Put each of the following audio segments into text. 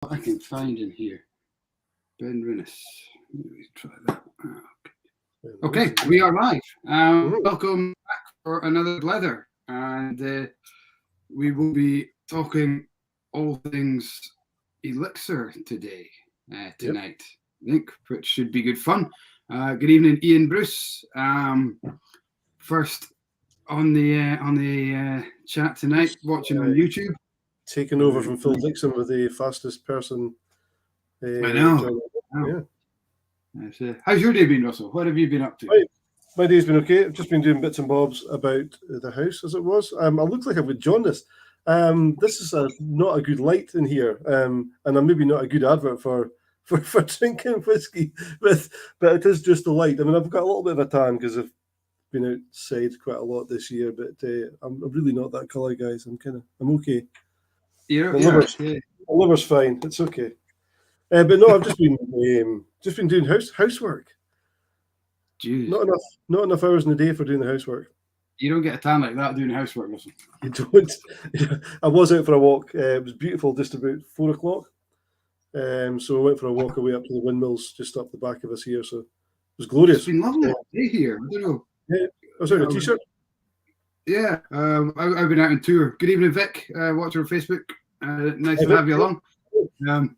what I can find in here. Ben Rinnis. Let me try that. Okay, we are live. Welcome back for another Blether, and we will be talking all things Elixir tonight. I think, which should be good fun. Good evening, Ian Bruce. First on the chat tonight, watching on YouTube. Taking over from Phil Dixon with the fastest person. I know. Yeah. How's your day been, Russell? What have you been up to? My day's been okay. I've just been doing bits and bobs about the house as it was. I look like I've got jaundice. This is not a good light in here, and I'm maybe not a good advert for drinking whiskey, but it is just the light. I mean, I've got a little bit of a tan because I've been outside quite a lot this year, but I'm really not that colour, guys. I'm okay. The liver's fine. It's okay. But no, I've just been doing housework. Jeez. Not enough hours in the day for doing the housework. You don't get a tan like that doing housework, Russell. You don't. I was out for a walk. It was beautiful just about 4 o'clock. So I went for a walk away up to the windmills just up the back of us here. So it was glorious. It's been lovely day here. I don't know. Yeah. I was wearing a t-shirt. Yeah. I've been out on tour. Good evening, Vic. Watching on Facebook. Nice to have you along.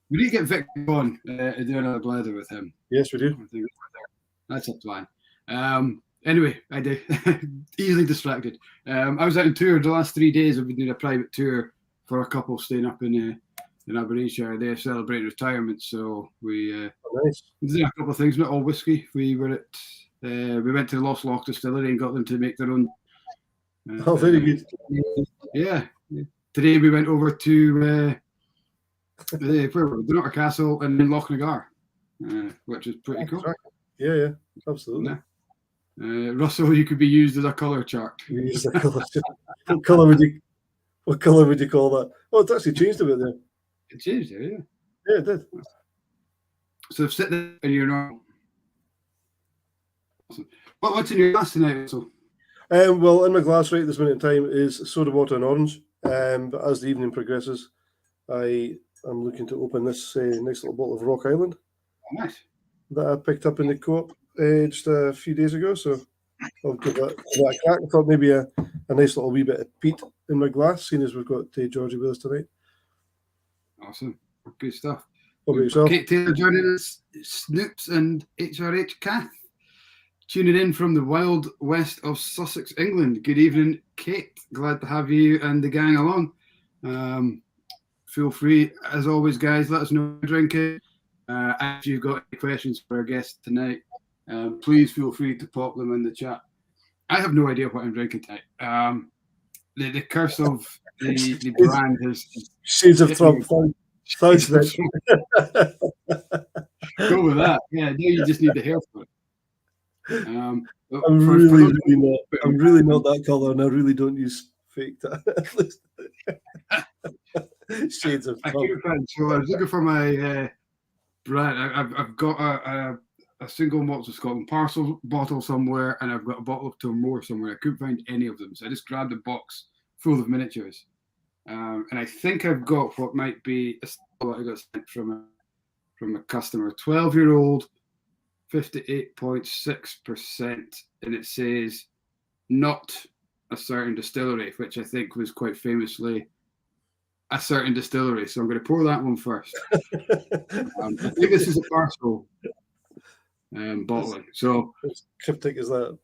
We need to get Vic on and do another Blether with him. Yes, we do. That's a plan. Anyway, I do. Easily distracted. I was out on tour the last 3 days. I've been doing a private tour for a couple staying up in Aberdeenshire. They're celebrating retirement, so we did a couple of things. Not all whiskey. We were at. We went to the Lost Loch Distillery and got them to make their own. Very good. Yeah. Today we went over to the Castle and then Loch Nagar, which is pretty cool. Yeah, absolutely. Russell, you could be used as a colour chart. What colour would you call that? Well, it's actually changed a bit there. It changed, yeah. Yeah, it did. So sit there and you're normal. Awesome. What's in your glass tonight, Russell? Well, in my glass right this minute in time is soda water and orange. But as the evening progresses, I am looking to open this nice little bottle of Rock Island. Oh, nice. That I picked up in the co-op just a few days ago. So I'll give that a crack. I thought maybe a nice little wee bit of peat in my glass, seeing as we've got Georgie with us tonight. Awesome. Good stuff. What about yourself? Kate Taylor joining us, Snoops and HRH Kath. Tuning in from the wild west of Sussex, England. Good evening, Kate. Glad to have you and the gang along. Feel free, as always, guys, let us know what you're drinking. If you've got any questions for our guest tonight, please feel free to pop them in the chat. I have no idea what I'm drinking tonight. The curse of the brand has... Shades of Trump. Go with that. Yeah, now you just need the hair for it. I'm really not that colour, and I really don't use fake tan. Shades of Trump. So I was looking for my brand. I've got a single malts of Scotland parcel bottle somewhere, and I've got a bottle of Tormore somewhere. I couldn't find any of them, so I just grabbed a box full of miniatures. And I think I've got what might be a still that I got sent from a customer, 12-year-old. 58.6%, and it says not a certain distillery, which I think was quite famously a certain distillery. So I'm going to pour that one first. I think this is a parcel bottling. So as cryptic as that.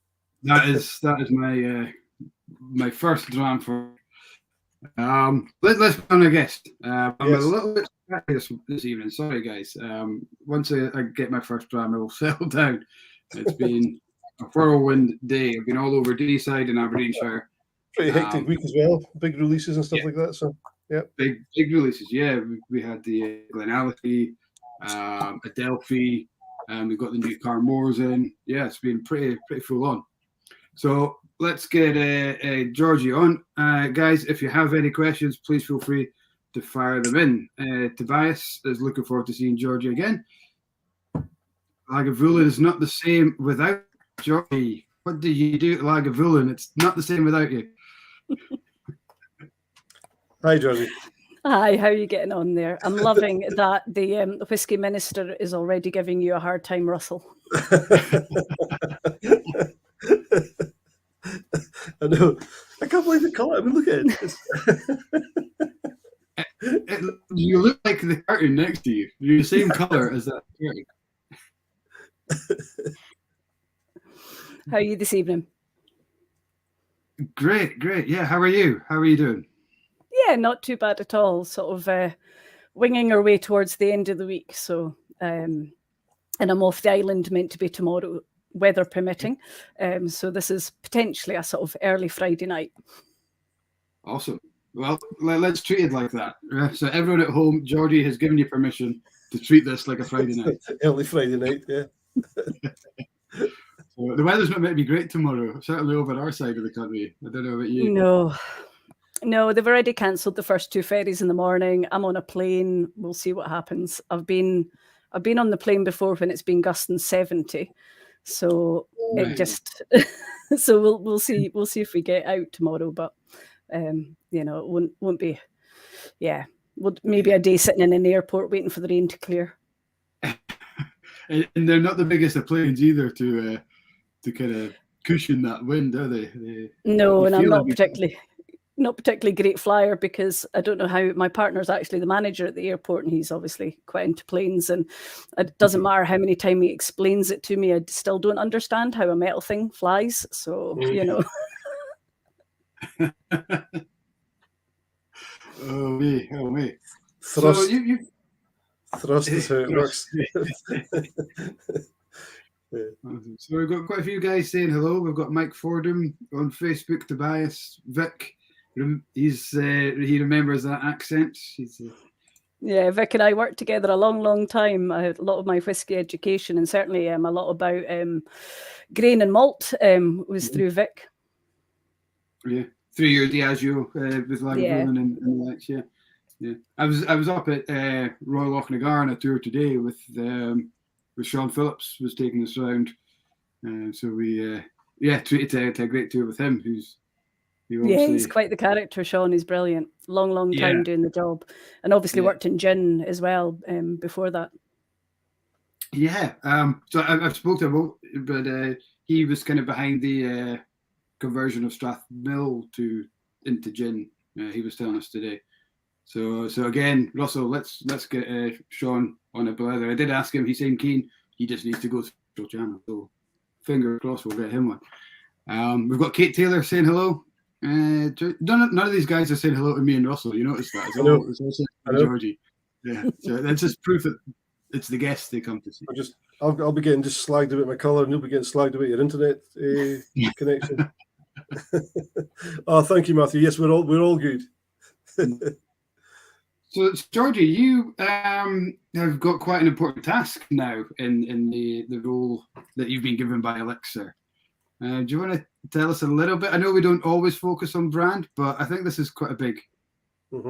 That is my first dram for. Let's put on a guest. I'm a little bit this evening. Sorry, guys. Once I get my first dram, I will settle down. It's been a whirlwind day. I've been all over Deeside and Aberdeenshire. Pretty hectic week as well. Big releases and stuff like that. So yeah, big releases. Yeah, we had the Glenallachie, Adelphi, we've got the new Carmore's in. Yeah, it's been pretty full on. So let's get Georgie on. Guys, if you have any questions, please feel free to fire them in. Tobias is looking forward to seeing Georgie again. Lagavulin is not the same without Georgie. What do you do at Lagavulin? It's not the same without you. Hi, Georgie. Hi, how are you getting on there? I'm loving that the Whiskey Minister is already giving you a hard time, Russell. I know. I can't believe the colour. I mean, look at it. You look like the curtain next to you. You're the same colour as that curtain. How are you this evening? Great. Yeah, how are you? How are you doing? Yeah, not too bad at all. Sort of winging our way towards the end of the week. So, and I'm off the island, meant to be tomorrow, weather permitting. So this is potentially a sort of early Friday night. Awesome. Well, let's treat it like that. So everyone at home, Georgie has given you permission to treat this like a Friday night. Early Friday night, yeah. So the weather's not meant to be great tomorrow, certainly over our side of the country. I don't know about you. No, they've already cancelled the first 2 ferries in the morning. I'm on a plane. We'll see what happens. I've been on the plane before when it's been gusting 70. So it just so we'll see if we get out tomorrow. But it won't be. Yeah, maybe a day sitting in an airport waiting for the rain to clear. And they're not the biggest of planes either to kind of cushion that wind, are they? No, and I'm not particularly great flyer because I don't know how. My partner's actually the manager at the airport, and he's obviously quite into planes. And it doesn't matter how many times he explains it to me, I still don't understand how a metal thing flies. So Oh me. Thrust. So you Thrust is how it works. Yeah. So we've got quite a few guys saying hello. We've got Mike Fordham on Facebook, Tobias, Vic. He remembers that accent. Yeah, Vic and I worked together a long time. I had a lot of my whiskey education, and certainly a lot about grain and malt was through Vic. Yeah, through your Diageo with Lagavulin and the likes. Yeah. I was up at Royal Lochnagar on a tour today with Sean Phillips was taking us around, so we treated a great tour with him. He's quite the character. Sean is brilliant. Long time doing the job, and obviously worked in gin as well before that. Yeah, so I've spoken to him, but he was kind of behind the conversion of Strathmill into gin. He was telling us today. So again, Russell, let's get Sean on a Blether. I did ask him; he seemed keen. He just needs to go through the channel. So fingers crossed, we'll get him one. We've got Kate Taylor saying hello. None of these guys are saying hello to me and Russell. You notice that? It's also Georgie. Yeah, so that's just proof that it's the guests they come to see. I'll be getting just slagged about my colour, and you'll be getting slagged about your internet connection. Oh, thank you, Matthew. Yes, we're all good. So, Georgie, you have got quite an important task now in the role that you've been given by Elixir. Do you want to tell us a little bit? I know we don't always focus on brand, but I think this is quite a big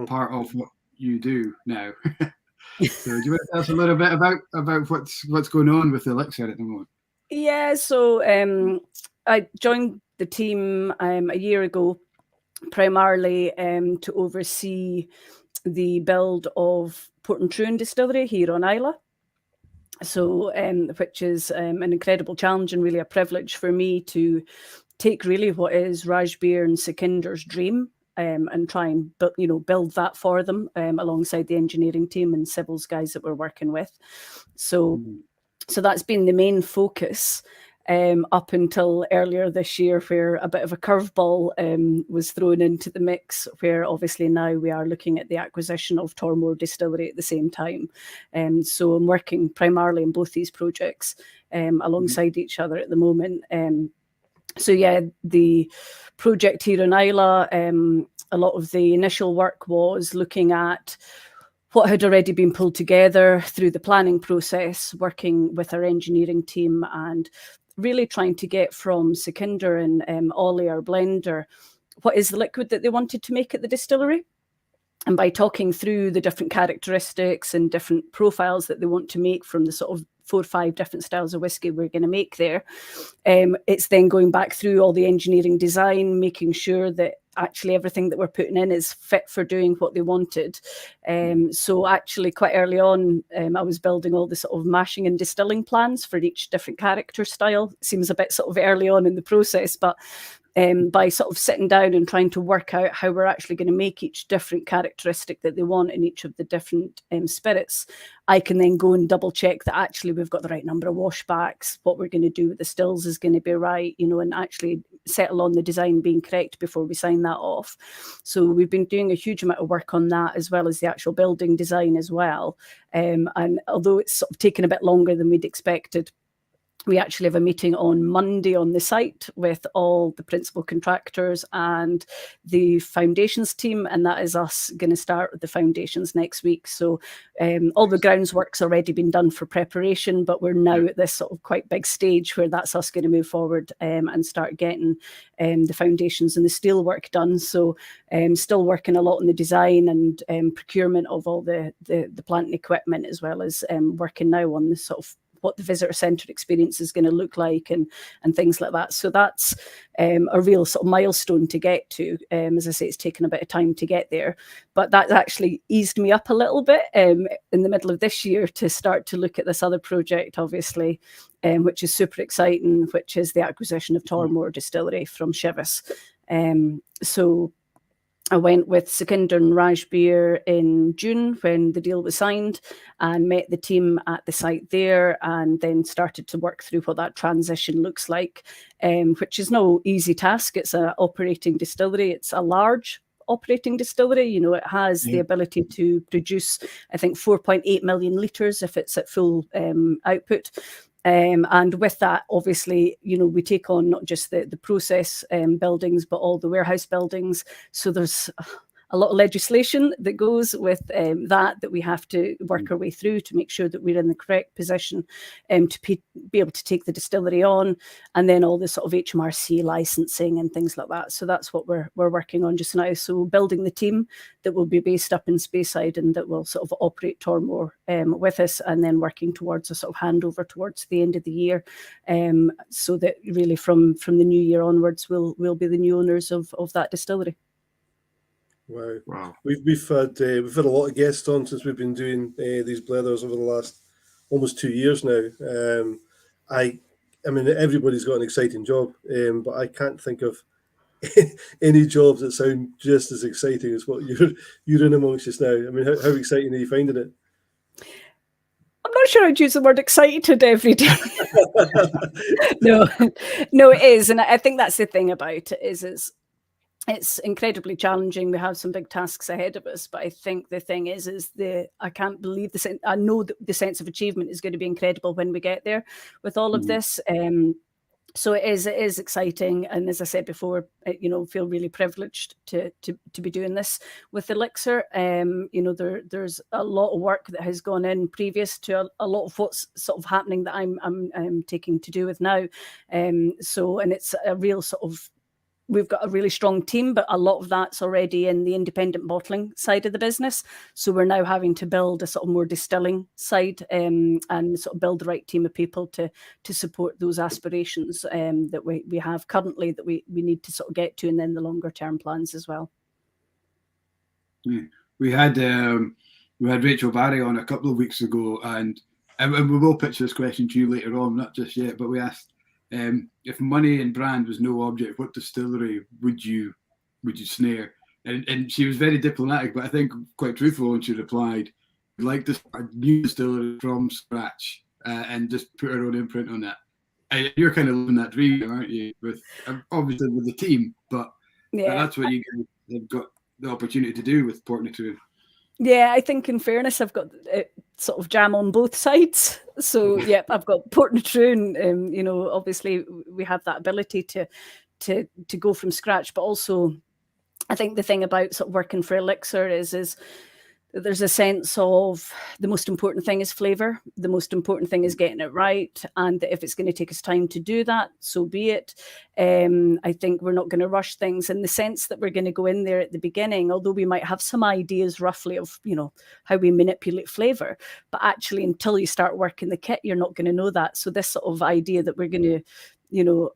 part of what you do now. So, do you want to tell us a little bit about what's going on with Elixir at the moment? Yeah, so I joined the team a year ago, primarily to oversee the build of Portintruan Distillery here on Islay. So, which is an incredible challenge and really a privilege for me to take really what is Rajbir and Sekinder's dream and try and build that for them alongside the engineering team and civils guys that we're working with. So that's been the main focus up until earlier this year, where a bit of a curveball was thrown into the mix, where obviously now we are looking at the acquisition of Tormore Distillery at the same time. So I'm working primarily in both these projects alongside each other at the moment. So yeah, the project here in Islay, a lot of the initial work was looking at what had already been pulled together through the planning process, working with our engineering team and really trying to get from Sekinder and Ollie, our blender, what is the liquid that they wanted to make at the distillery. And by talking through the different characteristics and different profiles that they want to make from the sort of 4 or 5 different styles of whiskey we're going to make there. It's then going back through all the engineering design, making sure that actually everything that we're putting in is fit for doing what they wanted. So actually quite early on, I was building all the sort of mashing and distilling plans for each different character style. Seems a bit sort of early on in the process, but by sort of sitting down and trying to work out how we're actually going to make each different characteristic that they want in each of the different spirits, I can then go and double check that actually we've got the right number of washbacks, what we're going to do with the stills is going to be right, you know, and actually settle on the design being correct before we sign that off. So we've been doing a huge amount of work on that, as well as the actual building design as well. And although it's sort of taken a bit longer than we'd expected, we actually have a meeting on Monday on the site with all the principal contractors and the foundations team, and that is us going to start with the foundations next week. So all the groundwork's already been done for preparation, but we're now at this sort of quite big stage where that's us going to move forward and start getting the foundations and the steel work done. So still working a lot on the design and procurement of all the plant and equipment, as well as working now on the sort of what the visitor centre experience is going to look like and things like that. So that's a real sort of milestone to get to. As I say, it's taken a bit of time to get there, but that actually eased me up a little bit in the middle of this year to start to look at this other project, obviously, which is super exciting, which is the acquisition of Tormore Distillery from Chivas. So I went with Sukhinder and Rajbir in June when the deal was signed, and met the team at the site there, and then started to work through what that transition looks like, which is no easy task. It's an operating distillery. It's a large operating distillery. You know, it has the ability to produce, I think, 4.8 million litres if it's at full output. And with that, obviously, you know, we take on not just the process buildings, but all the warehouse buildings. So there's a lot of legislation that goes with that we have to work our way through to make sure that we're in the correct position to be able to take the distillery on, and then all the sort of HMRC licensing and things like that. So that's what we're working on just now. So building the team that will be based up in Speyside and that will sort of operate Tormore with us, and then working towards a sort of handover towards the end of the year, so that really from the new year onwards we'll be the new owners of that distillery. Wow. We've had a lot of guests on since we've been doing these Blethers over the last almost 2 years now. I mean, everybody's got an exciting job, but I can't think of any jobs that sound just as exciting as what you're in amongst just now. I mean, how exciting are you finding it? I'm not sure I'd use the word excited every day. No, it is. And I think that's the thing about it is it's incredibly challenging. We have some big tasks ahead of us, but I think the thing is I can't believe I know that the sense of achievement is going to be incredible when we get there with all of this. So it is exciting, and as I said before, you know, feel really privileged to be doing this with Elixir. You know, there's a lot of work that has gone in previous to a lot of what's sort of happening that I'm taking to do with now. So, and it's a real sort of, we've got a really strong team, but a lot of that's already in the independent bottling side of the business. So we're now having to build a sort of more distilling side and sort of build the right team of people to support those aspirations that we have currently that we need to sort of get to, and then the longer term plans as well. Yeah. We had Rachel Barry on a couple of weeks ago, and we will pitch this question to you later on, not just yet, but we asked, if money and brand was no object, what distillery would you snare? And she was very diplomatic, but I think quite truthful when she replied, "We'd like to start a new distillery from scratch and just put our own imprint on that." And you're kind of living that dream, aren't you? With obviously with the team, but that's what you guys have got the opportunity to do with Portintruan. Yeah, I think in fairness, I've got sort of jam on both sides. So yeah, I've got Portintruan. You know, obviously we have that ability to go from scratch, but also I think the thing about sort of working for Elixir is there's a sense of the most important thing is flavour, the most important thing is getting it right, and if it's going to take us time to do that, so be it. I think we're not going to rush things in the sense that we're going to go in there at the beginning, although we might have some ideas roughly of, you know, how we manipulate flavour, but actually until you start working the kit, you're not going to know that. So this sort of idea that we're going to, you know,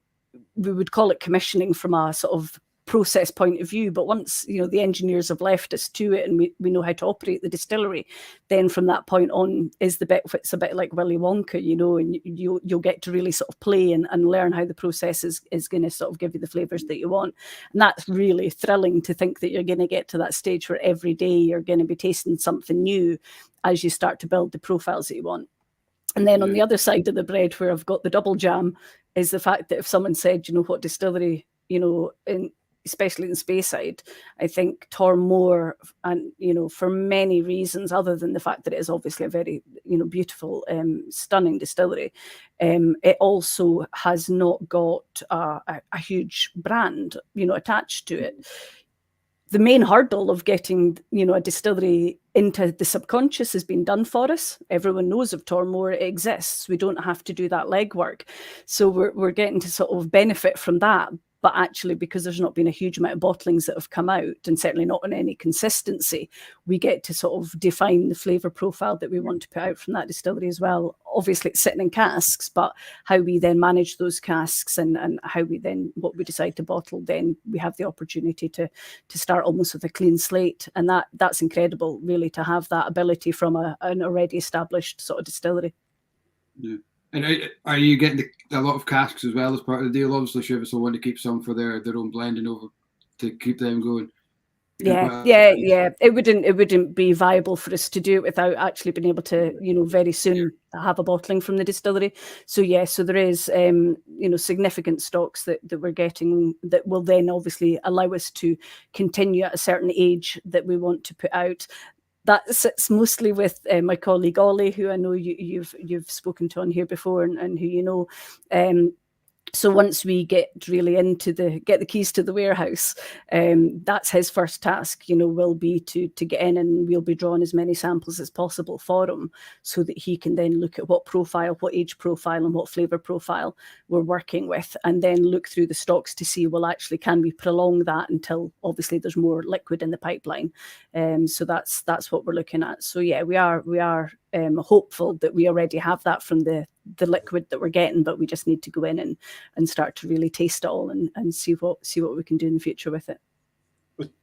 we would call it commissioning from a sort of process point of view, but once, you know, the engineers have left us to it and we know how to operate the distillery, then from that point on is the bit, it's a bit like Willy Wonka, you know, and you'll get to really sort of play and learn how the process is going to sort of give you the flavors that you want. And that's really thrilling to think that you're going to get to that stage where every day you're going to be tasting something new as you start to build the profiles that you want. And then on the other side of the bread, where I've got the double jam, is the fact that if someone said, you know, what distillery, you know, especially in Speyside, I think Tormore, and, you know, for many reasons other than the fact that it is obviously a very, you know, beautiful, stunning distillery, it also has not got a huge brand, you know, attached to it. The main hurdle of getting, you know, a distillery into the subconscious has been done for us. Everyone knows of Tormore, it exists. We don't have to do that legwork. So we're getting to sort of benefit from that. But actually, because there's not been a huge amount of bottlings that have come out, and certainly not on any consistency, we get to sort of define the flavour profile that we want to put out from that distillery as well. Obviously, it's sitting in casks, but how we then manage those casks and how we then, what we decide to bottle, then we have the opportunity to start almost with a clean slate. And that's incredible, really, to have that ability from an already established sort of distillery. Yeah. And are you getting a lot of casks as well as part of the deal? Obviously, Chivas will want to keep some for their own blending over to keep them going. Yeah. It wouldn't be viable for us to do it without actually being able to, you know, very soon have a bottling from the distillery. So so there is, you know, significant stocks that we're getting that will then obviously allow us to continue at a certain age that we want to put out. That sits mostly with my colleague Ollie, who I know you've spoken to on here before, and who you know. So once we get really into get the keys to the warehouse, that's his first task, you know, will be to get in, and we'll be drawing as many samples as possible for him so that he can then look at what profile, what age profile and what flavour profile we're working with, and then look through the stocks to see, well, actually, can we prolong that until obviously there's more liquid in the pipeline. So that's what we're looking at. So yeah, we are hopeful that we already have that from the liquid that we're getting, but we just need to go in and start to really taste it all and see what we can do in the future with it.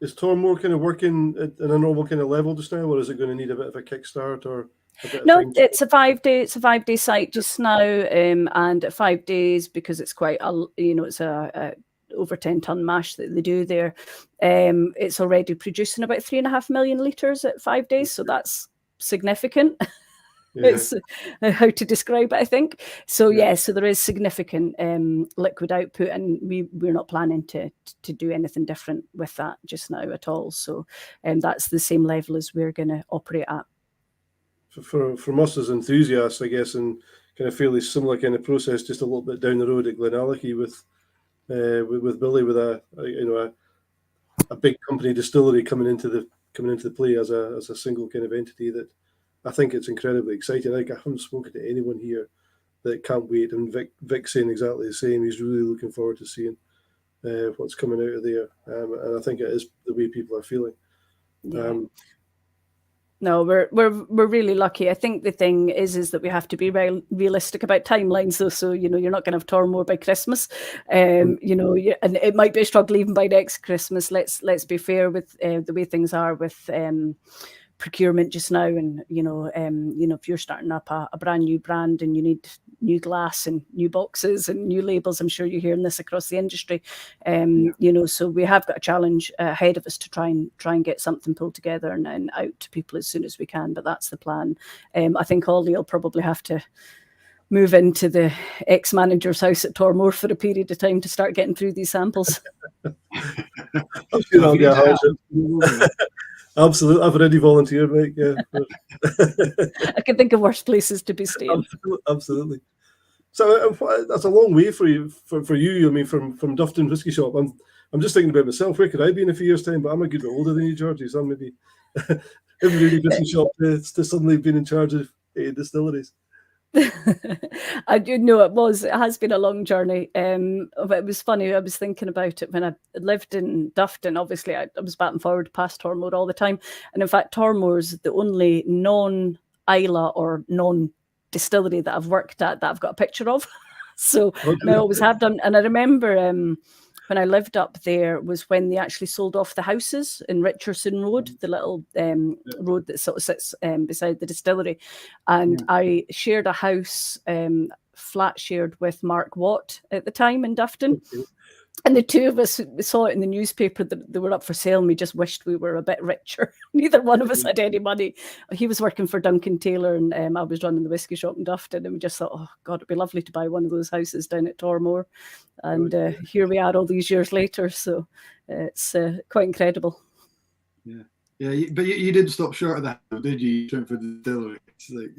Is Tormore kind of working at a normal kind of level just now, or is it going to need a bit of a kickstart or a bit No, of it's a 5-day site just now, and at 5 days, because it's quite it's a over 10-ton mash that they do there. It's already producing about 3.5 million litres at 5 days, so that's significant. Yeah. It's how to describe it, I think. So so there is significant liquid output, and we're not planning to do anything different with that just now at all. So that's the same level as we're going to operate at. From us as enthusiasts, I guess, and kind of fairly similar kind of process, just a little bit down the road at Glenallachie with Billy, with a big company distillery coming into the play as a single kind of entity. That I think it's incredibly exciting. I haven't spoken to anyone here that can't wait, and Vic's saying exactly the same. He's really looking forward to seeing what's coming out of there, and I think it is the way people are feeling. Yeah. No, we're really lucky. I think the thing is that we have to be very realistic about timelines, though. So you're not going to have Tormore by Christmas, and it might be a struggle even by next Christmas. Let's be fair with the way things are with procurement just now, and if you're starting up a brand new brand and you need new glass and new boxes and new labels, I'm sure you're hearing this across the industry. So we have got a challenge ahead of us to try and get something pulled together and out to people as soon as we can. But that's the plan. I think Ollie will probably have to move into the ex-manager's house at Tormore for a period of time to start getting through these samples. Absolutely, I've already volunteered, mate. Yeah, I can think of worse places to be staying. Absolutely. So that's a long way for you. For you, I mean, from Dufton Whisky Shop. I'm just thinking about myself. Where could I be in a few years' time? But I'm a good bit older than you, Georgie. So maybe every whiskey shop to suddenly being in charge of distilleries. I do know it has been a long journey. But it was funny. I was thinking about it when I lived in Dufton. Obviously, I was back and forward past Tormore all the time. And in fact, Tormore's the only non-Islay or non-distillery that I've worked at that I've got a picture of. So I always have done. And I remember when I lived up there was when they actually sold off the houses in Richardson Road, the little road that sort of sits beside the distillery. And I shared a house, flat shared with Mark Watt at the time in Dufton. Okay. And the two of us saw it in the newspaper that they were up for sale, and we just wished we were a bit richer. Neither one of us had any money. He was working for Duncan Taylor, and I was running the whiskey shop in Dufton, and we just thought, oh, God, it'd be lovely to buy one of those houses down at Tormore. And here we are all these years later, so it's quite incredible. Yeah. Yeah, but you didn't stop short of that, did you? You went for the distillery. It's like...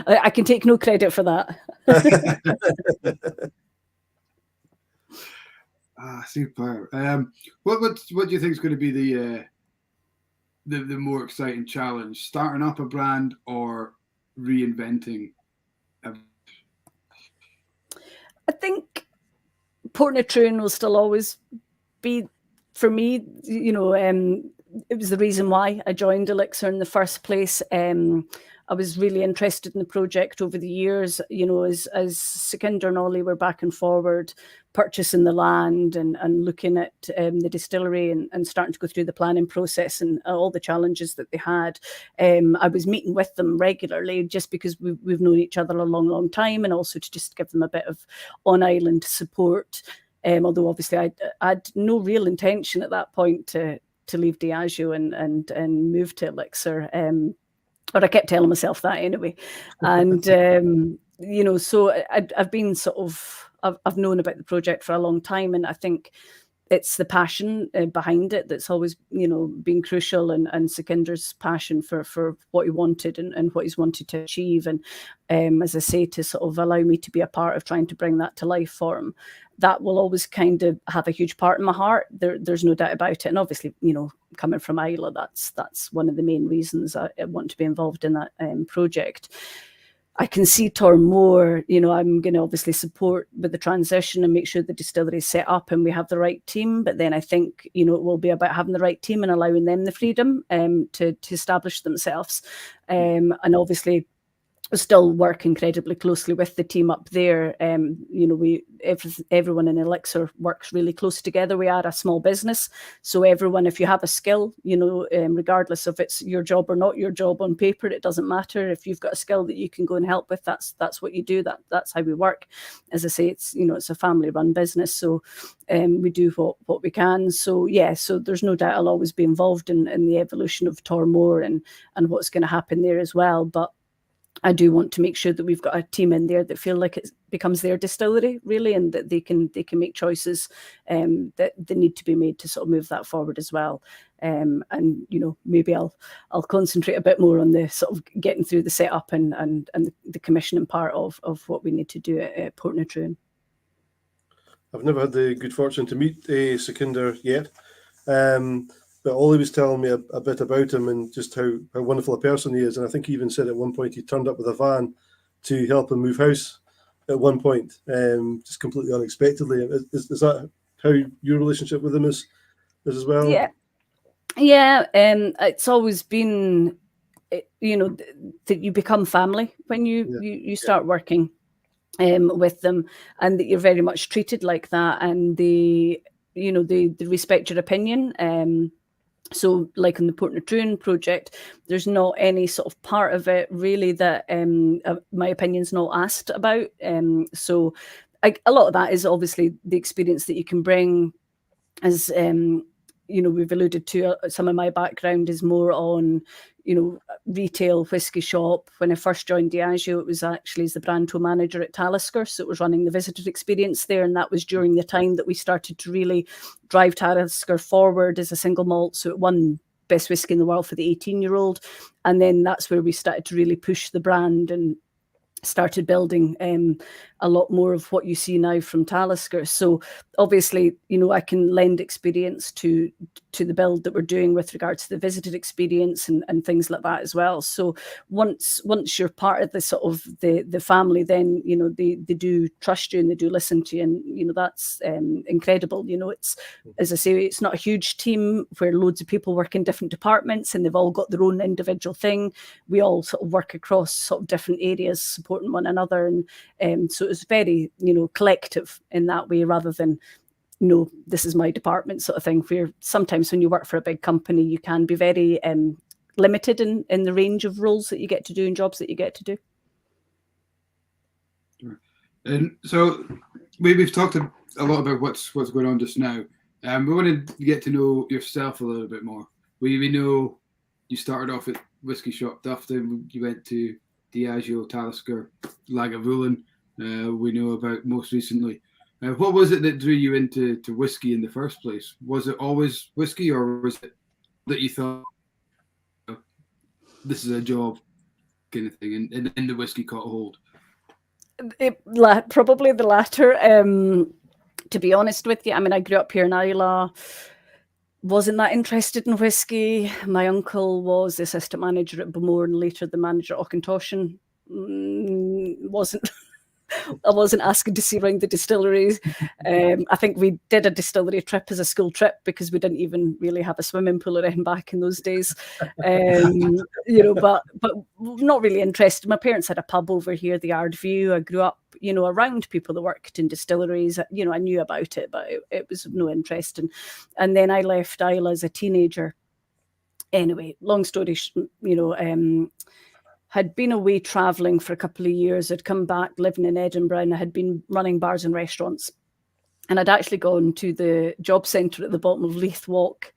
I can take no credit for that. Super. What do you think is going to be the more exciting challenge? Starting up a brand or reinventing? I think Portintruan will still always be, for me, it was the reason why I joined Elixir in the first place. I was really interested in the project over the years, as Sukhinder and Ollie were back and forward purchasing the land and looking at the distillery and starting to go through the planning process and all the challenges that they had. I was meeting with them regularly just because we've known each other a long, long time, and also to just give them a bit of on-island support. Although obviously I had no real intention at that point to leave Diageo and move to Elixir. But I kept telling myself that anyway. And, so I've been I've known about the project for a long time. And I think it's the passion behind it that's always, been crucial, and Sukhinder's passion for what he wanted and what he's wanted to achieve. And as I say, to sort of allow me to be a part of trying to bring that to life for him, that will always kind of have a huge part in my heart. There's no doubt about it. And obviously, coming from Islay, that's one of the main reasons I want to be involved in that project. I can see Tormore, I'm going to obviously support with the transition and make sure the distillery is set up and we have the right team. But then I think, it will be about having the right team and allowing them the freedom to establish themselves. And obviously, still work incredibly closely with the team up there. Everyone in Elixir works really close together. We are a small business, so everyone, if you have a skill, regardless if it's your job or not your job on paper, it doesn't matter. If you've got a skill that you can go and help with, that's what you do. That's how we work. As I say, it's a family-run business, so we do what we can. So so there's no doubt I'll always be involved in the evolution of Tormore and what's going to happen there as well. But I do want to make sure that we've got a team in there that feel like it becomes their distillery, really, and that they can make choices that they need to be made to sort of move that forward as well. And maybe I'll concentrate a bit more on the sort of getting through the setup and the commissioning part of what we need to do at Portintruan. I've never had the good fortune to meet Sukhinder yet. But Ollie was telling me a bit about him and just how wonderful a person he is. And I think he even said at one point he turned up with a van to help him move house at one point, just completely unexpectedly. Is that how your relationship with him is as well? Yeah. It's always been, that you become family when you start working with them, and that you're very much treated like that, and they respect your opinion. So like in the Portintruan project, there's not any sort of part of it really that my opinion's not asked about. So a lot of that is obviously the experience that you can bring. As we've alluded to, some of my background is more on retail whiskey shop. When I first joined Diageo, it was actually as the brand manager at Talisker, so it was running the visitor experience there, and that was during the time that we started to really drive Talisker forward as a single malt. So it won best whiskey in the world for the 18-year-old, and then that's where we started to really push the brand and started building a lot more of what you see now from Talisker. So obviously, I can lend experience to the build that we're doing with regards to the visitor experience and things like that as well. So once you're part of the sort of the family, then they do trust you and they do listen to you, and that's incredible. It's, as I say, it's not a huge team where loads of people work in different departments and they've all got their own individual thing. We all sort of work across sort of different areas, supporting one another, and so it's very collective in that way, rather than this is my department sort of thing, where sometimes when you work for a big company, you can be very limited in the range of roles that you get to do and jobs that you get to do. And so we've talked a lot about what's going on just now. We wanted to get to know yourself a little bit more. We know you started off at Whisky Shop Duff, then you went to Diageo, Talisker, Lagavulin. We know about most recently. What was it that drew you into whiskey in the first place? Was it always whiskey, or was it that you thought this is a job kind of thing, and then the whiskey caught hold? Probably the latter. To be honest with you, I mean, I grew up here in Islay. Wasn't that interested in whiskey. My uncle was the assistant manager at Bowmore and later the manager at Auchentoshan. I wasn't asking to see around the distilleries. I think we did a distillery trip as a school trip because we didn't even really have a swimming pool or anything back in those days. But not really interested. My parents had a pub over here, the Yard View. I grew up, around people that worked in distilleries. I knew about it, but it was no interest. And then I left Islay as a teenager. Anyway, long story, had been away travelling for a couple of years. I'd come back living in Edinburgh, and I had been running bars and restaurants. And I'd actually gone to the job centre at the bottom of Leith Walk,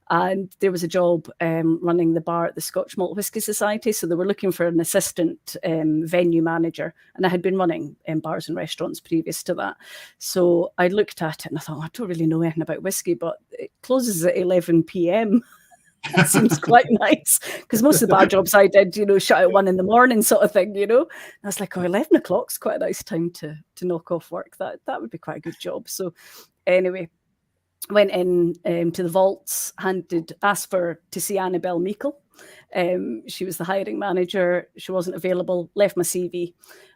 and there was a job running the bar at the Scotch Malt Whisky Society. So they were looking for an assistant venue manager, and I had been running bars and restaurants previous to that. So I looked at it and I thought, I don't really know anything about whiskey, but it closes at 11 p.m. That seems quite nice, because most of the bar jobs I did, shut at 1 a.m. sort of thing, And I was like, 11 o'clock's quite a nice time to knock off work. That would be quite a good job. So anyway, went in to the vaults, asked to see Annabelle Meikle. She was the hiring manager. She wasn't available, left my CV.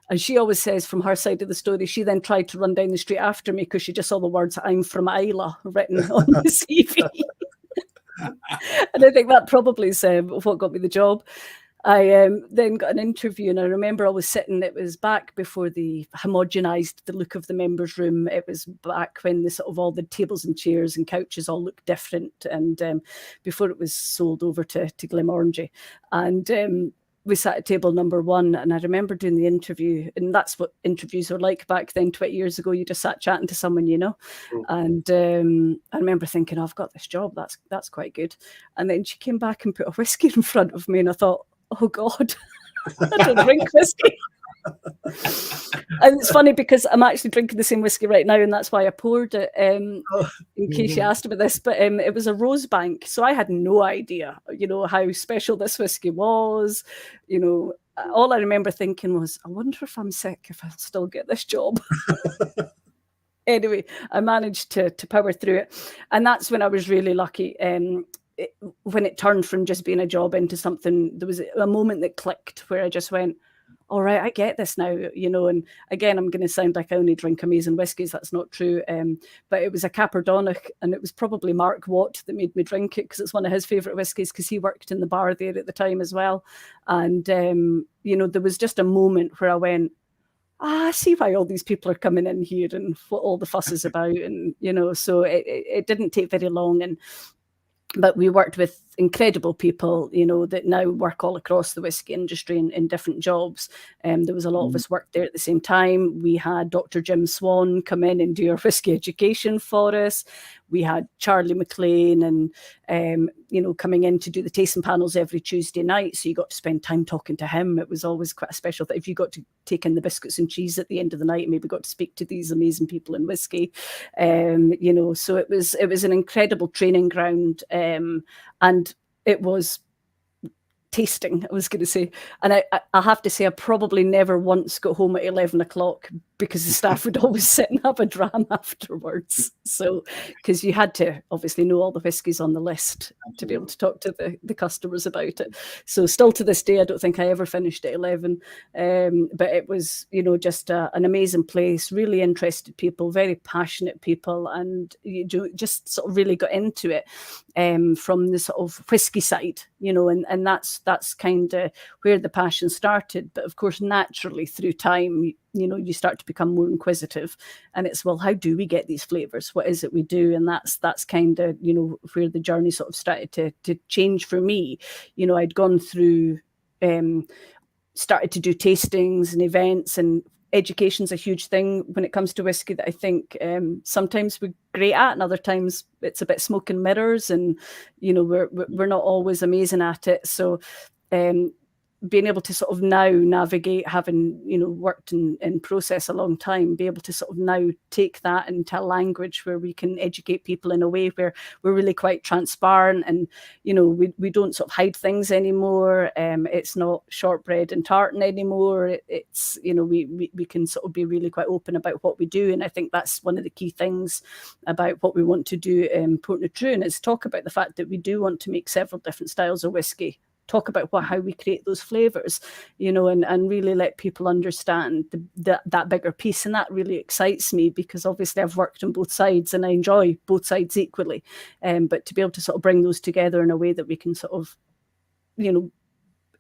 And she always says from her side of the story, she then tried to run down the street after me because she just saw the words "I'm from Islay" written on the CV. And I think that probably is what got me the job. I then got an interview, and I remember I was sitting, it was back before they homogenised the look of the members' room. It was back when the sort of all the tables and chairs and couches all looked different, and before it was sold over to Glenmorangie. And we sat at table number 1, and I remember doing the interview, and that's what interviews were like back then, 20 years ago. You just sat chatting to someone, And I remember thinking, I've got this job. That's quite good. And then she came back and put a whiskey in front of me, and I thought, oh God, I don't drink whiskey. And it's funny because I'm actually drinking the same whiskey right now, and that's why I poured it, in case you asked about this. But it was a Rosebank, so I had no idea, how special this whiskey was. All I remember thinking was, I wonder if I'm sick, if I'll still get this job. Anyway, I managed to power through it, and that's when I was really lucky. When it turned from just being a job into something, there was a moment that clicked where I just went, all right, I get this now, and again, I'm going to sound like I only drink amazing whiskies. That's not true. But it was a Caperdonach, and it was probably Mark Watt that made me drink it, because it's one of his favourite whiskies, because he worked in the bar there at the time as well. And, there was just a moment where I went, I see why all these people are coming in here and what all the fuss is about. And, so it didn't take very long. But we worked with incredible people, that now work all across the whiskey industry in different jobs. There was a lot of us worked there at the same time. We had Dr. Jim Swan come in and do our whiskey education for us. We had Charlie McLean and, coming in to do the tasting panels every Tuesday night. So you got to spend time talking to him. It was always quite a special thing. If you got to take in the biscuits and cheese at the end of the night, maybe got to speak to these amazing people in whiskey. So it was an incredible training ground. And it was tasting, I was going to say. And I have to say, I probably never once got home at 11 o'clock because the staff would always sit and have a dram afterwards. So, because you had to obviously know all the whiskies on the list to be able to talk to the customers about it. So still to this day, I don't think I ever finished at 11. But it was, just an amazing place, really interested people, very passionate people, and you just sort of really got into it from the sort of whiskey side, and that's kind of where the passion started. But of course, naturally through time, you start to become more inquisitive, and it's, well, how do we get these flavors? What is it we do? And that's kind of, where the journey sort of started to change for me. I'd gone through, started to do tastings and events, and education's a huge thing when it comes to whiskey that I think sometimes we're great at, and other times it's a bit smoke and mirrors, and we're not always amazing at it. So being able to sort of now navigate, having worked in process a long time, be able to sort of now take that into a language where we can educate people in a way where we're really quite transparent, and we don't sort of hide things anymore. It's not shortbread and tartan anymore. It's we can sort of be really quite open about what we do, and I think that's one of the key things about what we want to do in Portintruan, is talk about the fact that we do want to make several different styles of whiskey. Talk about how we create those flavors, and really let people understand that bigger piece. And that really excites me, because obviously I've worked on both sides and I enjoy both sides equally. But to be able to sort of bring those together in a way that we can sort of,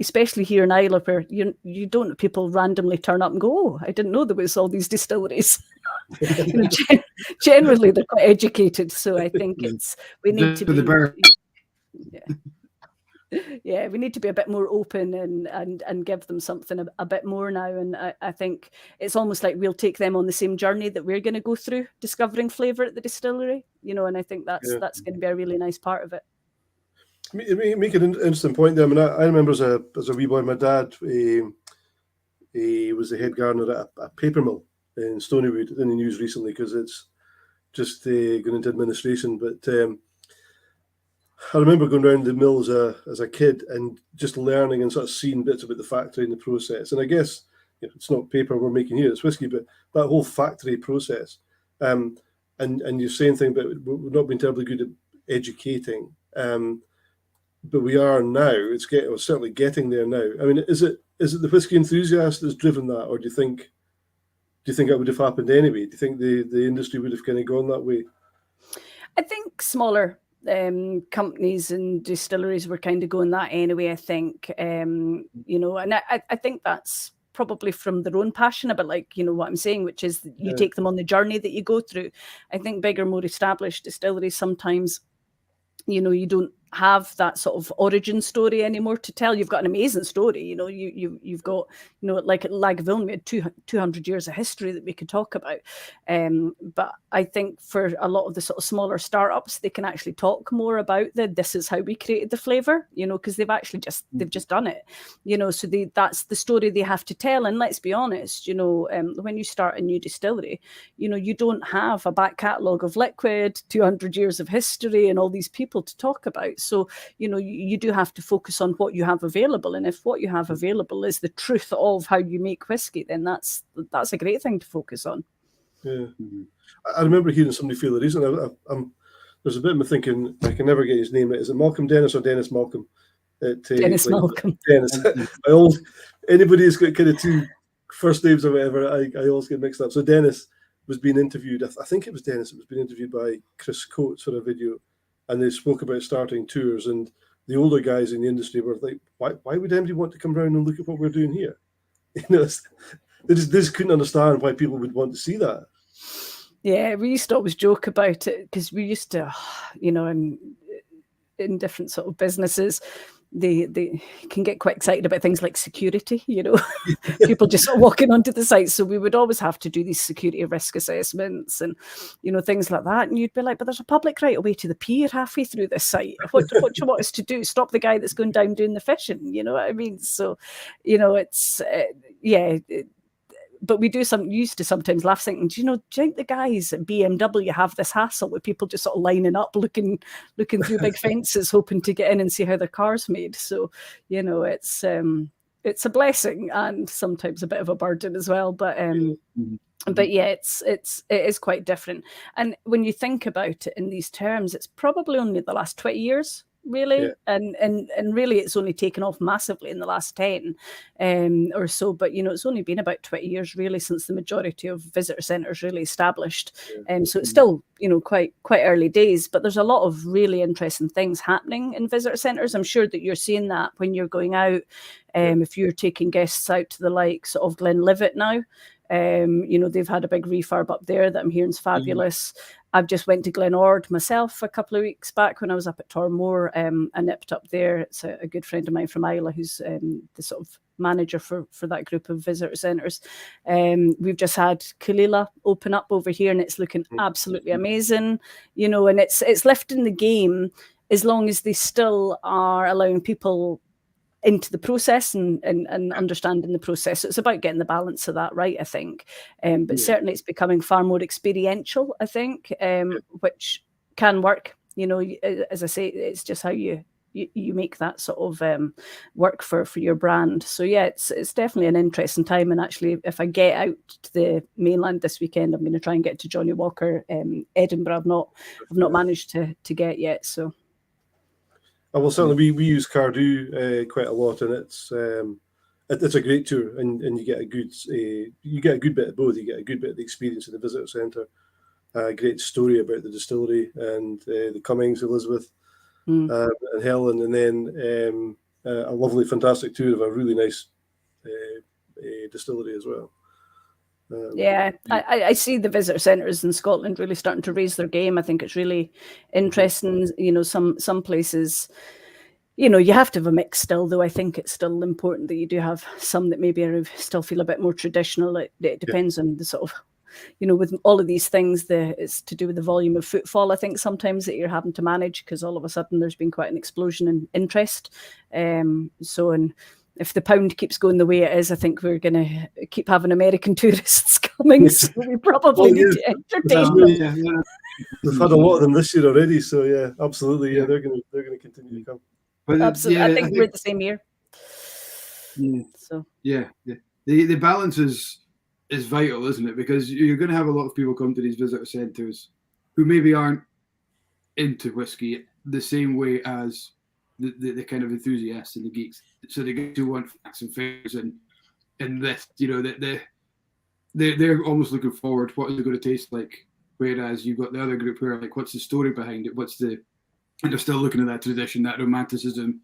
especially here in Islay, where you don't, people randomly turn up and go, oh, I didn't know there was all these distilleries. Generally, they're quite educated. So I think we need to be... Yeah, we need to be a bit more open and give them something a bit more now. And I think it's almost like we'll take them on the same journey that we're going to go through, discovering flavour at the distillery, and I think that's going to be a really nice part of it. Make an interesting point there. I mean, I remember as a wee boy, my dad, he was the head gardener at a paper mill in Stonywood, in the news recently because it's just going into administration. But I remember going around the mill as a kid and just learning and sort of seeing bits about the factory and the process. And I guess it's not paper we're making here, it's whiskey, but that whole factory process. And you're saying things about we've not been terribly good at educating, but we are now. We're certainly getting there now. I mean, is it the whiskey enthusiast that's driven that, or do you think that would have happened anyway? Do you think the industry would have kind of gone that way? I think smaller companies and distilleries were kind of going that anyway, I think, and I think that's probably from their own passion about, like, what I'm saying, which is you take them on the journey that you go through. I think bigger, more established distilleries sometimes, you don't have that sort of origin story anymore to tell. You've got an amazing story, you've got, like at Lagavulin, we had 200 years of history that we could talk about. But I think for a lot of the sort of smaller startups, they can actually talk more about this is how we created the flavour, because they've just done it, so that's the story they have to tell. And let's be honest, when you start a new distillery, you don't have a back catalogue of liquid, 200 years of history and all these people to talk about. So, you do have to focus on what you have available. And if what you have available is the truth of how you make whiskey, then that's a great thing to focus on. Yeah. I remember hearing somebody feel the reason. There's a bit of me thinking, I can never get his name. Is it Malcolm Dennis or Dennis Malcolm? Dennis Malcolm. Dennis. Anybody who's got kind of two first names or whatever, I always get mixed up. So Dennis was being interviewed. I think it was Dennis. It was being interviewed by Chris Coates for a video. And they spoke about starting tours, and the older guys in the industry were like, why would anybody want to come around and look at what we're doing here? They just couldn't understand why people would want to see that. Yeah, we used to always joke about it because we used to, in different sort of businesses, they can get quite excited about things like security, people just sort of walking onto the site. So we would always have to do these security risk assessments and, things like that. And you'd be like, but there's a public right away to the pier halfway through this site. What do you want us to do? Stop the guy that's going down doing the fishing? You know what I mean? So, it's, but we used to sometimes laugh, thinking, do you think the guys at BMW have this hassle with people just sort of lining up, looking through big fences, hoping to get in and see how their car's made? So, it's a blessing and sometimes a bit of a burden as well. But But yeah, it is quite different. And when you think about it in these terms, it's probably only the last 20 years, really. Yeah. And really it's only taken off massively in the last 10 or so. But, you know, it's only been about 20 years really since the majority of visitor centres really established. So it's still, you know, quite early days, but there's a lot of really interesting things happening in visitor centres. I'm sure that you're seeing that when you're going out, if you're taking guests out to the likes of Glenlivet now. You know, they've had a big refurb up there that I'm hearing is fabulous. I've just went to Glenord myself a couple of weeks back when I was up at Tormore. I nipped up there. It's a good friend of mine from Islay who's the sort of manager for that group of visitor centres. We've just had Kalila open up over here and it's looking absolutely amazing, you know, and it's lifting the game as long as they still are allowing people into the process and understanding the process. So it's about getting the balance of that right, I think. But certainly it's becoming far more experiential, I think, which can work. You know, as I say, it's just how you make that sort of work for your brand. So yeah, it's definitely an interesting time. And actually, if I get out to the mainland this weekend, I'm going to try and get to Johnny Walker, Edinburgh. I've not managed to get yet. So. Well, certainly we use Cardew quite a lot, and it's a great tour, and you get a good bit of both. You get a good bit of the experience in the visitor centre, a great story about the distillery and the Cummings, Elizabeth, and Helen, and then a lovely, fantastic tour of a really nice distillery as well. I see the visitor centres in Scotland really starting to raise their game. I think it's really interesting. You know, some places, you know, you have to have a mix still, though I think it's still important that you do have some that maybe still feel a bit more traditional. It depends on the sort of, you know, with all of these things, it's to do with the volume of footfall, I think, sometimes that you're having to manage because all of a sudden there's been quite an explosion in interest. If the pound keeps going the way it is, I think we're going to keep having American tourists coming. So we probably need to entertain them. We've had a lot of them this year already, so yeah, absolutely, yeah, they're going to continue to come. But absolutely, I think we're the same year. Yeah. So the balance is vital, isn't it? Because you're going to have a lot of people come to these visitor centres who maybe aren't into whiskey the same way as the kind of enthusiasts and the geeks. So they get to want facts and figures and this, you know, they're almost looking forward. What is it going to taste like? Whereas you've got the other group who are like, what's the story behind it? And they're still looking at that tradition, that romanticism,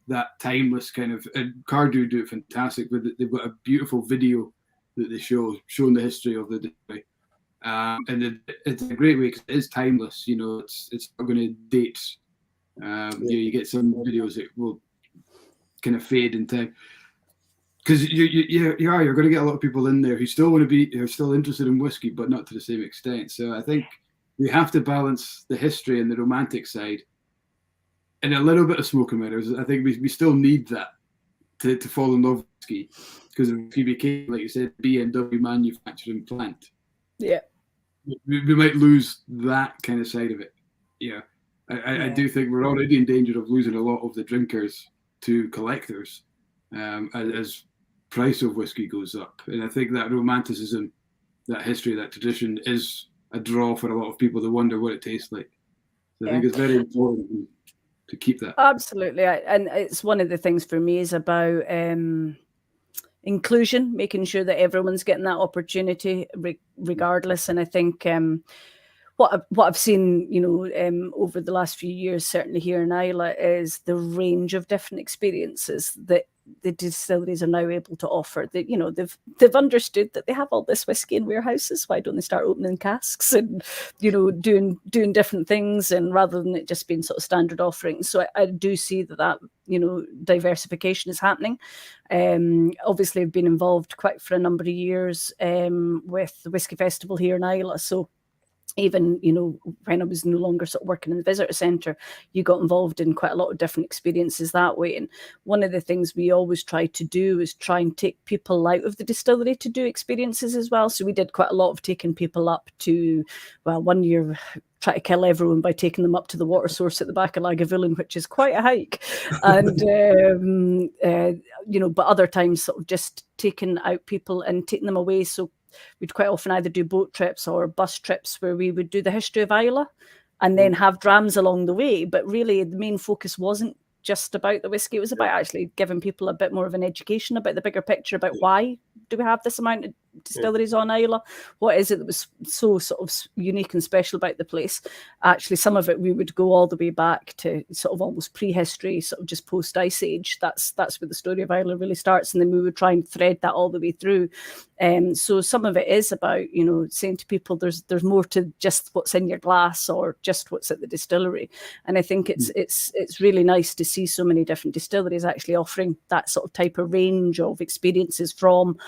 that timeless kind of. And Cardew do it fantastic. But they've got a beautiful video that they showing the history of the distillery. And it's a great way because it is timeless. You know, it's not going to date. You get some videos that will kind of fade in time because you're going to get a lot of people in there who still want to be, who are still interested in whiskey, but not to the same extent. So I think we have to balance the history and the romantic side, and a little bit of smoke and mirrors. I think we still need that to fall in love with whiskey, because if you became, like you said, BMW manufacturing plant, we might lose that kind of side of it. I do think we're already in danger of losing a lot of the drinkers to collectors as price of whiskey goes up. And I think that romanticism, that history, that tradition is a draw for a lot of people to wonder what it tastes like. So I think it's very important to keep that. Absolutely. And it's one of the things for me is about inclusion, making sure that everyone's getting that opportunity regardless. And I think what I've seen, over the last few years, certainly here in Islay, is the range of different experiences that the distilleries are now able to offer. That they've understood that they have all this whiskey in warehouses. Why don't they start opening casks and doing different things, and rather than it just being sort of standard offerings? So I do see that diversification is happening. Obviously, I've been involved quite for a number of years with the Whiskey Festival here in Islay. So even, when I was no longer sort of working in the visitor centre, you got involved in quite a lot of different experiences that way. And one of the things we always try to do is try and take people out of the distillery to do experiences as well. So we did quite a lot of taking people up to, one year, try to kill everyone by taking them up to the water source at the back of Lagavulin, which is quite a hike. And, but other times sort of just taking out people and taking them away. So we'd quite often either do boat trips or bus trips where we would do the history of Islay and then have drams along the way. But really, the main focus wasn't just about the whiskey. It was about actually giving people a bit more of an education about the bigger picture about why do we have this amount of distilleries on Islay? What is it that was so sort of unique and special about the place? Actually, some of it we would go all the way back to sort of almost prehistory, sort of just post Ice Age. That's where the story of Islay really starts, and then we would try and thread that all the way through. So some of it is about, you know, saying to people there's more to just what's in your glass or just what's at the distillery. And I think it's really nice to see so many different distilleries actually offering that sort of type of range of experiences from,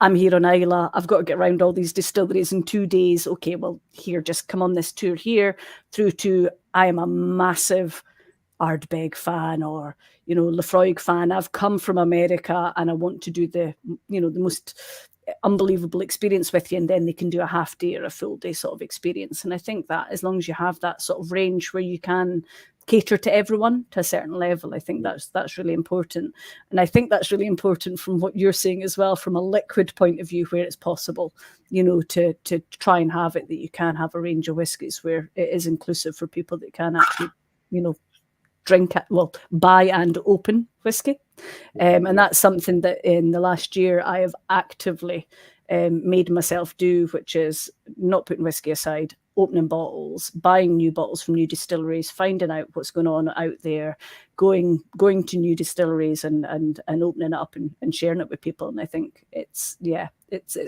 I'm here on Islay, I've got to get around all these distilleries in 2 days. Okay, well, here, just come on this tour here, through to I am a massive Ardbeg fan or, you know, Lefroy fan. I've come from America and I want to do the, you know, the most unbelievable experience with you, and then they can do a half day or a full day sort of experience. And I think that as long as you have that sort of range where you can cater to everyone to a certain level, I think that's really important. And I think that's really important from what you're saying as well, from a liquid point of view, where it's possible, you know, to try and have it that you can have a range of whiskies where it is inclusive for people that can actually, you know, buy and open whiskey. And that's something that in the last year I have actively made myself do, which is not putting whiskey aside, opening bottles, buying new bottles from new distilleries, finding out what's going on out there, going to new distilleries and opening it up and sharing it with people. And I think it's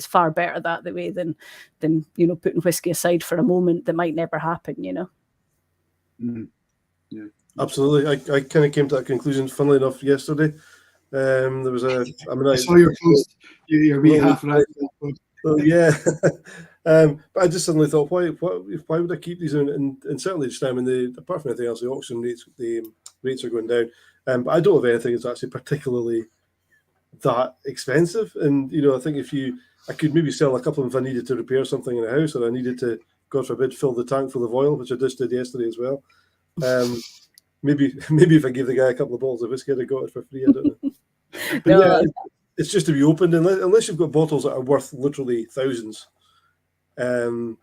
far better that way than you know, putting whiskey aside for a moment that might never happen, you know. Yeah, absolutely. I kind of came to that conclusion, funnily enough, yesterday. There was I saw your post, your wee half an hour. Oh yeah. But I just suddenly thought, why would I keep these in? And certainly this time, apart from anything else, the auction rates, the rates are going down. But I don't have anything that's actually particularly that expensive. And you know, I think I could maybe sell a couple if I needed to repair something in a house, or I needed to, God forbid, fill the tank full of oil, which I just did yesterday as well. Maybe if I gave the guy a couple of bottles of whiskey, I'd have got it for free. I don't know. But yeah, it's just to be opened, unless you've got bottles that are worth literally thousands. Then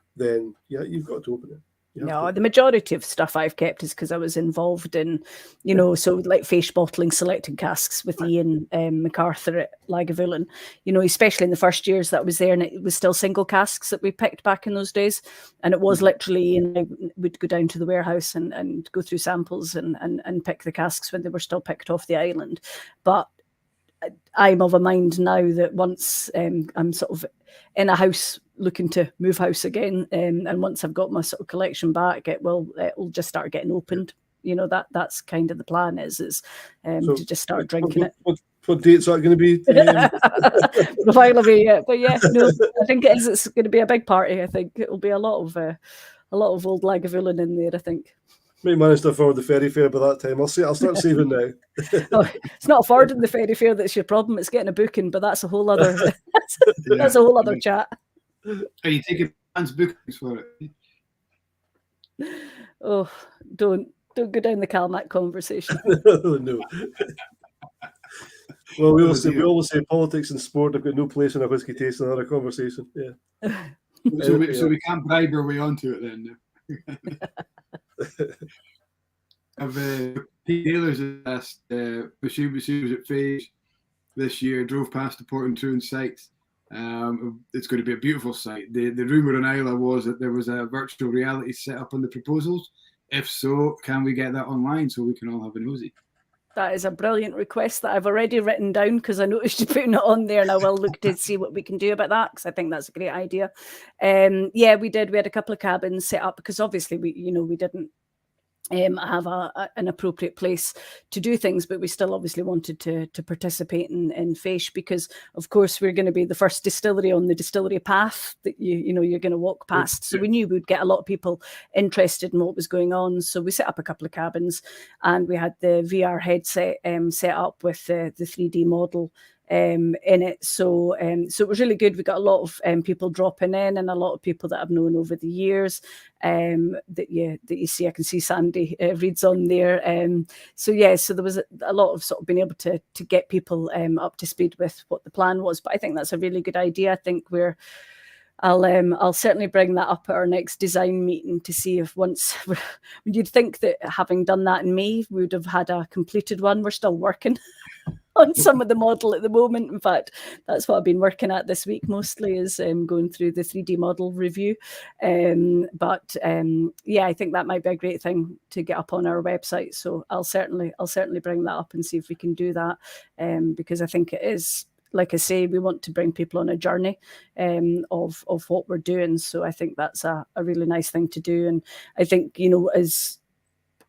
yeah, you've got to open it. The majority of stuff I've kept is because I was involved in, you know, so like fish bottling, selecting casks with Ian MacArthur at Lagavulin, you know, especially in the first years that I was there, and it was still single casks that we picked back in those days. And it was literally, you know, we'd go down to the warehouse and go through samples and pick the casks when they were still picked off the island. But I'm of a mind now that once I'm sort of in a house looking to move house again, and once I've got my sort of collection back, it'll just start getting opened. You know, that's kind of the plan is to just start drinking it. What date's that going to be? A while away yet, but yeah, no, I think it is. It's going to be a big party. I think it'll be a lot of old Lagavulin in there, I think. May manage to afford the ferry fare by that time. I'll start saving now. Oh, it's not affording the ferry fare that's your problem. It's getting a booking, but that's a whole other that's a whole other chat. Are you taking advance bookings for it? Oh, don't go down the Calmac conversation. No. Well, we always say politics and sport have got no place in a whiskey taste and another conversation. Yeah. So we can't bribe our way onto it then. Pete Taylor's asked, she was at Fage this year, drove past the Portintruan site. It's going to be a beautiful site. The rumour on Islay was that there was a virtual reality set up on the proposals. If so, can we get that online so we can all have a nosy? That is a brilliant request that I've already written down because I noticed you putting it on there, and I will look to see what we can do about that because I think that's a great idea. Yeah, we did. We had a couple of cabins set up because obviously we didn't have an appropriate place to do things, but we still obviously wanted to participate in Fish because, of course, we're going to be the first distillery on the distillery path that you're going to walk past. So we knew we'd get a lot of people interested in what was going on. So we set up a couple of cabins, and we had the VR headset set up with the 3D model in it. So it was really good. We got a lot of people dropping in, and a lot of people that I've known over the years that you see. I can see Sandy Reed's on there. So there was a lot of sort of being able to get people up to speed with what the plan was. But I think that's a really good idea. I think I'll certainly bring that up at our next design meeting to see if you'd think that having done that in May, we would have had a completed one. We're still working on some of the model at the moment. In fact, that's what I've been working at this week mostly, is going through the 3D model review. I think that might be a great thing to get up on our website. So I'll certainly bring that up and see if we can do that, because I think it is, like I say, we want to bring people on a journey of what we're doing. So I think that's a really nice thing to do. And I think, as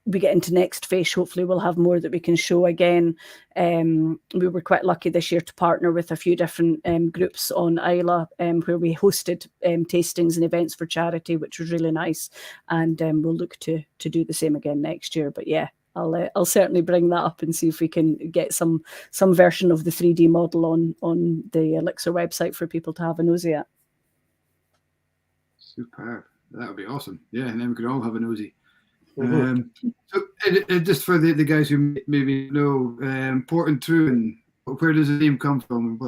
we get into next phase, hopefully we'll have more that we can show again. We were quite lucky this year to partner with a few different groups on Islay, where we hosted tastings and events for charity, which was really nice. And we'll look to do the same again next year. But yeah, I'll certainly bring that up and see if we can get some version of the 3D model on the Elixir website for people to have a nosy at. Superb. That would be awesome. Yeah, and then we could all have a nosy. Mm-hmm. So just for the guys who maybe know, Portintruan, where does the name come from?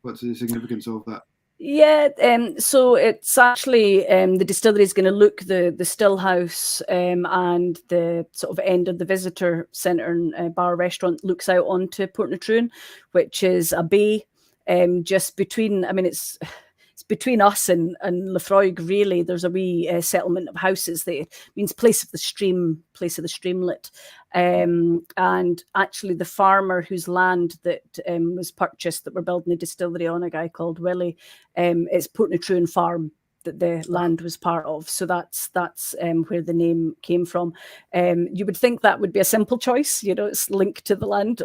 What's the significance of that? Yeah, so it's actually the distillery is going to look the still house and the sort of end of the visitor centre and bar restaurant looks out onto Portintruan, which is a bay just between. I mean, it's between us and Lefroig, really. There's a wee settlement of houses there. It means place of the streamlet. And actually the farmer whose land that was purchased, that we're building a distillery on, a guy called Willie, it's Portintruan Farm that the land was part of. So that's where the name came from. You would think that would be a simple choice, it's linked to the land.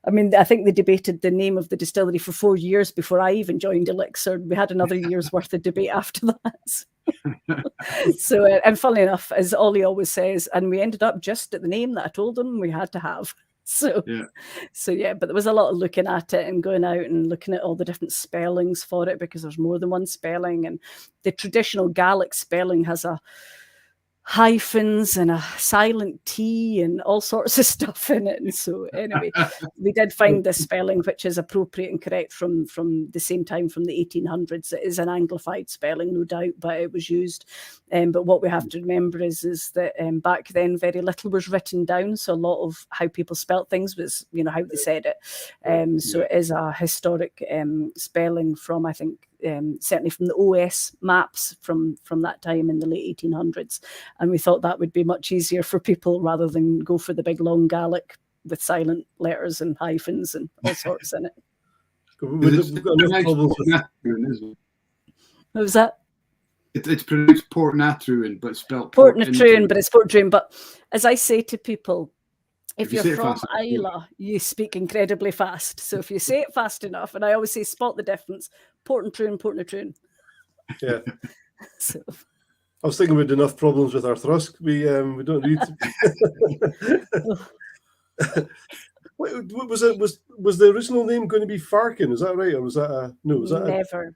I mean, I think they debated the name of the distillery for 4 years before I even joined Elixir. We had another year's worth of debate after that. So, and funnily enough, as Ollie always says, and we ended up just at the name that I told him we had to have. So but there was a lot of looking at it and going out and looking at all the different spellings for it, because there's more than one spelling, and the traditional Gaelic spelling has a hyphens and a silent T and all sorts of stuff in it. And so anyway, we did find this spelling which is appropriate and correct from the same time, from the 1800s. It is an anglified spelling, no doubt, but it was used. But what we have to remember is that back then very little was written down, so a lot of how people spelt things was how they said it. So it is a historic spelling from, I think, certainly from the OS maps from that time in the late 1800s, and we thought that would be much easier for people rather than go for the big long Gaelic with silent letters and hyphens and all sorts in it. What was that? It's pronounced Portintruan, but spelled Portintruan, but it's Portintruan. But as I say to people, if you're from Islay, you speak incredibly fast. So if you say it fast enough, and I always say, spot the difference, Portintruan. Yeah. So. I was thinking we'd enough problems with our thrusk. We don't need to. What was it? Was the original name going to be Farkin? Is that right, or was that no? Was that never?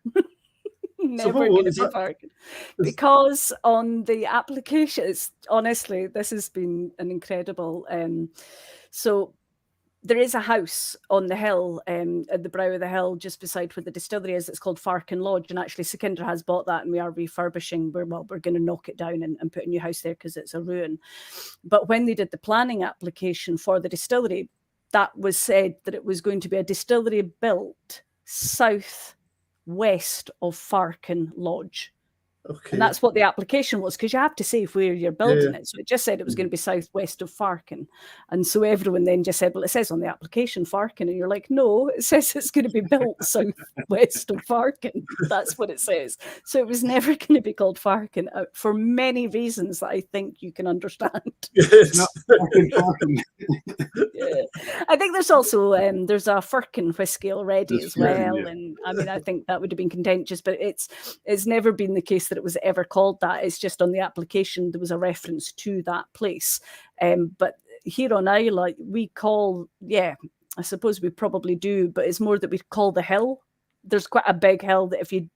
Never going to be Farkin, because on the application, honestly, this has been an incredible. So there is a house on the hill, at the brow of the hill, just beside where the distillery is. It's called Farkin Lodge, and actually Sukhinder has bought that, and we are refurbishing. We're going to knock it down and put a new house there because it's a ruin. But when they did the planning application for the distillery, that was said that it was going to be a distillery built southwest of Farkin Lodge. Okay. And that's what the application was, because you have to say where you're building it. So it just said it was going to be southwest of Farkin. And so everyone then just said, well, it says on the application Farkin. And you're like, no, it says it's going to be built southwest of Farkin. That's what it says. So it was never going to be called Farkin, for many reasons that I think you can understand. Yes. Yeah. I think there's also there's a Firkin whiskey already as well. Yeah. And I mean, I think that would have been contentious, but it's never been the case that it was ever called that. It's just on the application there was a reference to that place. But here on Islay, we call I suppose we probably do, but it's more that we call the hill. There's quite a big hill that if you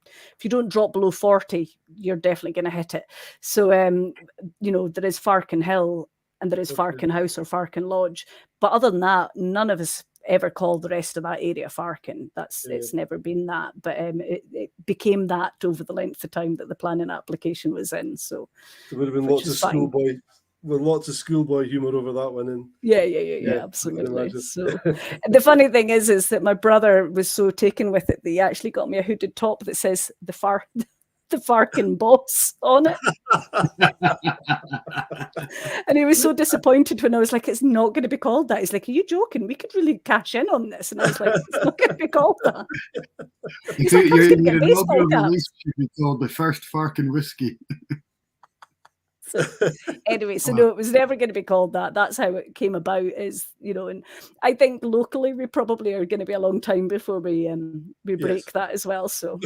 don't drop below 40, you're definitely going to hit it. So, there is Farkin Hill and there is Farkin House or Farkin Lodge. But other than that, none of us ever called the rest of that area Farkin. It's never been that. But it became that over the length of time that the planning application was in. So there would have been lots of schoolboy humour over that one. And yeah, absolutely. So the funny thing is that my brother was so taken with it that he actually got me a hooded top that says the Farkin boss on it. And he was so disappointed when I was like, it's not going to be called that. He's like, are you joking? We could really cash in on this. And I was like, it's not going to be called that. He's like, your inaugural release should be called the first Farkin whiskey. So, anyway, no, it was never going to be called that. That's how it came about, and I think locally we probably are going to be a long time before we break that as well. So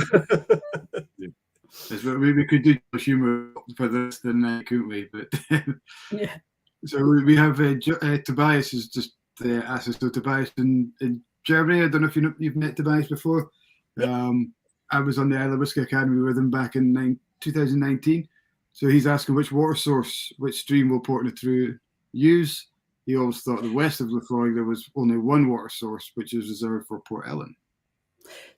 we could do humour for this, then couldn't we? But yeah. So we have Tobias who's just asked us. So Tobias in Germany. I don't know if you've met Tobias before. I was on the Isle of Islay Academy with him back in 2019. So he's asking which water source, which stream will Portintruan use. He always thought the west of Lefroy there was only one water source, which is reserved for Port Ellen.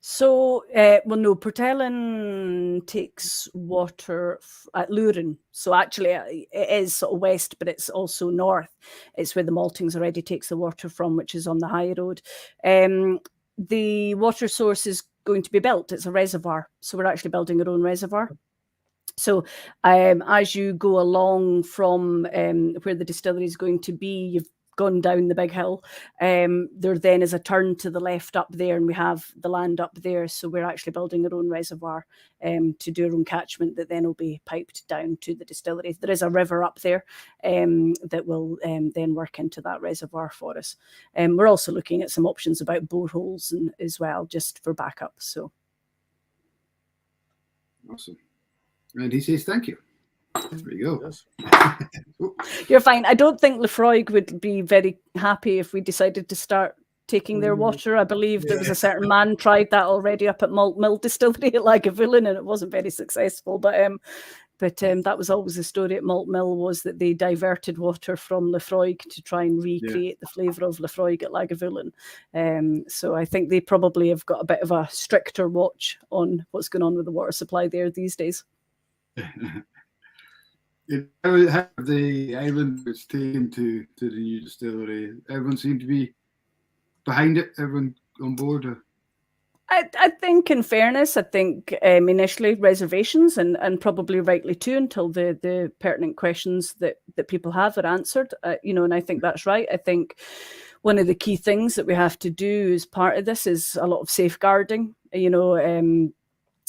So, no, Port Ellen takes water at Lurin. So actually it is sort of west, but it's also north. It's where the Maltings already takes the water from, which is on the high road. The water source is going to be built. It's a reservoir. So we're actually building our own reservoir. So as you go along from where the distillery is going to be, you've gone down the big hill. There then is a turn to the left up there, and we have the land up there. So we're actually building our own reservoir to do our own catchment that then will be piped down to the distillery. There is a river up there that will then work into that reservoir for us. We're also looking at some options about boreholes as well, just for backup. So awesome. And he says thank you. There you go. Yes. You're fine. I don't think Lefroy would be very happy if we decided to start taking their water. I believe there was a certain man tried that already up at Malt Mill Distillery at Lagavulin, and it wasn't very successful. But that was always the story at Malt Mill, was that they diverted water from Lefroy to try and recreate the flavour of Lefroy at Lagavulin. So I think they probably have got a bit of a stricter watch on what's going on with the water supply there these days. How the island was taken to the new distillery? Everyone seemed to be behind it. Everyone on board. I think, in fairness, initially reservations, and probably rightly too, until the pertinent questions that people have are answered. And I think that's right. I think one of the key things that we have to do as part of this is a lot of safeguarding.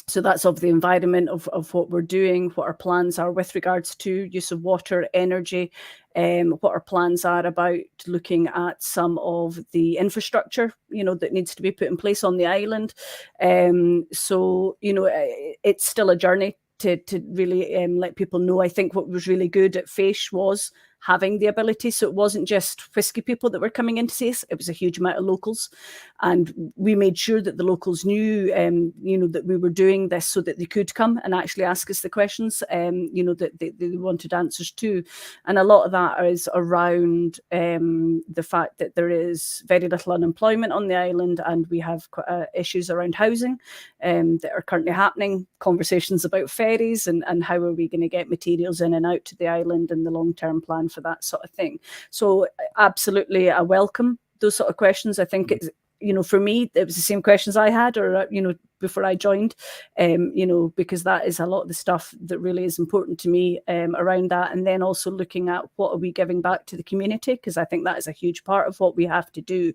So that's of the environment of what we're doing, what our plans are with regards to use of water, energy, what our plans are about looking at some of the infrastructure, that needs to be put in place on the island. So, it's still a journey to really let people know. I think what was really good at Faish was having the ability. So it wasn't just whiskey people that were coming in to see us. It was a huge amount of locals. And we made sure that the locals knew, that we were doing this so that they could come and actually ask us the questions, that they wanted answers to. And a lot of that is around the fact that there is very little unemployment on the island, and we have issues around housing that are currently happening, conversations about ferries and how are we going to get materials in and out to the island, and the long-term plan for that sort of thing. So absolutely, I welcome those sort of questions. I think it's, for me, it was the same questions I had, or, before I joined, because that is a lot of the stuff that really is important to me around that. And then also looking at what are we giving back to the community, because I think that is a huge part of what we have to do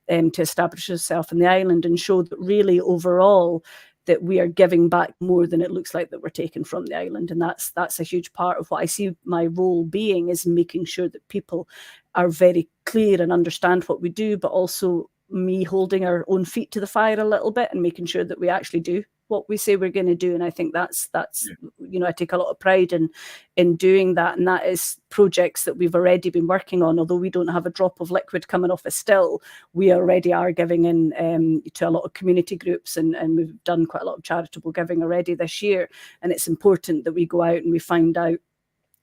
to establish ourselves in the island and show that really overall that we are giving back more than it looks like that we're taking from the island. And that's a huge part of what I see my role being, is making sure that people are very clear and understand what we do, but also me holding our own feet to the fire a little bit and making sure that we actually do what we say we're going to do. And I think that's I take a lot of pride in doing that. And that is projects that we've already been working on. Although we don't have a drop of liquid coming off a still, we already are giving in to a lot of community groups, and we've done quite a lot of charitable giving already this year. And it's important that we go out and we find out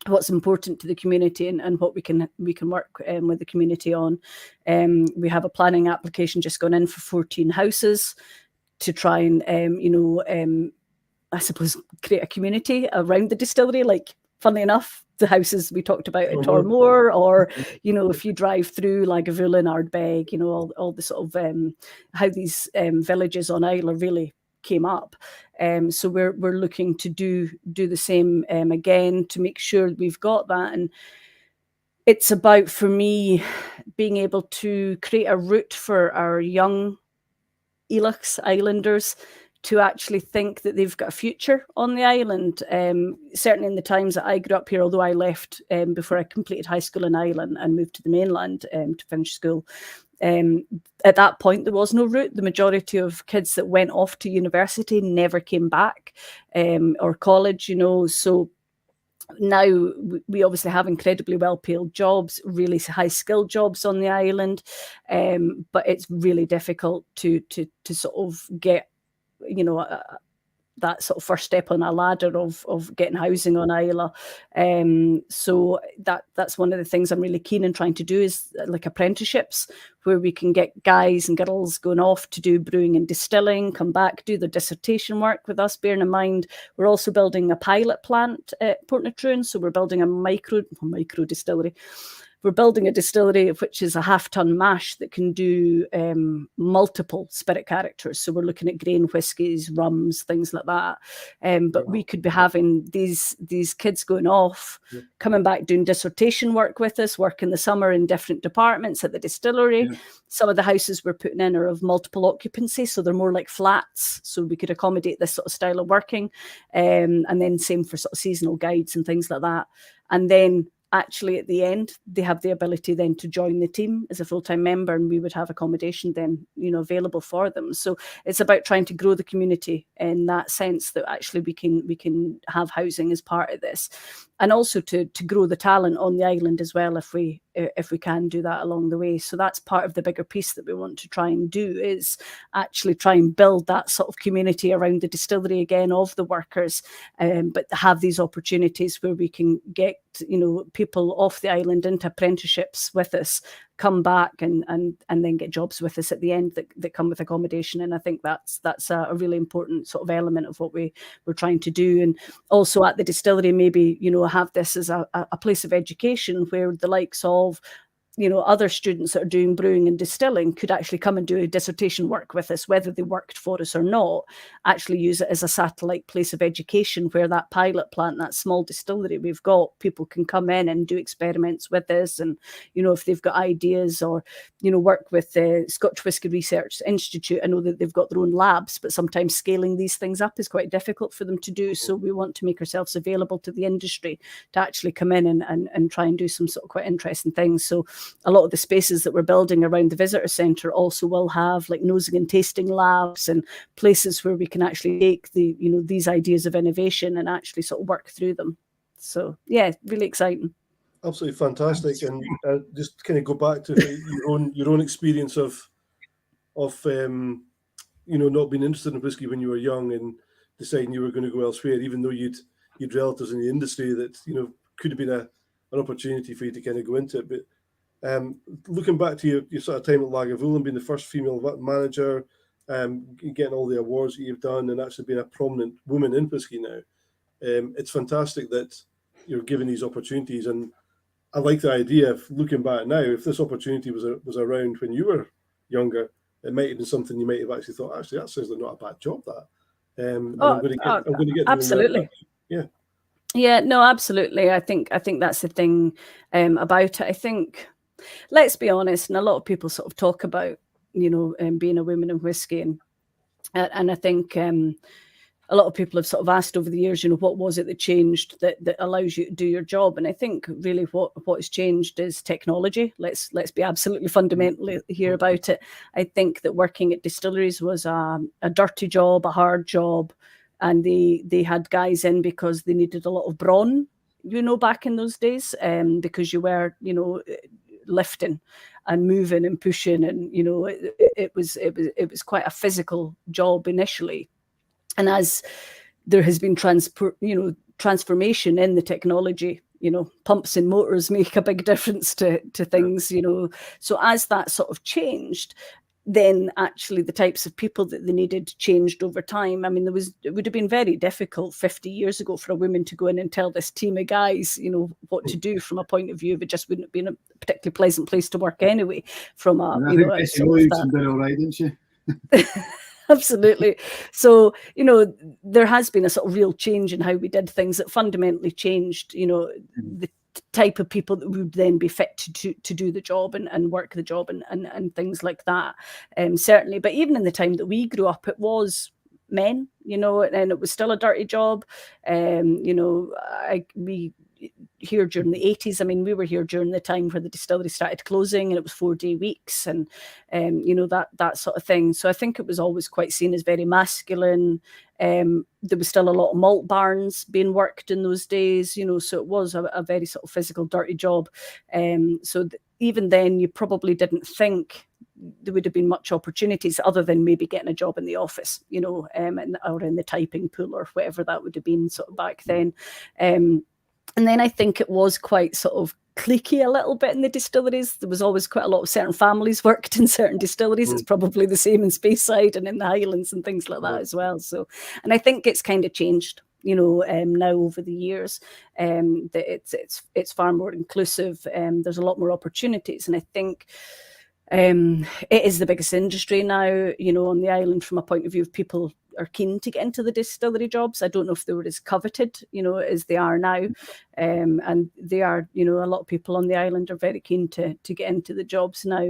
what's important to the community and what we can work with the community on. We have a planning application just gone in for 14 houses to try and I suppose create a community around the distillery. Like, funnily enough, the houses we talked about at Tormore, or if you drive through Lagavulin, Ardbeg, all the sort of how these villages on Islay really came up. So we're looking to do the same again, to make sure we've got that. And it's about, for me, being able to create a route for our young Elix Islanders to actually think that they've got a future on the island. Certainly in the times that I grew up here, although I left before I completed high school in Ireland and moved to the mainland to finish school. At that point, there was no route. The majority of kids that went off to university never came back, or college, So now we obviously have incredibly well-paid jobs, really high-skilled jobs on the island, but it's really difficult to sort of get, that sort of first step on a ladder of getting housing on Islay. So that's one of the things I'm really keen on trying to do, is like apprenticeships, where we can get guys and girls going off to do brewing and distilling, come back, do their dissertation work with us, bearing in mind we're also building a pilot plant at Portintruan. So we're building a micro distillery. We're building a distillery which is a 1/2-ton mash that can do multiple spirit characters. So we're looking at grain whiskies, rums, things like that. But we could be having these kids going off, coming back, doing dissertation work with us, work in the summer in different departments at the distillery. Yeah. Some of the houses we're putting in are of multiple occupancy, so they're more like flats. So we could accommodate this sort of style of working. And then same for sort of seasonal guides and things like that. And then actually at the end, they have the ability then to join the team as a full-time member, and we would have accommodation then, available for them. So it's about trying to grow the community in that sense, that actually we can have housing as part of this, and also to grow the talent on the island as well, if we can do that along the way. So that's part of the bigger piece that we want to try and do, is actually try and build that sort of community around the distillery again, of the workers, but have these opportunities where we can get people off the island into apprenticeships with us, come back and then get jobs with us at the end that come with accommodation. And I think that's a really important sort of element of what we're trying to do. And also at the distillery, maybe have this as a place of education, where the likes of other students that are doing brewing and distilling could actually come and do a dissertation work with us, whether they worked for us or not. Actually use it as a satellite place of education, where that pilot plant, that small distillery we've got, people can come in and do experiments with us. And, if they've got ideas, or, work with the Scotch Whisky Research Institute. I know that they've got their own labs, but sometimes scaling these things up is quite difficult for them to do. So we want to make ourselves available to the industry to actually come in and try and do some sort of quite interesting things. So a lot of the spaces that we're building around the visitor centre also will have like nosing and tasting labs, and places where we can actually take these ideas of innovation and actually sort of work through them. So yeah, really exciting. Absolutely fantastic. And just kind of go back to your own experience of not being interested in whiskey when you were young, and deciding you were going to go elsewhere, even though you'd relatives in the industry that could have been an opportunity for you to kind of go into it. But looking back to your sort of time at Lagavulin, being the first female manager, getting all the awards that you've done, and actually being a prominent woman in whiskey now, it's fantastic that you're given these opportunities. And I like the idea of looking back now, if this opportunity was around when you were younger, it might have been something you might have actually thought, actually, that sounds like not a bad job, that. I'm going to get absolutely. Yeah, no, absolutely. I think that's the thing about it. I think, let's be honest, and a lot of people sort of talk about being a woman in whiskey, and I think a lot of people have sort of asked over the years, what was it that changed that allows you to do your job? And I think really what has changed is technology. Let's be absolutely fundamentally here about it. I think that working at distilleries was a dirty job, a hard job, and they had guys in because they needed a lot of brawn, back in those days, because you were, lifting and moving and pushing, and it was quite a physical job initially. And as there has been transformation in the technology, pumps and motors make a big difference to things, So as that sort of changed, then actually the types of people that they needed changed over time. I mean, it would have been very difficult 50 years ago for a woman to go in and tell this team of guys, what to do from a point of view. It just wouldn't have been a particularly pleasant place to work anyway. From a, I think Bessie Williamson did all right, didn't she? Absolutely. So, there has been a sort of real change in how we did things that fundamentally changed, the type of people that would then be fit to do the job and work the job and things like that. Certainly. But even in the time that we grew up, it was men, and it was still a dirty job. We here during the 80s. I mean, we were here during the time where the distillery started closing, and it was 4-day weeks, and that sort of thing. So I think it was always quite seen as very masculine. There was still a lot of malt barns being worked in those days, so it was a very sort of physical, dirty job. So even then, you probably didn't think there would have been much opportunities other than maybe getting a job in the office, or in the typing pool or whatever that would have been sort of back then. And then I think it was quite sort of cliquey a little bit in the distilleries. There was always quite a lot of certain families worked in certain distilleries. It's probably the same in Speyside and in the Highlands and things like that as well. So, and I think it's kind of changed, now over the years, that it's far more inclusive. There's a lot more opportunities, and I think it is the biggest industry now, on the island from a point of view of people are keen to get into the distillery jobs. I don't know if they were as coveted, as they are now. And they are, a lot of people on the island are very keen to get into the jobs now.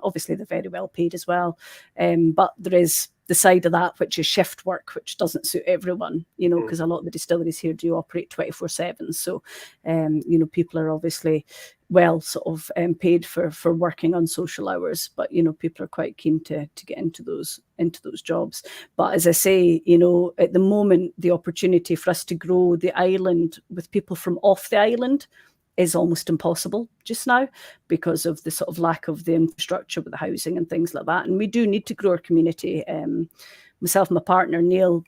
Obviously, they're very well paid as well. But there is the side of that, which is shift work, which doesn't suit everyone, because a lot of the distilleries here do operate 24/7. So, people are obviously well sort of paid for working on social hours, but people are quite keen to get into those jobs. But as I say, at the moment, the opportunity for us to grow the island with people from off the island is almost impossible just now because of the sort of lack of the infrastructure with the housing and things like that. And we do need to grow our community. Myself and my partner Neil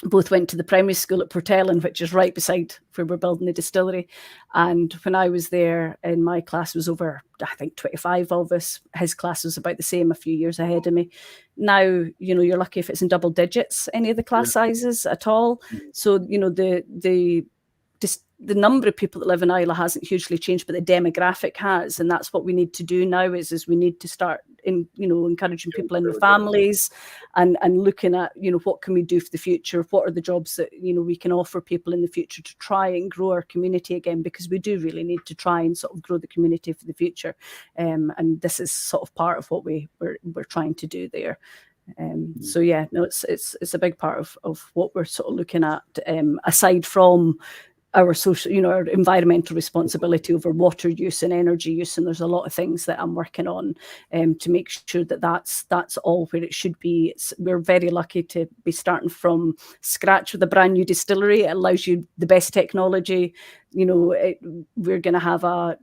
both went to the primary school at Portintruan, which is right beside where we're building the distillery. And when I was there, in my class was over, I think, 25 of us. His class was about the same, a few years ahead of me. Now, you're lucky if it's in double digits, any of the class sizes at all. So, the number of people that live in Islay hasn't hugely changed, but the demographic has, and that's what we need to do now. Is we need to start encouraging people in with families, and looking at what can we do for the future? What are the jobs that we can offer people in the future to try and grow our community again? Because we do really need to try and sort of grow the community for the future, and this is sort of part of what we're trying to do there. So yeah, no, it's a big part of what we're sort of looking at, aside from our social, our environmental responsibility over water use and energy use. And there's a lot of things that I'm working on to make sure that that's all where it should be. We're very lucky to be starting from scratch with a brand new distillery. It allows you the best technology. We're going to have I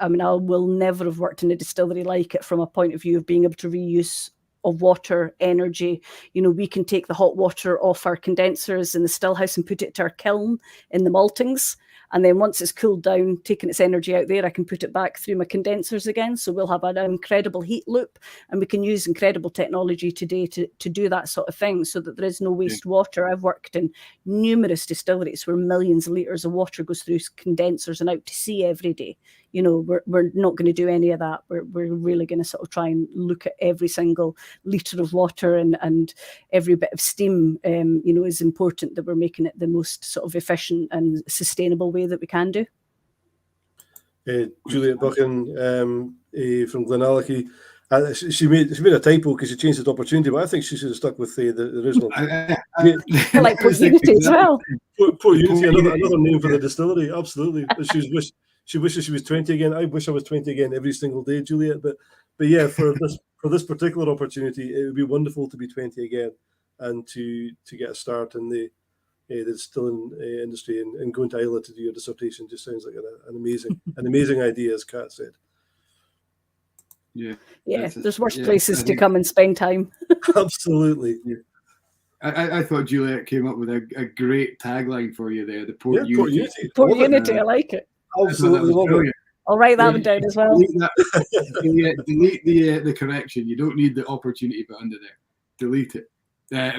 will never have worked in a distillery like it from a point of view of being able to reuse of water, energy. We can take the hot water off our condensers in the still house and put it to our kiln in the maltings. And then once it's cooled down, taking its energy out there, I can put it back through my condensers again. So we'll have an incredible heat loop, and we can use incredible technology today to do that sort of thing so that there is no waste water. I've worked in numerous distilleries where millions of litres of water goes through condensers and out to sea every day. We're not going to do any of that. We're really going to sort of try and look at every single litre of water and every bit of steam, is important, that we're making it the most sort of efficient and sustainable way that we can do. Juliet Buchan from Glenallachie. She made a typo because she changed it to opportunity, but I think she should have stuck with the original. I like Port Unity as well. Port Unity, another name for the distillery. Absolutely. She wishes she was 20 again. I wish I was 20 again every single day, Juliet. But yeah, for this particular opportunity, it would be wonderful to be 20 again and to get a start in the distilling industry and going to Islay to do your dissertation. Just sounds like an amazing idea, as Kat said. Yeah, there's worse places to come and spend time. Absolutely. Yeah. I thought Juliet came up with a great tagline for you there. The Port Unity. Port Unity, I like it. Absolutely love it. I'll write that one down as well. Delete the correction. You don't need the opportunity bit under there. Delete it.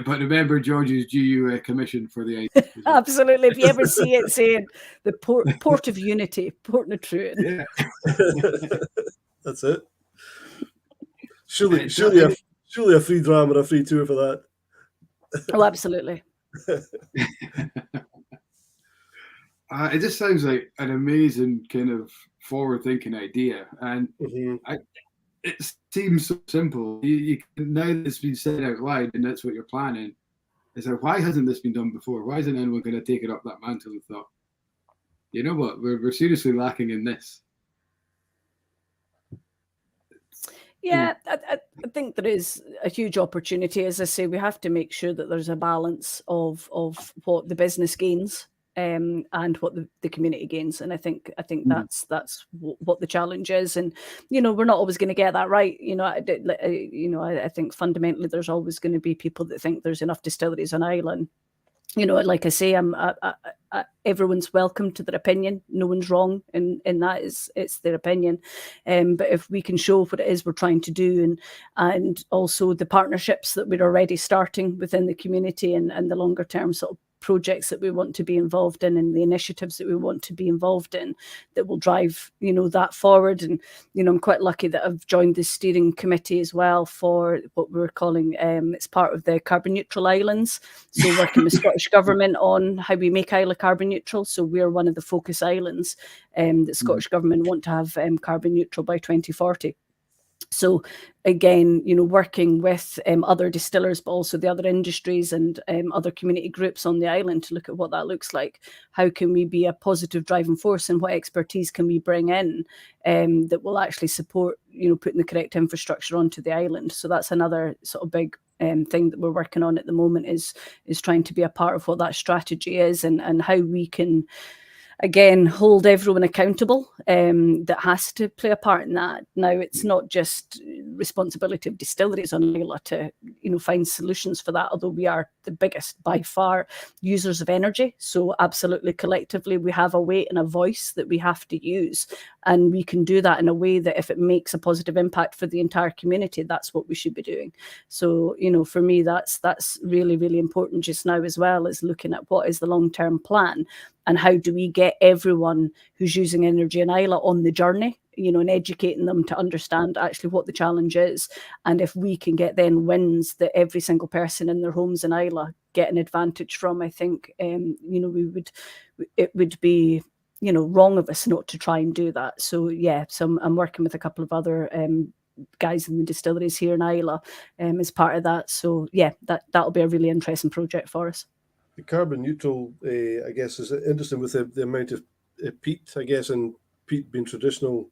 But remember, Georgie's due you a commission for the idea. Absolutely. If you ever see it saying the Port of Unity, Portintruan. Yeah. That's it. Surely a free dram or a free tour for that. Oh, absolutely. It just sounds like an amazing kind of forward-thinking idea, and it seems so simple. Now that it's been said out loud, and that's what you're planning. It's like, why hasn't this been done before? Why isn't anyone going to take it up that mantle and thought, you know what, we're seriously lacking in this? Yeah, I think there is a huge opportunity. As I say, we have to make sure that there's a balance of what the business gains and what the community gains. And I think that's what the challenge is. And we're not always going to get that right. I think fundamentally there's always going to be people that think there's enough distilleries on Ireland. Like I say, everyone's welcome to their opinion. No one's wrong in that. It's their opinion. But if we can show what it is we're trying to do and also the partnerships that we're already starting within the community and the longer term sort of projects that we want to be involved in and the initiatives that we want to be involved in that will drive that forward. And I'm quite lucky that I've joined the steering committee as well for what we're calling it's part of the carbon neutral islands, so working with Scottish Government on how we make Islay carbon neutral. So we're one of the focus islands that Scottish Government want to have carbon neutral by 2040. So again, working with other distillers, but also the other industries and other community groups on the island to look at what that looks like. How can we be a positive driving force, and what expertise can we bring in that will actually support, putting the correct infrastructure onto the island? So that's another sort of big thing that we're working on at the moment is trying to be a part of what that strategy is and how we can, again, hold everyone accountable that has to play a part in that. Now, it's not just responsibility of distilleries on Islay to, find solutions for that, although we are the biggest by far users of energy. So absolutely collectively, we have a weight and a voice that we have to use. And we can do that in a way that if it makes a positive impact for the entire community, that's what we should be doing. So, for me, that's really, really important just now, as well as looking at what is the long-term plan and how do we get everyone who's using energy in Islay on the journey, and educating them to understand actually what the challenge is. And if we can get then wins that every single person in their homes in Islay get an advantage from, I think, it would be, wrong of us not to try and do that. So yeah, I'm working with a couple of other guys in the distilleries here in Islay as part of that. So yeah, that'll be a really interesting project for us. The carbon neutral, I guess, is interesting with the amount of peat, I guess, and peat being traditional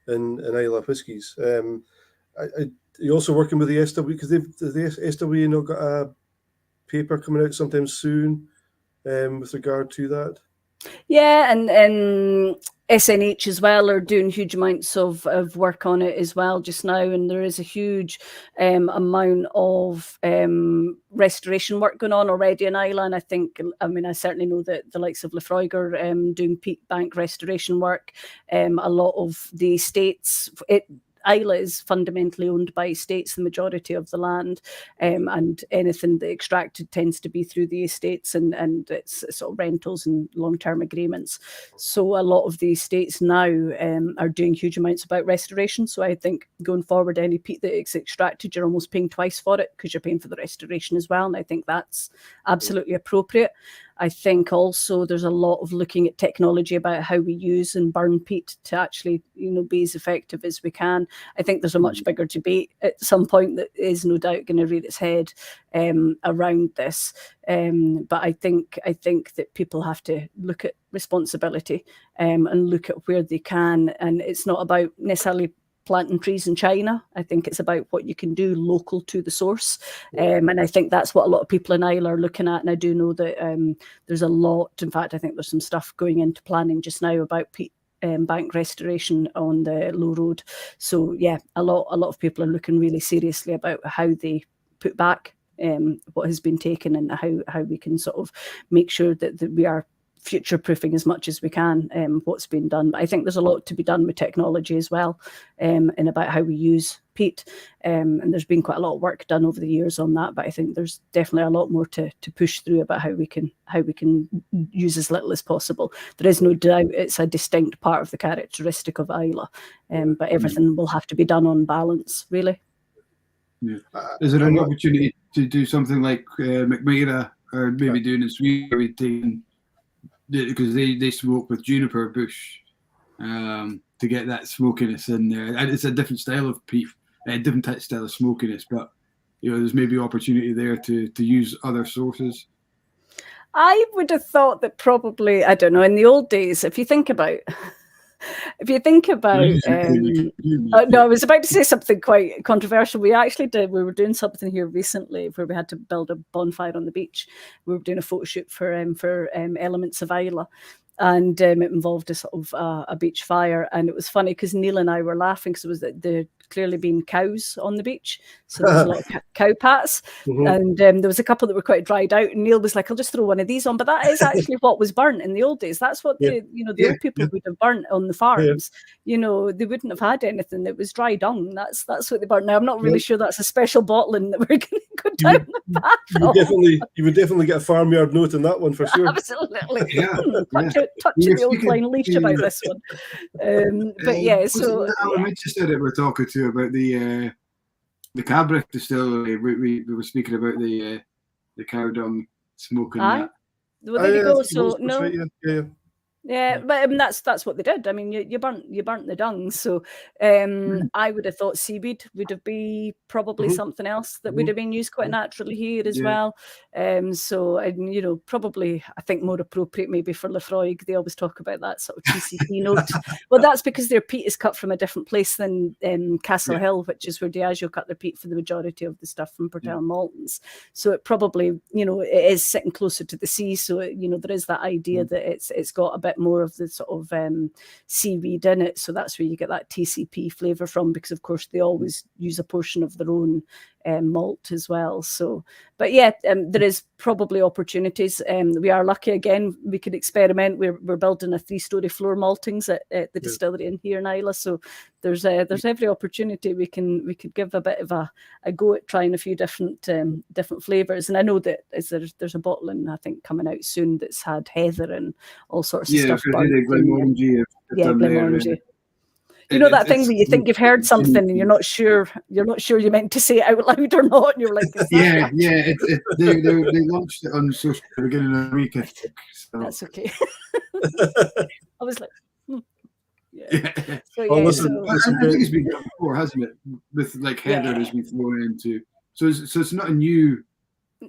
in Islay whiskies. You're also working with the SW, because the SW got a paper coming out sometime soon with regard to that. Yeah, and SNH as well are doing huge amounts of work on it as well just now, and there is a huge amount of restoration work going on already in Islay. And I certainly know that the likes of Lefroy are doing peat bank restoration work. A lot of the estates, Islay is fundamentally owned by estates, the majority of the land, and anything that extracted tends to be through the estates, and it's sort of rentals and long-term agreements. So a lot of the estates now are doing huge amounts about restoration. So I think going forward, any peat that is extracted, you're almost paying twice for it because you're paying for the restoration as well. And I think that's absolutely appropriate. I think also there's a lot of looking at technology about how we use and burn peat to actually, be as effective as we can. I think there's a much bigger debate at some point that is no doubt going to rear its head around this. But I think that people have to look at responsibility and look at where they can. And it's not about necessarily planting trees in China. I think it's about what you can do local to the source. And I think that's what a lot of people in Islay are looking at. And I do know that there's a lot, in fact, I think there's some stuff going into planning just now about peat bank restoration on the low road. So yeah, a lot of people are looking really seriously about how they put back what has been taken and how we can sort of make sure that we are future-proofing as much as we can what's been done. But I think there's a lot to be done with technology as well, and about how we use peat. And there's been quite a lot of work done over the years on that. But I think there's definitely a lot more to push through about how we can use as little as possible. There is no doubt it's a distinct part of the characteristic of Islay, but everything will have to be done on balance, really. Yeah. Is there an opportunity to do something like McMaira, or maybe doing in Sweden, because they smoke with juniper bush to get that smokiness in there, and it's a different style of peat, a different style of smokiness, but there's maybe opportunity there to use other sources. I would have thought that probably, I don't know, in the old days, if you think about no, I was about to say something quite controversial. We were doing something here recently where we had to build a bonfire on the beach. We were doing a photo shoot for Elements of Islay, and it involved a sort of a beach fire. And it was funny because Neil and I were laughing because it was there clearly been cows on the beach, so there was a lot of cow pats, and there was a couple that were quite dried out, and Neil was like, I'll just throw one of these on. But that is actually what was burnt in the old days. That's what the old people would have burnt on the farms. They wouldn't have had anything. It was dry dung. That's what they burnt. Now I'm not really sure that's a special bottling that we're going to go down the path of. You would definitely get a farmyard note in that one for sure. Absolutely. Touching the old plain leash about this one. But yeah, so I'm interested that we're talking to about the Cabrick distillery. We were speaking about the cow dung smoking. Well, there you go. So no. Right, Yeah, but that's what they did. I mean, you burnt the dung. So I would have thought seaweed would have been probably something else that would have been used quite naturally here as well. So probably I think more appropriate maybe for Lefroy. They always talk about that sort of TCP note. Well, that's because their peat is cut from a different place than Castle Hill, which is where Diageo cut their peat for the majority of the stuff from Portintruan Maltons. So it probably it is sitting closer to the sea. So there is that idea that it's got a bit more of the sort of seaweed in it, so that's where you get that TCP flavour from, because of course they always use a portion of their own malt as well. So but yeah, there is probably opportunities. We are lucky again, we could experiment. We're building a 3-story floor maltings at the distillery in here in Islay, so there's every opportunity we could give a bit of a go at trying a few different flavours. And I know that there's a bottling I think coming out soon that's had heather and all sorts of stuff. Glenmorangie. Glenmorangie. That thing where you think you've heard something and you're not sure you meant to say it out loud or not, and you're like, they launched it on social at the beginning of the week, I think, so. That's okay. I was like, Yeah. So, well, yeah, listen, I think it's been done before, hasn't it? With like heather has been thrown into, so it's not a new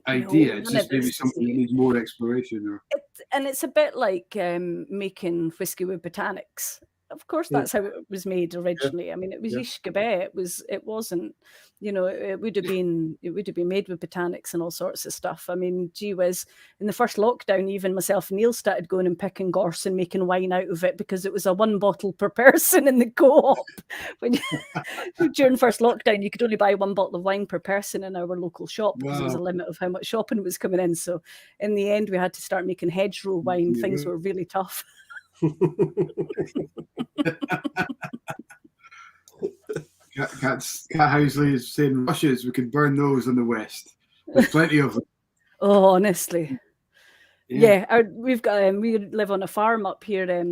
idea. It's just maybe something that needs more exploration, or it's a bit like making whiskey with botanics. Of course, that's how it was made originally. I mean, it was Ishkabe. It wasn't. It would have been made with botanics and all sorts of stuff. I mean, gee whiz, in the first lockdown, even myself and Neil started going and picking gorse and making wine out of it, because it was a 1 bottle per person in the co-op. During first lockdown, you could only buy 1 bottle of wine per person in our local shop, because there was a limit of how much shopping was coming in. So in the end, we had to start making hedgerow wine. Things were really tough. Cat Housley is saying rushes, we could burn those in the west. There's plenty of them. Oh, honestly, we've got we live on a farm up here,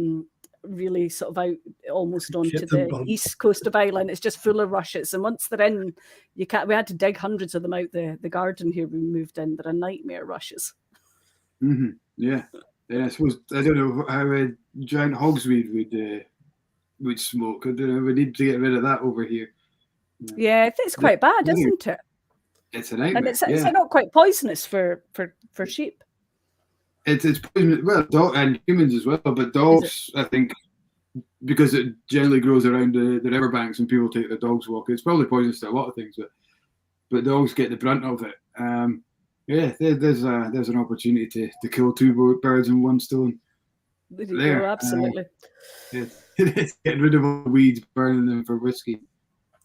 really sort of out almost onto the east coast of Ireland. It's just full of rushes, and once they're in, we had to dig hundreds of them out the garden here we moved in. They're a nightmare, rushes. Yeah. I suppose I don't know how a giant hogsweed would smoke. I don't know. We need to get rid of that over here. Yeah, it's quite bad, isn't it? It's a nightmare. And it's not quite poisonous for sheep. It's poisonous. Well, and humans as well. But dogs, I think, because it generally grows around the riverbanks and people take their dogs walking, it's probably poisonous to a lot of things. But dogs get the brunt of it. There's an opportunity to kill two birds in one stone. There, absolutely. It's getting rid of all the weeds, burning them for whiskey.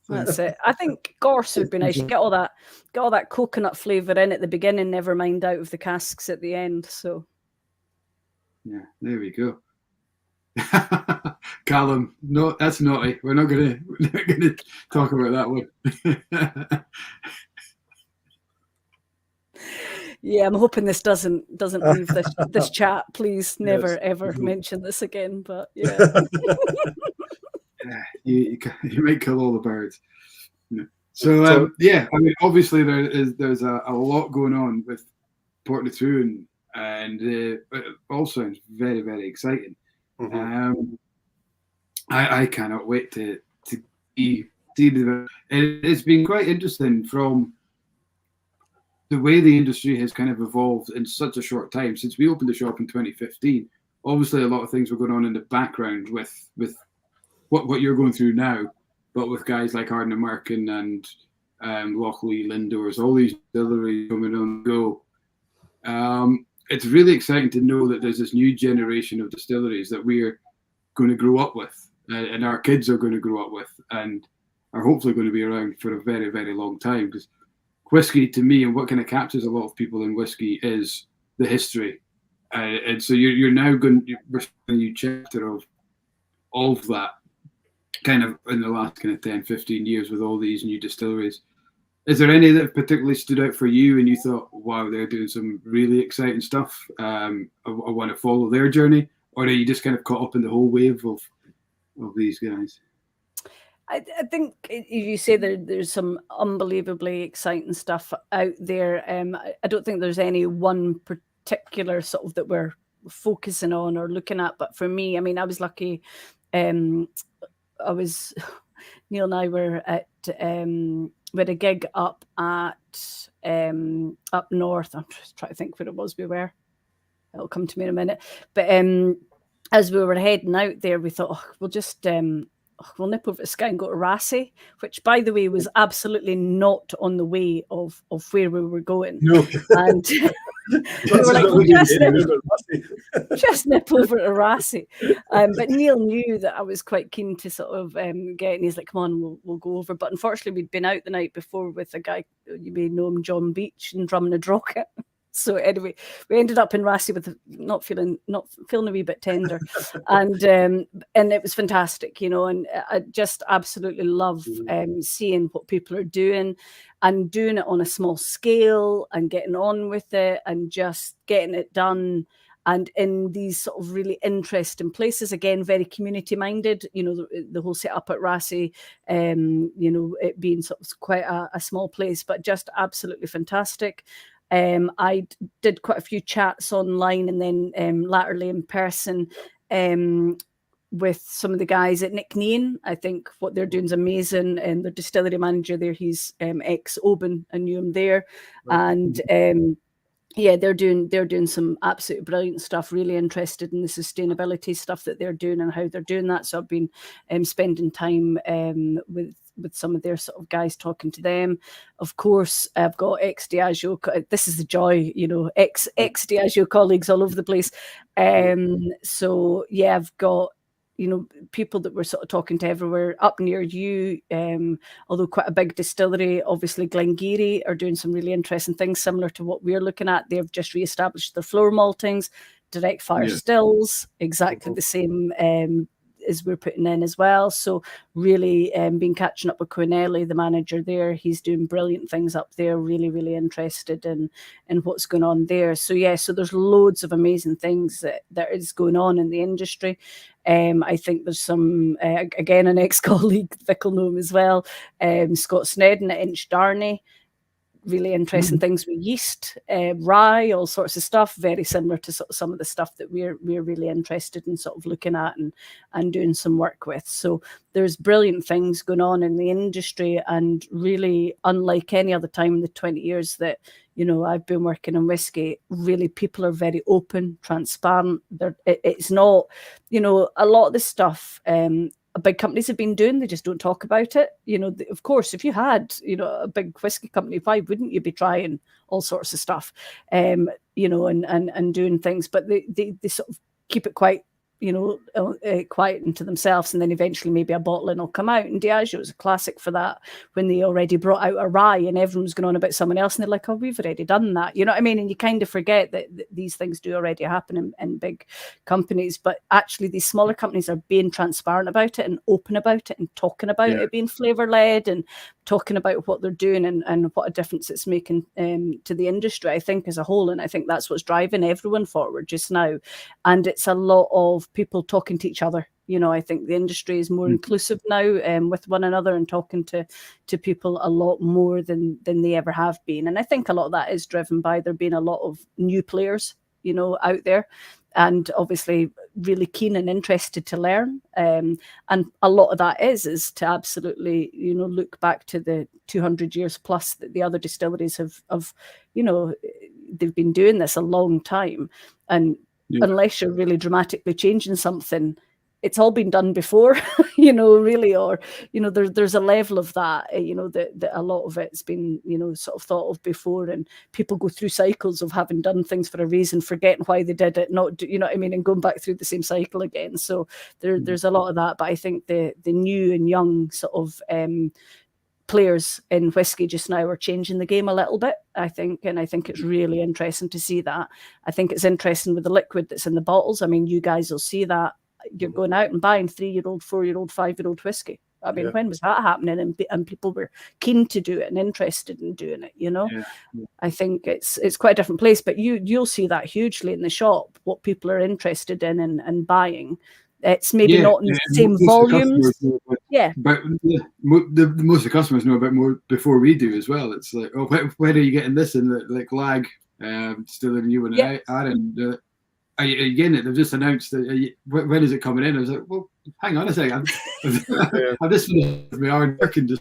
That's it. I think gorse would be nice. You get all that coconut flavour in at the beginning, never mind out of the casks at the end. So yeah, there we go. Callum, no, that's naughty. We're not gonna talk about that one. Yeah, I'm hoping this doesn't leave this chat. Please never ever mention this again. But yeah. You might kill all the birds. So I mean, obviously there's a lot going on with Portintruan, and it all sounds very, very exciting. I cannot wait to see the. It's been quite interesting from the way the industry has kind of evolved in such a short time since we opened the shop in 2015. Obviously, a lot of things were going on in the background with what you're going through now, but with guys like Arden and Merkin and Lochleigh, Lindors, all these distilleries coming on the go. It's really exciting to know that there's this new generation of distilleries that we're going to grow up with, and our kids are going to grow up with, and are hopefully going to be around for a very, very long time. Because whiskey, to me, and what kind of captures a lot of people in whiskey is the history, and so you're now we're a new chapter of that. Kind of in the last kind of 10, 15 years with all these new distilleries. Is there any that particularly stood out for you and you thought, wow, they're doing some really exciting stuff? I want to follow their journey? Or are you just kind of caught up in the whole wave of these guys? I think you say there's some unbelievably exciting stuff out there. I don't think there's any one particular sort of that we're focusing on or looking at. But for me, I mean, I was lucky. Neil and I were at we had a gig up north. I'm just trying to think where it was we were. It'll come to me in a minute. But as we were heading out there, we thought, we'll just we'll nip over to Skye and go to Rassay, which, by the way, was absolutely not on the way of where we were going. No. And we were like, just nip over to Rassay. But Neil knew that I was quite keen to sort of get, and he's like, come on, we'll go over. But unfortunately, we'd been out the night before with a guy, you may know him, John Beach, and Drummond and Droghett. So anyway, we ended up in Rassay with not feeling a wee bit tender, and it was fantastic, you know. And I just absolutely love seeing what people are doing, and doing it on a small scale, and getting on with it, and just getting it done, and in these sort of really interesting places. Again, very community minded. You know, the whole setup at Rassay, you know, it being sort of quite a small place, but just absolutely fantastic. I did quite a few chats online, and then latterly in person with some of the guys at Nick Nean. I think what they're doing is amazing, and the distillery manager there, he's ex-Oban, I knew him there, and yeah, they're doing some absolutely brilliant stuff. Really interested in the sustainability stuff that they're doing and how they're doing that. So I've been spending time with some of their sort of guys, talking to them. Of course, I've got ex-Diageo. This is the joy, you know, ex-Diageo colleagues all over the place. So yeah, I've got, you know, people that we're sort of talking to everywhere up near you. Although quite a big distillery, obviously Glengarry are doing some really interesting things similar to what we're looking at. They've just re-established their floor maltings, direct fire stills, exactly the same as we're putting in as well. So really been catching up with Quinelli, the manager there. He's doing brilliant things up there. Really, really interested in what's going on there. So yeah, so there's loads of amazing things that is going on in the industry. I think there's some, again, an ex-colleague, Vic will know him as well, Scott Snedden at Inch Darnay. really interesting things with yeast, rye, all sorts of stuff, very similar to sort of some of the stuff that we're really interested in sort of looking at and doing some work with. So there's brilliant things going on in the industry, and really unlike any other time in the 20 years that, you know, I've been working in whiskey, really people are very open, transparent. It's not, you know, a lot of the stuff big companies have been doing, they just don't talk about it. You know, of course, if you had, you know, a big whiskey company, why wouldn't you be trying all sorts of stuff, you know, and doing things? But they sort of keep it quite, you know, quiet into themselves, and then eventually maybe a bottling will come out. And Diageo was a classic for that, when they already brought out a rye and everyone was going on about someone else, and they're like, oh, we've already done that, you know what I mean? And you kind of forget that these things do already happen in big companies, but actually these smaller companies are being transparent about it and open about it and talking about it being flavour led and talking about what they're doing and what a difference it's making to the industry, I think, as a whole. And I think that's what's driving everyone forward just now. And it's a lot of people talking to each other. You know, I think the industry is more inclusive now, with one another, and talking to people a lot more than they ever have been. And I think a lot of that is driven by there being a lot of new players, you know, out there, and obviously really keen and interested to learn. And a lot of that is to absolutely, you know, look back to the 200 years plus that the other distilleries have, you know, they've been doing this a long time. And unless you're really dramatically changing something, it's all been done before, you know, really, or, you know, there's a level of that, you know, that a lot of it's been, you know, sort of thought of before, and people go through cycles of having done things for a reason, forgetting why they did it, not, you know what I mean, and going back through the same cycle again. So there's a lot of that, but I think the new and young sort of players in whiskey just now are changing the game a little bit, I think, and I think it's really interesting to see that. I think it's interesting with the liquid that's in the bottles. I mean, you guys will see that. You're going out and buying 3-year-old, 4-year-old, 5-year-old whiskey. I mean, when was that happening? And people were keen to do it and interested in doing it, you know? I think it's quite a different place, but you'll see that hugely in the shop, what people are interested in and buying. It's maybe not in the same volumes. But most of the customers know about more before we do as well. It's like, oh, when are you getting this in? Like Lag, still a new one. And are you getting it? They've just announced that. When is it coming in? I was like, well, hang on a second. I've just finished my hard work and just.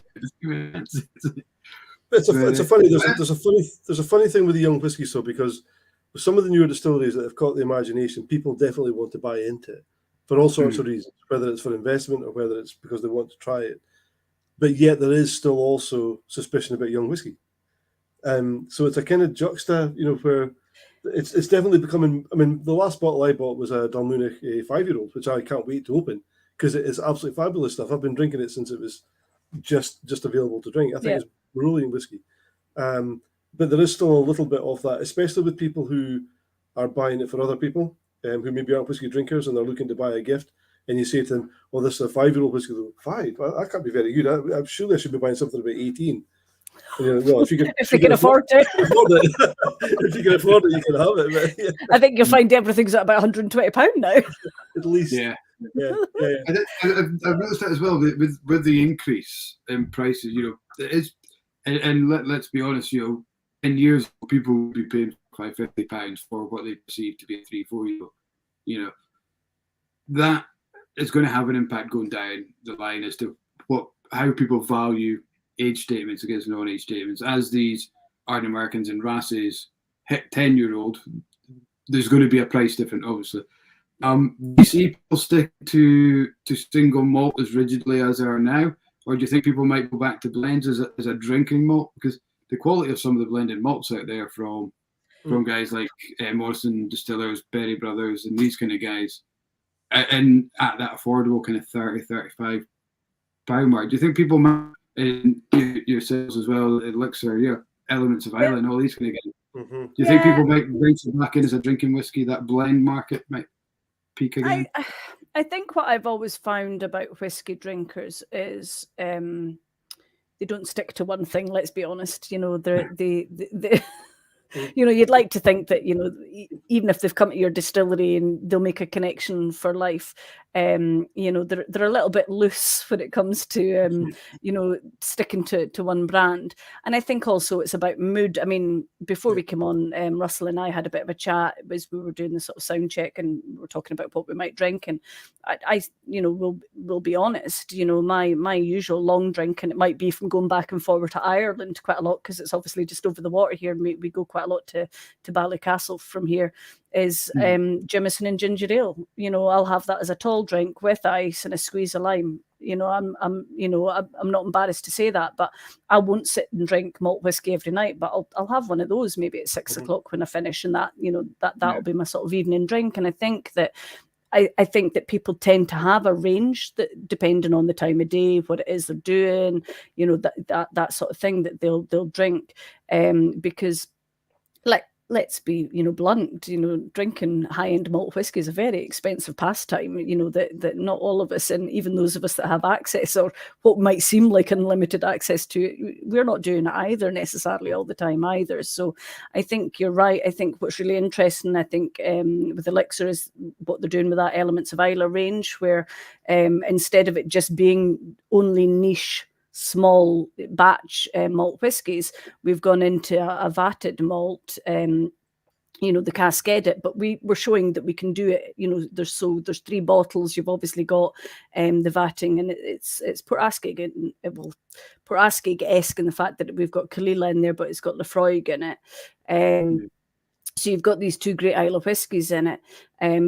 It's a funny. There's a funny thing with the young whiskey, so because with some of the newer distilleries that have caught the imagination, people definitely want to buy into it for all sorts of reasons, whether it's for investment or whether it's because they want to try it. But yet there is still also suspicion about young whiskey. So it's a kind of juxta, you know, where it's definitely becoming. I mean, the last bottle I bought was a Dalmunich 5-year-old, which I can't wait to open because it is absolutely fabulous stuff. I've been drinking it since it was just available to drink. I think it's brilliant whiskey. But there is still a little bit of that, especially with people who are buying it for other people, who maybe aren't whiskey drinkers and they're looking to buy a gift. And you say to them, well, this is a 5-year-old whiskey. Five? Well, that can't be very good. I'm sure I should be buying something about 18. You know, well, if you can afford it. If you can afford it, you can have it. But, I think you'll find everything's at about £120 now. At least. Yeah. I've noticed that as well with the increase in prices. You know, it is, and let's be honest. You know, in years people will be paying £50 for what they perceive to be a 3-4-year-old. You know, that is going to have an impact going down the line as to how people value age statements against non-age statements. As these Ardent Americans and Rasses hit 10-year-old, there's going to be a price difference, obviously. Do you see people stick to single malt as rigidly as they are now, or do you think people might go back to blends as a drinking malt? Because the quality of some of the blended malts out there from guys like Morrison Distillers, Berry Brothers, and these kind of guys, and at that affordable kind of £30-35 mark, do you think people might, and yourselves as well, Elixir, Elements of Islay, and all these kind of guys, do you think people might venture back in as a drinking whiskey? That blend market might peak again? I think what I've always found about whiskey drinkers is they don't stick to one thing. Let's be honest. You know, they you know, you'd like to think that, you know, even if they've come to your distillery and they'll make a connection for life, You know, they're a little bit loose when it comes to you know, sticking to one brand. And I think also it's about mood. I mean, before we came on, Russell and I had a bit of a chat as we were doing the sort of sound check, and we were talking about what we might drink. And I you know, will be honest, you know, my usual long drink, and it might be from going back and forward to Ireland quite a lot, because it's obviously just over the water here, and we go quite a lot to Ballycastle from here, is Jameson and ginger ale. You know, I'll have that as a tall drink with ice and a squeeze of lime. You know, I'm not embarrassed to say that, but I won't sit and drink malt whiskey every night, but I'll have one of those maybe at 6 o'clock when I finish, and that, you know, that'll be my sort of evening drink. And I think that people tend to have a range, that depending on the time of day, what it is they're doing, you know, that sort of thing, that they'll drink, because, like, let's be, you know, blunt, you know, drinking high-end malt whiskey is a very expensive pastime, you know, that not all of us, and even those of us that have access, or what might seem like unlimited access to it, we're not doing it either necessarily all the time either. So I think you're right. I think what's really interesting, I think, with Elixir, is what they're doing with that Elements of Islay range, where instead of it just being only niche small batch malt whiskies, we've gone into a vatted malt, you know, the cask edit, but we're showing that we can do it. You know, there's 3 bottles. You've obviously got the vatting, and it's Portintruan, and Portintruan-esque in the fact that we've got Kalila in there, but it's got Lafroig in it. So you've got these 2 great Islay whiskies in it,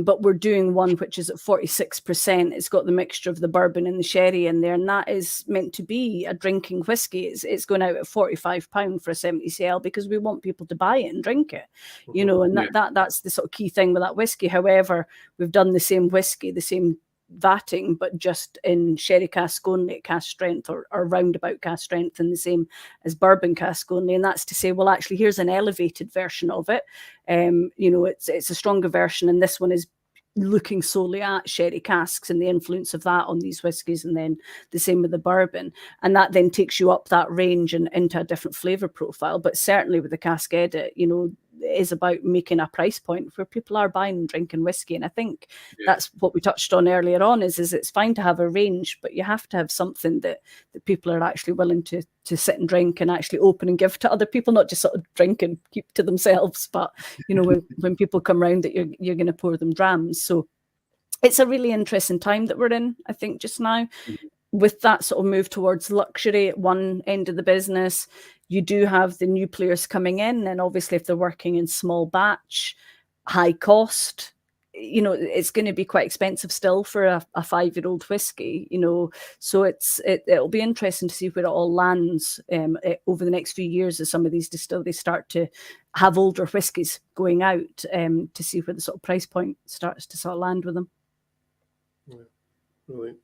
but we're doing one which is at 46%. It's got the mixture of the bourbon and the sherry in there, and that is meant to be a drinking whiskey. It's going out at £45 for a 70cl, because we want people to buy it and drink it, you know, and that's the sort of key thing with that whiskey. However, we've done the same whiskey, the same vatting, but just in sherry cask only at cask strength, or roundabout cask strength, and the same as bourbon cask only. And that's to say, well, actually, here's an elevated version of it. You know, it's a stronger version, and this one is looking solely at sherry casks and the influence of that on these whiskies, and then the same with the bourbon, and that then takes you up that range and into a different flavor profile. But certainly with the cask edit, you know, it is about making a price point where people are buying and drinking whiskey. And I think that's what we touched on earlier on, is it's fine to have a range, but you have to have something that people are actually willing to sit and drink and actually open and give to other people, not just sort of drink and keep to themselves, but, you know, when people come round, that you're going to pour them drams. So it's a really interesting time that we're in, I think, just now, with that sort of move towards luxury at one end of the business. You do have the new players coming in, and obviously if they're working in small batch, high cost, you know, it's going to be quite expensive still for a 5-year-old whiskey, you know. So it'll be interesting to see where it all lands over the next few years, as some of these distilleries start to have older whiskies going out, to see where the sort of price point starts to sort of land with them. Yeah, brilliant.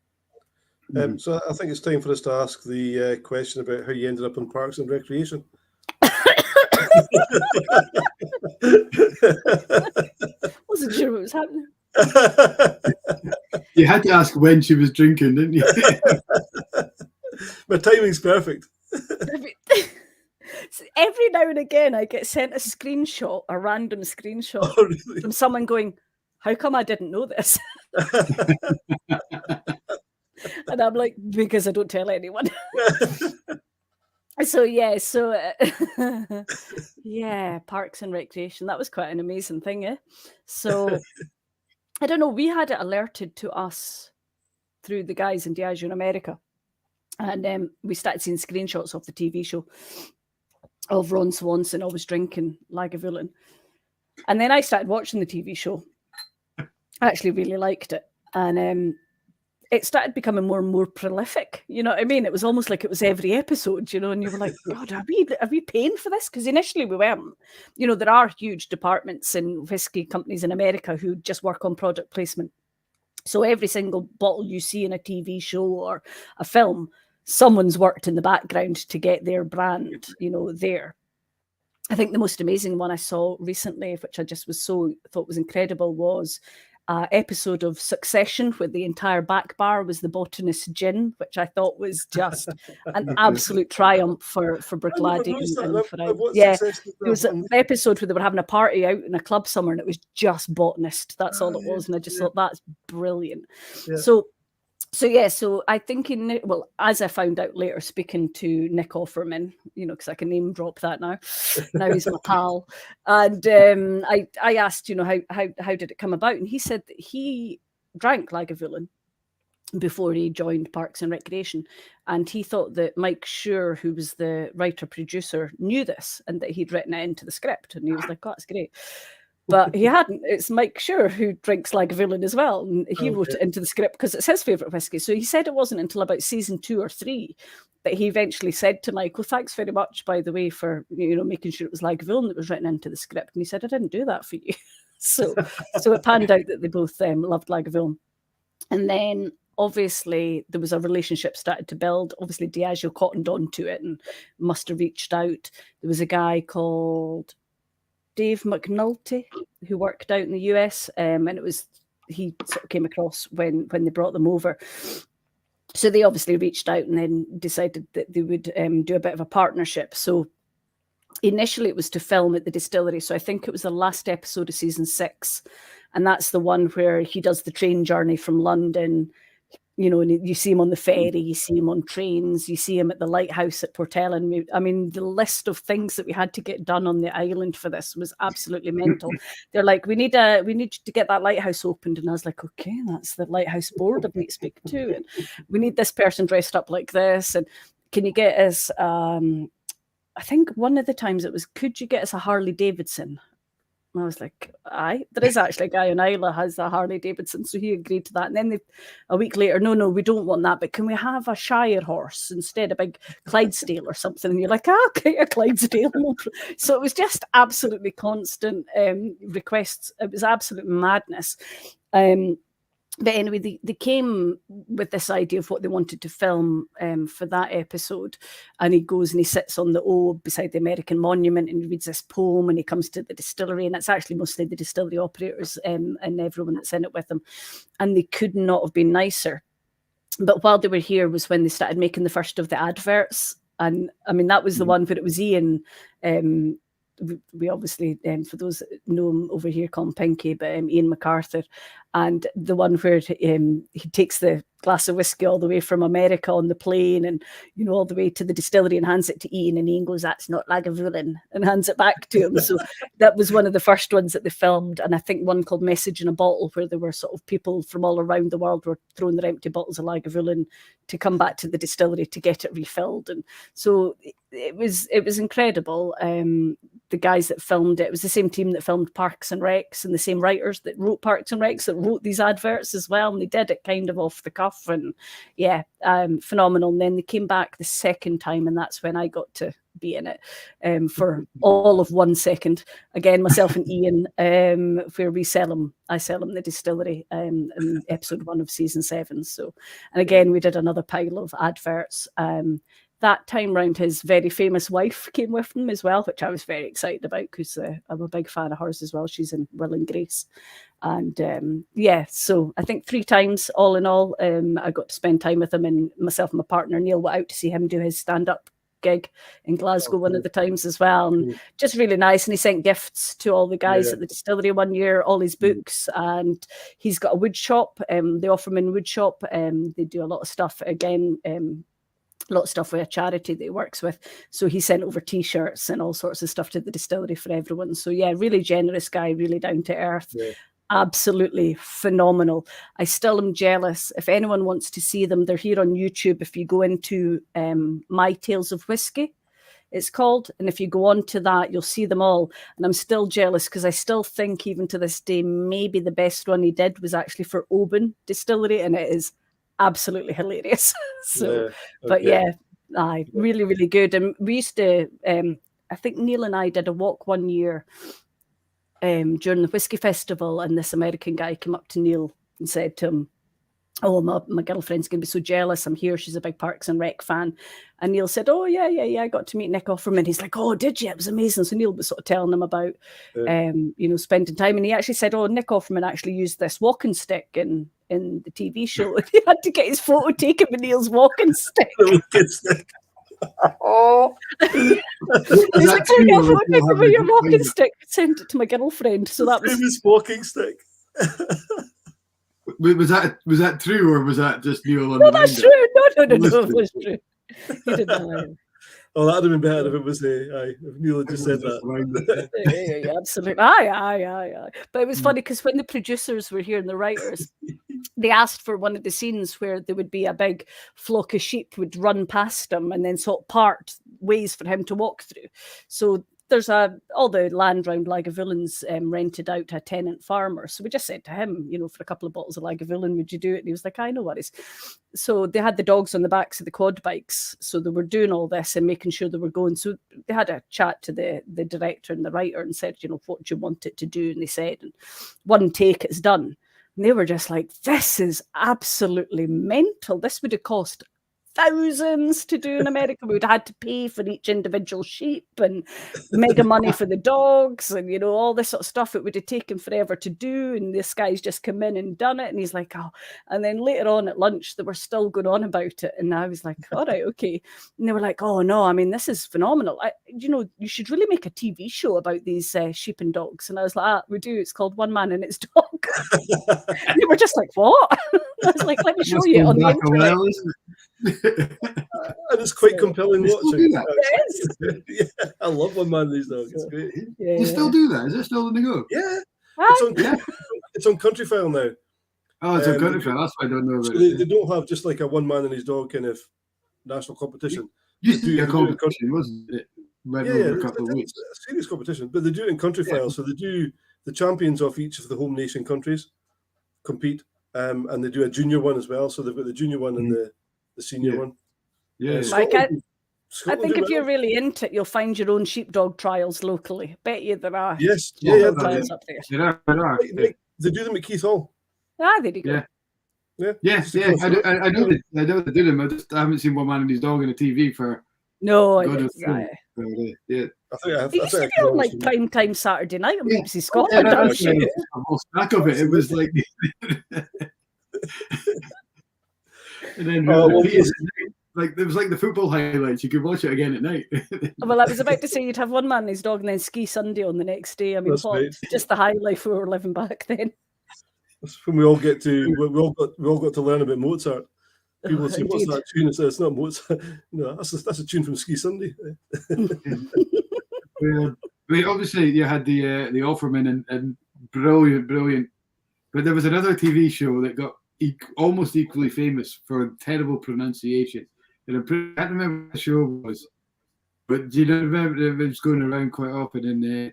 So I think it's time for us to ask the question about how you ended up in Parks and Recreation. Wasn't sure what was happening. You had to ask when she was drinking, didn't you? My timing's perfect. Every now and again, I get sent a random screenshot from someone going, "How come I didn't know this?" And I'm like, because I don't tell anyone. So Parks and Recreation, that was quite an amazing thing, eh? So I don't know, we had it alerted to us through the guys in Diageo in America, and we started seeing screenshots of the TV show of Ron Swanson always drinking Lagavulin, and then I started watching the TV show. I actually really liked it, and it started becoming more and more prolific. You know what I mean? It was almost like it was every episode, you know, and you were like, God, are we paying for this? Because initially we weren't. You know, there are huge departments in whiskey companies in America who just work on product placement. So every single bottle you see in a TV show or a film, someone's worked in the background to get their brand, you know, there. I think the most amazing one I saw recently, which I just thought was incredible, was episode of Succession where the entire back bar was the botanist gin, which I thought was just an absolute triumph for Bruichladdich and for there was an episode where they were having a party out in a club somewhere and it was just botanist. That's all it was, and I just thought that's brilliant. Yeah. So I think as I found out later, speaking to Nick Offerman, because I can name drop that now. Now he's my pal, and I asked, how did it come about, and he said that he drank Lagavulin before he joined Parks and Recreation, and he thought that Mike Shure, who was the writer producer, knew this and that he'd written it into the script, and he was like, "Oh, that's great." But he hadn't. It's Mike Shure who drinks Lagavulin as well. And he wrote it into the script because it's his favourite whiskey. So he said it wasn't until about season 2 or 3 that he eventually said to Mike, "Well, thanks very much, by the way, for making sure it was Lagavulin that was written into the script." And he said, "I didn't do that for you." So it panned out that they both loved Lagavulin. And then obviously there was a relationship started to build. Obviously Diageo cottoned onto it and must have reached out. There was a guy called Dave McNulty, who worked out in the US, and he sort of came across when they brought them over. So they obviously reached out and then decided that they would do a bit of a partnership. So initially it was to film at the distillery. So I think it was the last episode of season 6, and that's the one where he does the train journey from London. And you see him on the ferry, you see him on trains, you see him at the lighthouse at Portintruan. I mean, the list of things that we had to get done on the island for this was absolutely mental. They're like, we need to get that lighthouse opened. And I was like, okay, that's the lighthouse board I need to speak to. And we need this person dressed up like this. And can you get us, I think one of the times it was, could you get us a Harley Davidson? And I was like, aye, there is actually a guy in Islay has a Harley Davidson. So he agreed to that. And then a week later, no, we don't want that. But can we have a Shire horse instead, a big Clydesdale or something? And you're like, okay, a Clydesdale. So it was just absolutely constant requests. It was absolute madness. But anyway, they came with this idea of what they wanted to film for that episode. And he goes and he sits on the O beside the American monument and he reads this poem, and he comes to the distillery, and it's actually mostly the distillery operators and everyone that's in it with him. And they could not have been nicer. But while they were here was when they started making the first of the adverts. And I mean, that was the one where it was Ian. We obviously, for those that know him over here, call him Pinky, but Ian MacArthur. And the one where he takes the glass of whiskey all the way from America on the plane and, all the way to the distillery and hands it to Ian. And Ian goes, "That's not Lagavulin," and hands it back to him. So that was one of the first ones that they filmed. And I think one called Message in a Bottle, where there were sort of people from all around the world were throwing their empty bottles of Lagavulin to come back to the distillery to get it refilled. And so it was incredible. The guys that filmed it was the same team that filmed Parks and Recs, and the same writers that wrote Parks and Recs that wrote these adverts as well. And they did it kind of off the cuff, and phenomenal. And then they came back the second time, and that's when I got to be in it for all of 1 second. Again, myself and Ian, where I sell them the distillery in episode 1 of season 7. So, and again, we did another pile of adverts. That time round, his very famous wife came with them as well, which I was very excited about because I'm a big fan of hers as well. She's in Will and Grace. And so I think 3 times all in all, I got to spend time with him, and myself and my partner Neil went out to see him do his stand-up gig in Glasgow one of the times as well. And just really nice. And he sent gifts to all the guys at the distillery one year, all his books, and he's got a wood shop. They offer him in wood shop. They do a lot of stuff again. A lot of stuff with a charity that he works with. So he sent over T-shirts and all sorts of stuff to the distillery for everyone. So yeah, really generous guy, really down to earth. Yeah. Absolutely phenomenal. I still am jealous. If anyone wants to see them, they're here on YouTube. If you go into My Tales of Whiskey, it's called. And if you go on to that, you'll see them all. And I'm still jealous because I still think even to this day, maybe the best one he did was actually for Oban Distillery. And it is absolutely hilarious. But really, really good. And we used to, I think Neil and I did a walk one year during the Whiskey Festival, and this American guy came up to Neil and said to him, oh, my girlfriend's going to be so jealous. I'm here. She's a big Parks and Rec fan. And Neil said, oh, yeah, I got to meet Nick Offerman. He's like, oh, did you? It was amazing. So Neil was sort of telling him about, spending time. And he actually said, oh, Nick Offerman actually used this walking stick in the TV show. He had to get his photo taken with Neil's walking stick. Oh. He's like, oh, yeah, photo taken with your walking stick. Sent it to my girlfriend. So that was his walking stick. Was that true, or was that just Neil? No, that's true. No, it was true. He didn't lie. Oh, that'd have been better if it was if Neil had just said that. Yeah, absolutely. Aye. But it was funny because when the producers were here and the writers, they asked for one of the scenes where there would be a big flock of sheep would run past him and then sort of part ways for him to walk through. So there's all the land around Lagavulin's rented out to a tenant farmer. So we just said to him, for a couple of bottles of Lagavulin, would you do it? And he was like, I know what it is. So they had the dogs on the backs of the quad bikes. So they were doing all this and making sure they were going. So they had a chat to the director and the writer and said, what do you want it to do? And they said, and one take, it's done. And they were just like, this is absolutely mental. This would have cost thousands to do in America. We would have had to pay for each individual sheep and mega money for the dogs and, all this sort of stuff. It would have taken forever to do. And this guy's just come in and done it. And he's like, oh. And then later on at lunch, they were still going on about it. And I was like, all right, okay. And they were like, oh, no, I mean, this is phenomenal. You should really make a TV show about these sheep and dogs. And I was like, we do. It's called One Man and His Dog. And they were just like, what? I was like, let me show you on the internet. And it's quite compelling watching. Yeah, I love One Man and His Dog. It's great. Yeah. You still do that? Is it still in the go? Yeah. It's on Countryfile now. Oh, it's on Countryfile. That's why I don't know about it. They don't have just like a One Man and His Dog kind of national competition. Used to be a competition, wasn't it? A couple of weeks. It's a serious competition, but they do it in Countryfile. So they do the champions of each of the home nation countries compete, and they do a junior one as well. So they've got the junior one and the senior one. Yeah. I think if you're really into it, you'll find your own sheepdog trials locally. Bet you there are. Yes. Trials up there. There are. They do them at Keith Hall. Ah, there you go. Yeah. I know they do them. I haven't seen One Man and His Dog on the TV for. No, I didn't. Yeah. I used to be on like prime time Saturday night on BBC Scotland. A whole stack of it. It was like. And then it was like the football highlights. You could watch it again at night. Well, I was about to say you'd have One Man and His Dog and then Ski Sunday on the next day. I mean, just the high life we were living back then. That's when we all got to learn about Mozart. People say, "What's that tune?" It says, "It's not Mozart." No, that's a tune from Ski Sunday. Obviously, you had the Offerman and brilliant. But there was another TV show that got almost equally famous for terrible pronunciation. And I can't remember what the show was, but do you remember it was going around quite often? And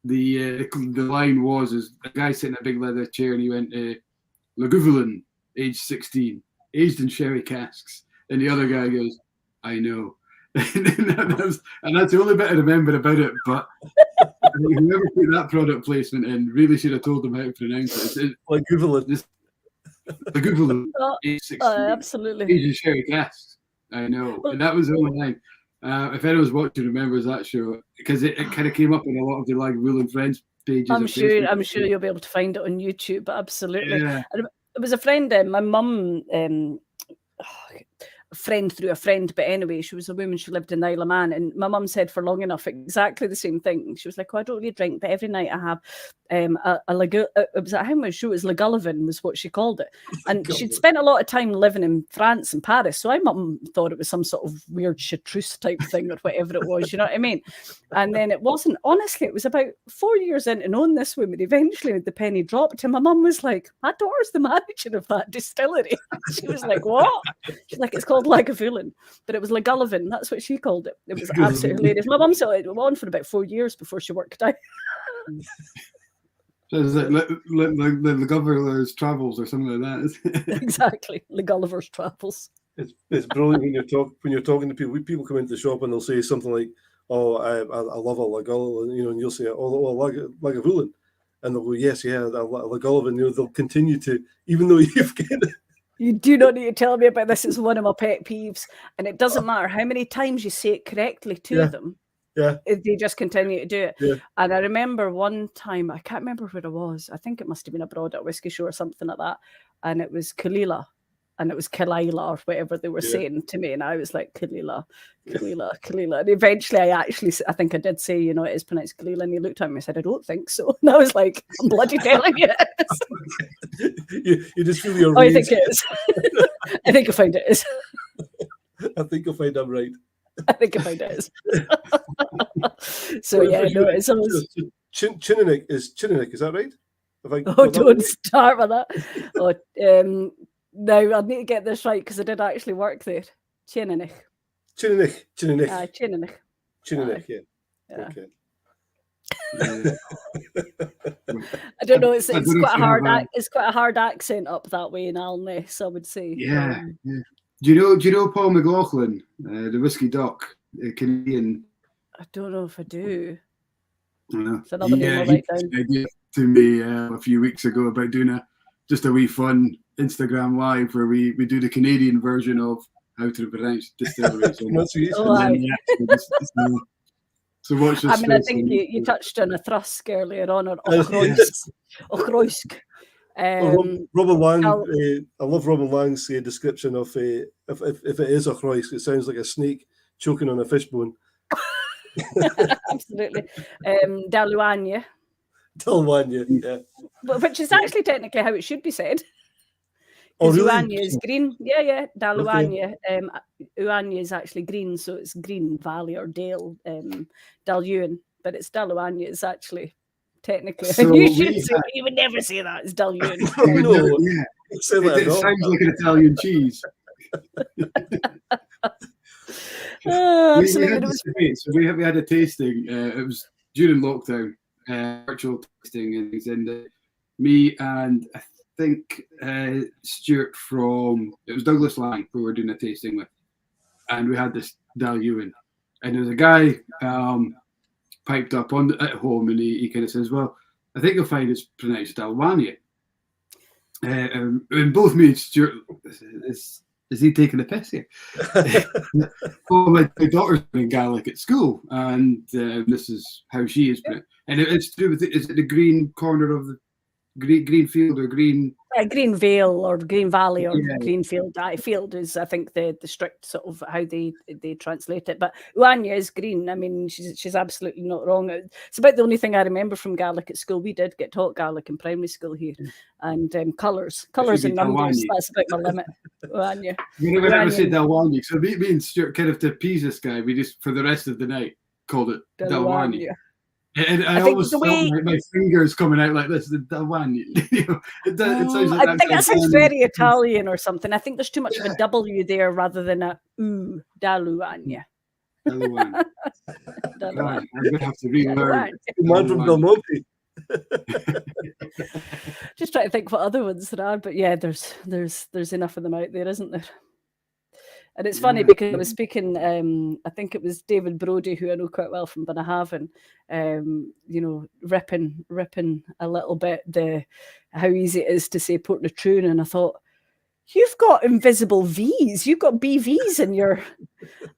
the line was a guy sitting in a big leather chair, and he went, Lagavulin, age 16, aged in sherry casks. And the other guy goes, I know. And that's the only bit I remember about it. But whoever put that product placement in really should have told them how to pronounce it. Lagavulin. Lagavulin, age 16, absolutely. aged in sherry casks. I know. And that was the only line. If anyone's watching remembers that show, because it kind of came up in a lot of the Lagavulin Friends pages. I'm sure you'll be able to find it on YouTube, but absolutely. Yeah. It was a friend, my mum, a friend through a friend, but anyway, she was a woman, she lived in Isle of Man, and my mum said for long enough exactly the same thing. She was like, I don't really drink, but every night I have it was how much sure it was Lagavulin was what she called it. And she'd spent a lot of time living in France and Paris, so my mum thought it was some sort of weird chartreuse type thing or whatever it was, you know what I mean? And then it wasn't. Honestly, it was about 4 years into knowing this woman, eventually the penny dropped, and my mum was like, my daughter's the manager of that distillery. She was like, what? She's like, it's called Lagavulin, but it was Lagavulin. That's what she called it. It was absolutely hilarious. My mum said it went on for about 4 years before she worked out. So it's like the Gulliver's Travels or something like that. Exactly, the Gulliver's Travels. It's brilliant when you're talking to people. People come into the shop and they'll say something like, "Oh, I love a Lagavulin," and you'll say, "Oh, Lagavulin," and they'll go, "Yes, yeah, Lagavulin." They'll continue to, even though you've You do not need to tell me about this. It's one of my pet peeves. And it doesn't matter how many times you say it correctly to them. Yeah. They just continue to do it. Yeah. And I remember one time, I can't remember where it was. I think it must have been abroad at a whiskey show or something like that. And it was Kalila. And it was Kalila or whatever they were saying to me. And I was like, Kalila. And eventually I think I did say, it is pronounced Kalila. And he looked at me and said, I don't think so. And I was like, I'm bloody telling you. You just feel your I think it is. I think I find it is. I think you'll find I'm right. I think I find it is. So yeah, no, it's always... Chinnick, is that right? Don't start with that. No, I need to get this right because I did actually work there. Chinnick. Chinnick. Chinnick, yeah. Okay. I don't know. It's quite a hard. It's quite a hard accent up that way in Alness, I would say. Yeah. Do you know Paul McLaughlin, the whiskey doc, Canadian? I don't know if I do. It's another name I write down. He idea to me a few weeks ago about doing just a wee fun Instagram live where we do the Canadian version of how to pronounce distilleries. So watch this. I mean, I think you touched on a thrusk earlier on, or Ochroisk. Robin Lang, I love Robin Lang's description of if it is Ochroisk, it sounds like a snake choking on a fishbone. Absolutely. Dalwanya, yeah. Which is actually technically how it should be said. Oh, really? Uanya is green. Yeah. Dalwanya. Uanya is actually green, so it's green valley or dale. Daluan, but it's Dalwanya is actually technically. So you would never say that. It's Daluan. No, it sounds like an Italian cheese. We had a tasting. It was during lockdown, virtual tasting, and it was me and I think Stuart it was Douglas Lang who we were doing a tasting with, and we had this Daluan, and there was a guy piped up at home, and he kind of says, "Well, I think you'll find it's pronounced Dalwania." And both me and Stuart, is he taking a piss here? My daughter's doing Gaelic at school, and this is how she is pronounced. And it's to do with is it the green corner of the green field or green? Green Vale or Green Valley or Green Field. Field is, I think, the strict sort of how they translate it. But Uanya is green. I mean, she's absolutely not wrong. It's about the only thing I remember from Gaelic at school. We did get taught Gaelic in primary school here, and colours and numbers. That's about my limit. Uanya. We never said Dalwanya. So me and Stuart, kind of to appease this guy, we just for the rest of the night called it Dalwanya. And I always felt my fingers coming out like this. The one, it sounds like I think that sounds very Italian or something. I think there's too much of a W there rather than a U. Daluanya. Daluan. I'm going to have to relearn. Man from Del Monte. Just trying to think what other ones there are, but yeah, there's enough of them out there, isn't there? And it's funny because I was speaking, I think it was David Brodie, who I know quite well from Bunnahabhain, ripping a little bit how easy it is to say Portintruan. And I thought, you've got invisible V's, you've got BVs in your...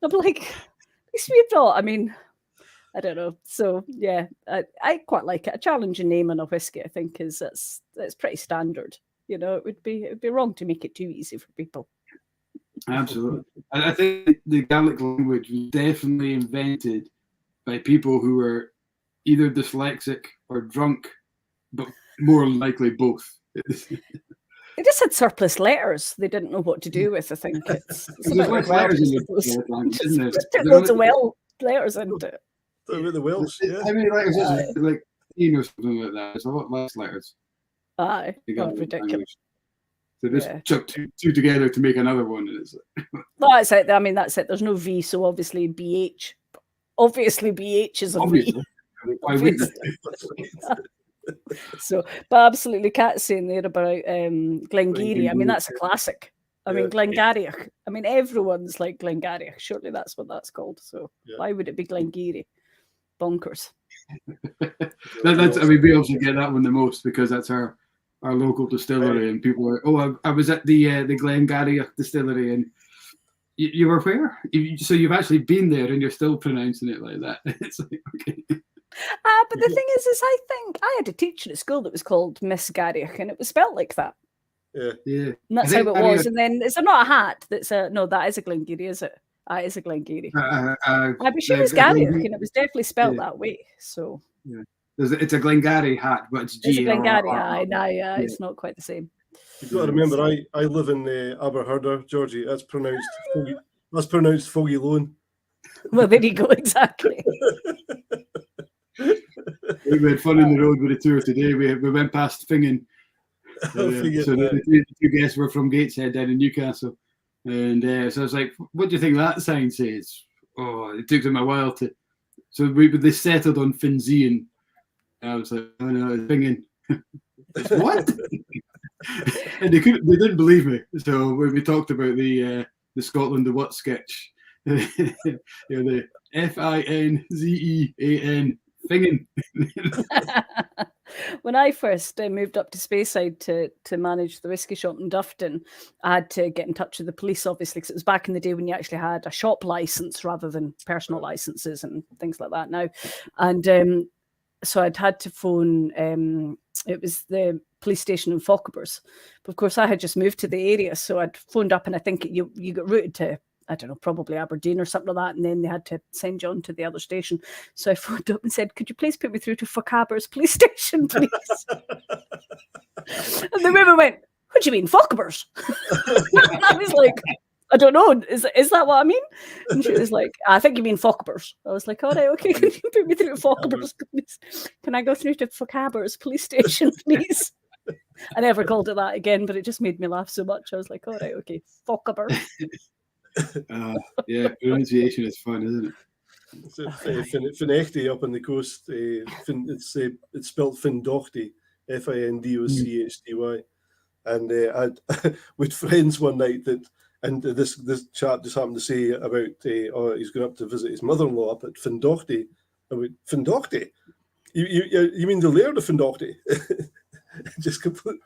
I'm like, at least we've not. I mean, I don't know. So yeah, I quite like it. A challenging name on a whiskey, I think, it's pretty standard. It would be wrong to make it too easy for people. Absolutely. I think the Gaelic language was definitely invented by people who were either dyslexic or drunk, but more likely both. They just had surplus letters they didn't know what to do with, I think. It's there's less letters in the language, isn't there? Just put loads of letters into it. With the Welsh, yeah. How many letters is it? Like 10 or something like that. It's a lot less letters. Aye, ridiculous. Language. So just chuck two together to make another one. And it's well, that's it. I mean, that's it. There's no V, so obviously BH. Obviously BH is a V. So, but absolutely, Kat's saying there about Glengarry. I mean, that's a classic. I mean, Glengarry. I mean, everyone's like Glengarry. Surely that's what that's called. So why would it be Glengarry? Bonkers. That's. I mean, we obviously get that one the most because that's our our local distillery, and people were, oh, I was at the Glengarry distillery, and you were where? So you've actually been there, and you're still pronouncing it like that. It's like, okay. But the thing is I think I had a teacher at school that was called Miss Garrick, and it was spelt like that. Yeah. And that's how it was. And then is there not a hat that's no, that is a Glengarry, is it? That is a Glengarry. But she was Garrick, and it was definitely spelt that way. So yeah. It's a Glengarry hat, but it's G. It's a Glengarry, it's not quite the same. You've got to remember, I live in Aberhurder, Georgie. That's pronounced Foggy Loan. Well, there you go, exactly. We had fun in the road with the tour today. We went past Fingen. So the two guests were from Gateshead down in Newcastle. And so I was like, what do you think that sign says? Oh, it took them a while to... So they settled on Finzean. I was like, oh no, it's Fingen. What? And they didn't believe me. So when we talked about the Scotland the What sketch, the Finzean, Fingen. When I first moved up to Speyside to manage the whiskey shop in Dufton, I had to get in touch with the police, obviously, because it was back in the day when you actually had a shop license rather than personal licenses and things like that now. And so I'd had to phone, it was the police station in Fochabers. But of course, I had just moved to the area, so I'd phoned up and I think you got routed to, I don't know, probably Aberdeen or something like that, and then they had to send you on to the other station. So I phoned up and said, could you please put me through to Fochabers police station, please? And the woman went, what do you mean, Fochabers? And I was like, I don't know, is that what I mean? And she was like, I think you mean Fochabers. I was like, all right, okay, can you put me through to Fochabers, please? Can I go through to Fochabers police station, please? I never called it that again, but it just made me laugh so much. I was like, all right, okay, Fochabers. Yeah, pronunciation is fun, isn't it? It's Finechty up on the coast. It's spelled Findochty, Findochty, and I with friends one night and this chap just happened to say about he's going up to visit his mother-in-law up at Findochty. I went, Findochty? You mean the Laird of Findochty? Just complete.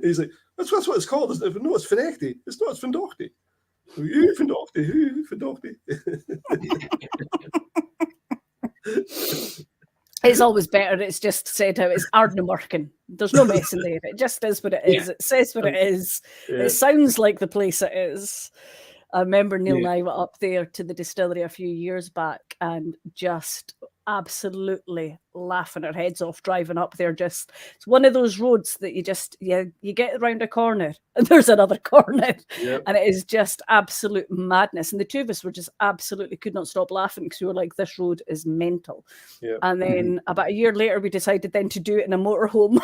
He's like, that's what it's called, isn't it? No, it's Finechty. It's not. It's Findochty. It's always better. It's just said how it's Ardnamurkin. There's no messing there. It just is what it is. Yeah. It says what it is. Yeah. It sounds like the place it is. I remember Neil and I were up there to the distillery a few years back and just absolutely laughing our heads off driving up there. Just it's one of those roads that you get around a corner and there's another corner, and it is just absolute madness. And the two of us were just absolutely could not stop laughing because we were like, this road is mental. And then about a year later we decided then to do it in a motorhome.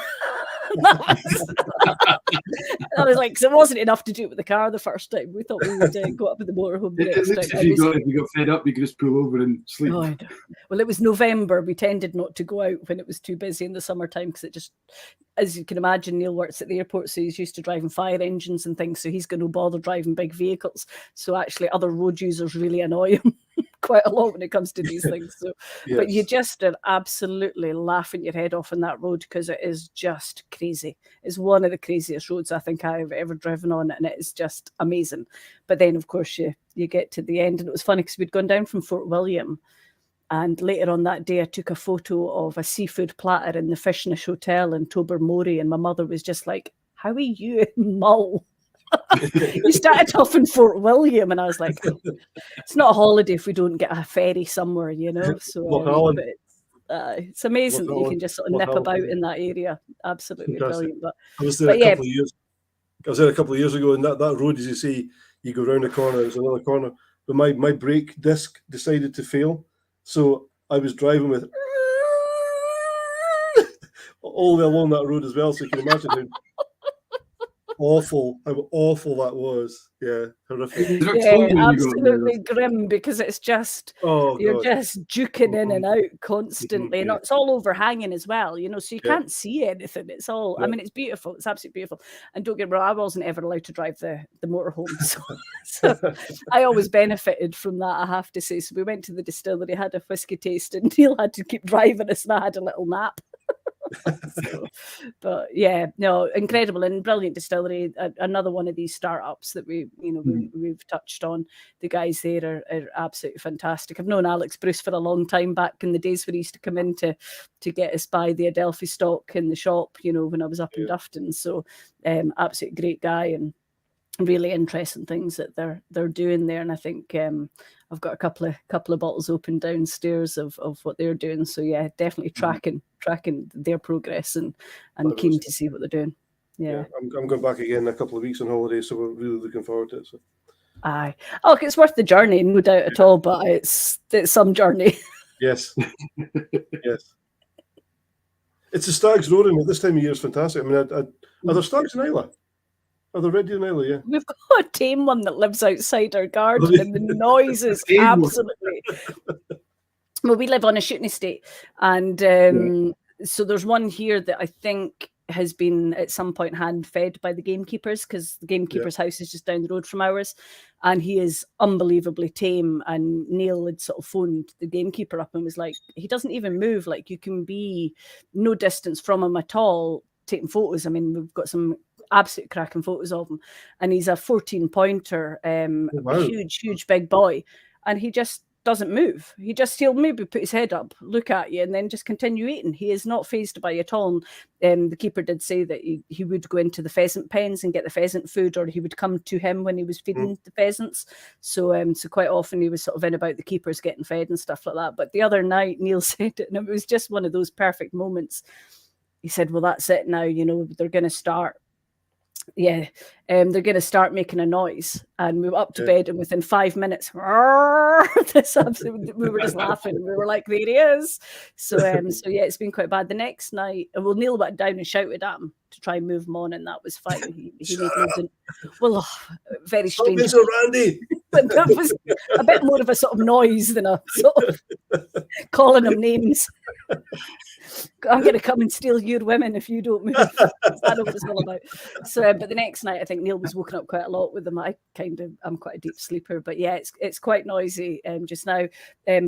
I was like, because it wasn't enough to do it with the car the first time. We thought we would go up with the motorhome the next time. If you got fed up, you could just pull over and sleep. Oh, well, it was November. We tended not to go out when it was too busy in the summertime because it just, as you can imagine, Neil works at the airport, so he's used to driving fire engines and things, so he's going to bother driving big vehicles. So actually other road users really annoy him quite a lot when it comes to these things. So, but you just are absolutely laughing your head off on that road because it is just crazy. It's one of the craziest roads I think I've ever driven on, and it is just amazing. But then, of course, you get to the end, and it was funny because we'd gone down from Fort William, and later on that day I took a photo of a seafood platter in the Fishnish Hotel in Tobermory, and my mother was just like, how are you in Mull? You started off in Fort William, and I was like, it's not a holiday if we don't get a ferry somewhere, you know. So it's amazing that you can just sort of nip about in that area. Absolutely brilliant. But I was there a couple of years. I was there a couple of years ago, and that road, as you see, you go round a corner, there's another corner. But my brake disc decided to fail, so I was driving with all the way along that road as well. So you can imagine how awful that was. Yeah, horrific. Absolutely grim, because it's just you're just juking in and out constantly, and it's all overhanging as well, you know, so you can't see anything. It's all I mean, it's beautiful, it's absolutely beautiful. And don't get me wrong, I wasn't ever allowed to drive the motorhome, so I always benefited from that, I have to say. So we went to the distillery, had a whiskey taste, and Neil had to keep driving us, and I had a little nap. So, but yeah, no, incredible and brilliant distillery. Another one of these startups that we've touched on. The guys there are absolutely fantastic. I've known Alex Bruce for a long time, back in the days when he used to come in to get us by the Adelphi stock in the shop, when I was up in Dufton. So absolutely great guy, and really interesting things that they're doing there. And I think I've got a couple of bottles open downstairs of what they're doing. So yeah, definitely tracking their progress and keen to see what they're doing. Yeah. I'm going back again in a couple of weeks on holiday, so we're really looking forward to it. So. Aye. Oh, look, it's worth the journey, no doubt at all, but it's some journey. Yes. Yes. It's the stags roaring at this time of year is fantastic. I mean, are there stags in Islay? Are they ready in Islay? Yeah. We've got a tame one that lives outside our garden, and the noise is absolutely. Well, we live on a shooting estate, and so there's one here that I think has been at some point hand fed by the gamekeepers, because the gamekeeper's house is just down the road from ours, and he is unbelievably tame. And Neil had sort of phoned the gamekeeper up and was like, he doesn't even move, like you can be no distance from him at all taking photos. I mean, we've got some absolute cracking photos of him, and he's a 14 pointer, a huge big boy, and he just doesn't move. He'll maybe put his head up, look at you, and then just continue eating. He is not phased by it at all. The keeper did say that he would go into the pheasant pens and get the pheasant food, or he would come to him when he was feeding the pheasants. So quite often he was sort of in about the keepers getting fed and stuff like that. But the other night Neil said it, and it was just one of those perfect moments. He said, well, that's it now, they're going to start. Yeah, they're going to start making a noise, and we were up to bed, and within 5 minutes, we were just laughing. We were like, there he is. So yeah, it's been quite bad. The next night, Neil went down and shouted at him to try and move him on, and that was fine. He made very strange. Stop being so randy. But that was a bit more of a sort of noise than a sort of calling him names. I'm going to come and steal your women if you don't move. I know what it's all about. So, but the next night, I think Neil was woken up quite a lot with them. I'm quite a deep sleeper, but yeah, it's quite noisy just now.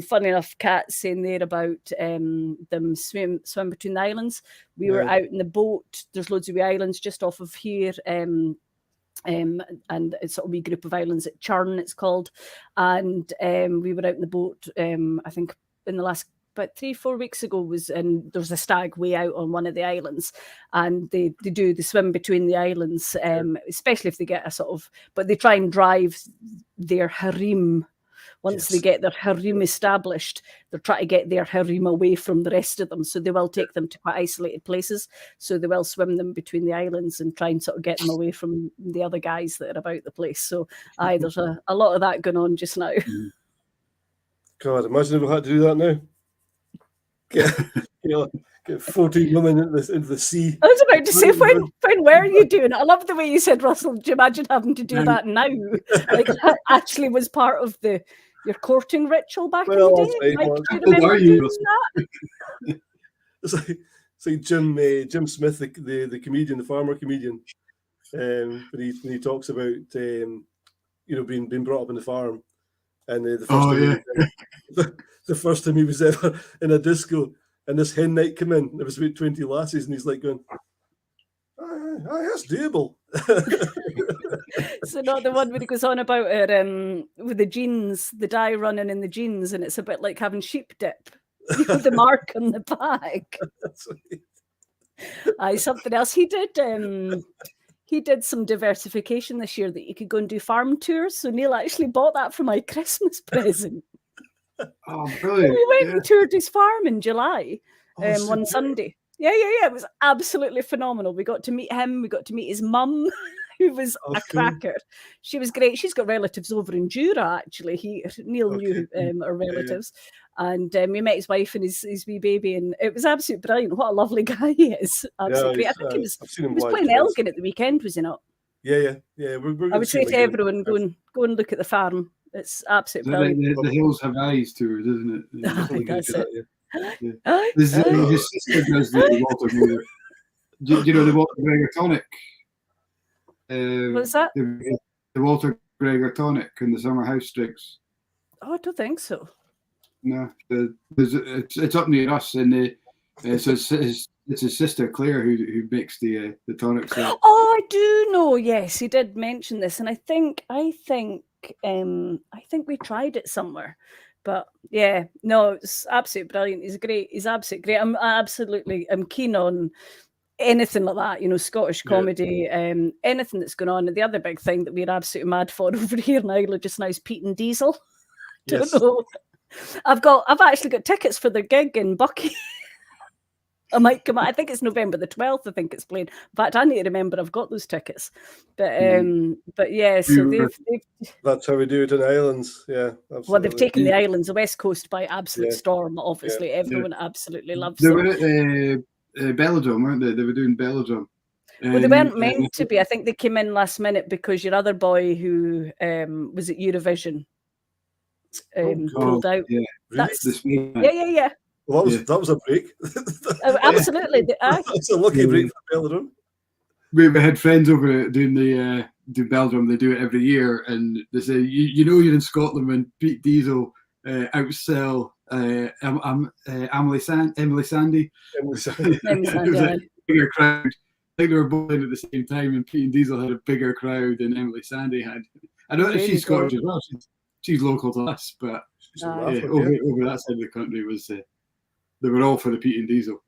Funny enough, Kat saying there about them swim between the islands. We were out in the boat. There's loads of wee islands just off of here. And it's sort of a wee group of islands at Churn, it's called. And we were out in the boat, I think in the last about 3-4 weeks ago, and there was a stag way out on one of the islands, and they do the swim between the islands, especially if they get a sort of, but they try and drive their harem. Once they get their harem established, they're trying to get their harem away from the rest of them. So they will take them to quite isolated places. So they will swim them between the islands and try and sort of get them away from the other guys that are about the place. So there's a lot of that going on just now. God, imagine if we had to do that now. Get 14 women into the sea. I was about to say, when were you doing it? I love the way you said, Russell. Do you imagine having to do that now? Like that actually was part of your courting ritual back in the day. Like, do you remember doing that? It's like Jim Smith, the comedian, the farmer comedian, when he talks about being brought up in the farm, and the first time he was ever in a disco, and this hen night came in. There was about 20 lasses, and he's like going, that's doable. So not the one where he goes on about it with the jeans, the dye running in the jeans, and it's a bit like having sheep dip. The mark on the back. That's right. Something else. He did some diversification this year that you could go and do farm tours. So Neil actually bought that for my Christmas present. Oh, brilliant. We went and toured his farm in July one Sunday. Yeah. It was absolutely phenomenal. We got to meet him. We got to meet his mum, who was a cracker. She was great. She's got relatives over in Jura, actually. Neil knew her relatives. Yeah. And we met his wife and his wee baby, and it was absolutely brilliant. What a lovely guy he is. Absolutely great. I think he was playing Elgin at the weekend, was he not? Yeah. I would say to everyone, go and look at the farm. It's absolutely brilliant. The Hills Have Eyes tours, isn't it? That's it. Yeah. His sister does the Walter Gregor. Do you know the Walter Gregor tonic? What's that? The Walter Gregor tonic and the summer house drinks. Oh, I don't think so. No, it's up near us, and so his it's his sister Claire who makes the tonics. Oh, I do know. Yes, he did mention this, and I think we tried it somewhere. But yeah, no, it's absolutely brilliant. He's great. He's absolutely great. I'm keen on anything like that, you know, Scottish comedy, anything that's going on. And the other big thing that we're absolutely mad for over here in Ireland just now is Pete and Diesel. Don't know. I've actually got tickets for their gig in Bucky. I might come out. I think it's November the 12th. I think it's playing. In fact, I need to remember I've got those tickets. But yeah, so they've that's how we do it in islands. Yeah, absolutely. Well, they've taken the islands, the West Coast, by absolute storm. Obviously, everyone absolutely loves them. They were at Belladrum, weren't they? They were doing Belladrum. Well, they weren't meant to be. I think they came in last minute because your other boy who was at Eurovision pulled out. Yeah, yeah. Well, that was a break. Absolutely. That's a lucky break for Belladrum. We had friends over doing Belladrum. They do it every year, and they say, you know, you're in Scotland when Pete Diesel outsell Emily Sandy. Bigger crowd. I think they were both in at the same time, and Pete and Diesel had a bigger crowd than Emily Sandy had. I don't know if she's Scottish as well. She's local to us, but over that side of the country was they were all for the Pete and Diesel.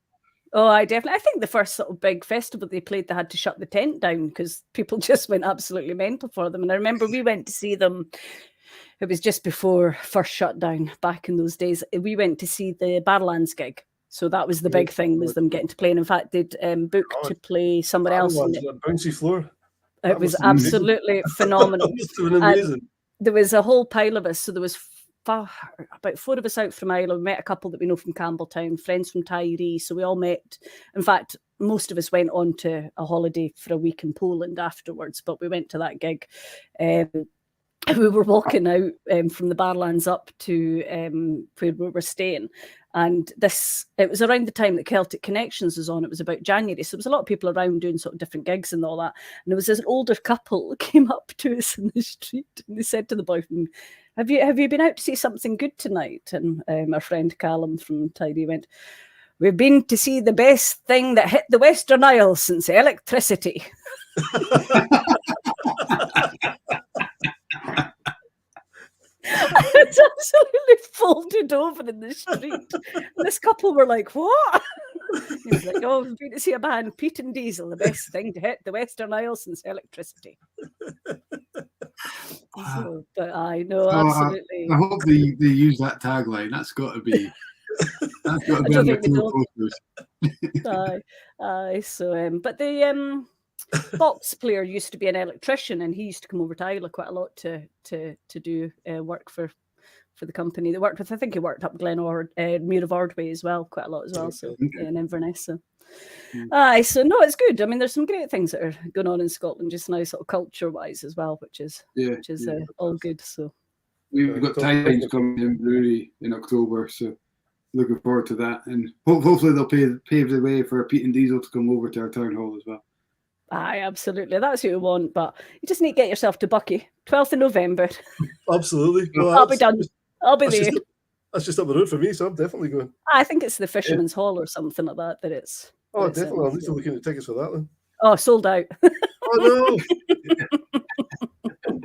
Oh, I think the first sort of big festival they played, they had to shut the tent down because people just went absolutely mental for them. And I remember we went to see them. It was just before first shutdown back in those days. We went to see the Badlands gig. So that was the big thing, was them getting to play. And in fact, they'd booked to play somewhere else. Bouncy floor. It was absolutely phenomenal. Amazing. There was a whole pile of us. So there was about 4 of us out from Islay. We met a couple that we know from Campbelltown, friends from Tyree. So we all met. In fact, most of us went on to a holiday for a week in Poland afterwards, but we went to that gig. We were walking out from the Badlands up to where we were staying. And it was around the time that Celtic Connections was on. It was about January. So there was a lot of people around doing sort of different gigs and all that. And there was this older couple that came up to us in the street and they said to the boyfriend, have you been out to see something good tonight? And our friend Callum from Tidy went, we've been to see the best thing that hit the Western Isles since electricity. It's absolutely folded over in the street. And this couple were like, what? He was like, oh, we've been to see a band, Pete and Diesel, the best thing to hit the Western Isles since electricity. So, but I know, absolutely. I hope they use that tagline. That's got to be on the posters. Aye. So, but the box player used to be an electrician, and he used to come over to Islay quite a lot to do work for the company they worked with. I think he worked up Muir of Ordway as well, quite a lot as well. So in Inverness. So. So no, it's good. I mean, there's some great things that are going on in Scotland just now, sort of culture-wise as well, which is all good. So we've got Tides coming in brewery in October, so looking forward to that, and hopefully they'll pave the way for Pete and Diesel to come over to our town hall as well. Aye, absolutely. That's what you want, but you just need to get yourself to Bucky, 12th of November. Absolutely. Well, I'll be done. I'll be there. That's just up the road for me, so I'm definitely going. I think it's the Fisherman's Hall or something like that. That it's. Oh, definitely. I'll need to look into tickets for that then. Oh, sold out. Oh no!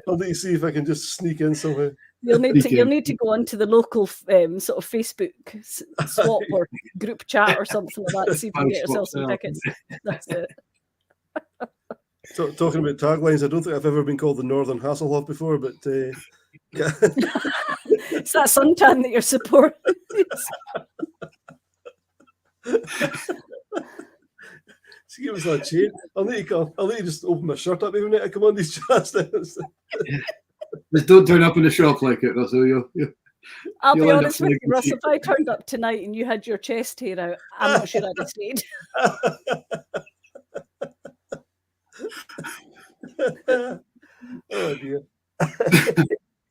I'll need to see if I can just sneak in somewhere. You'll need to go onto the local sort of Facebook swap or group chat or something like that to see if you can get yourself some tickets. That's it. So, talking about taglines, I don't think I've ever been called the Northern Hasselhoff before, but it's that suntan that you're supporting. She gave us that chain. I'll need to just open my shirt up every night I come on these chats. Just don't turn up in the shop like it, Russell. I'll be honest with you, Russ. If I turned up tonight and you had your chest hair out, I'm not sure I'd have stayed. Oh dear.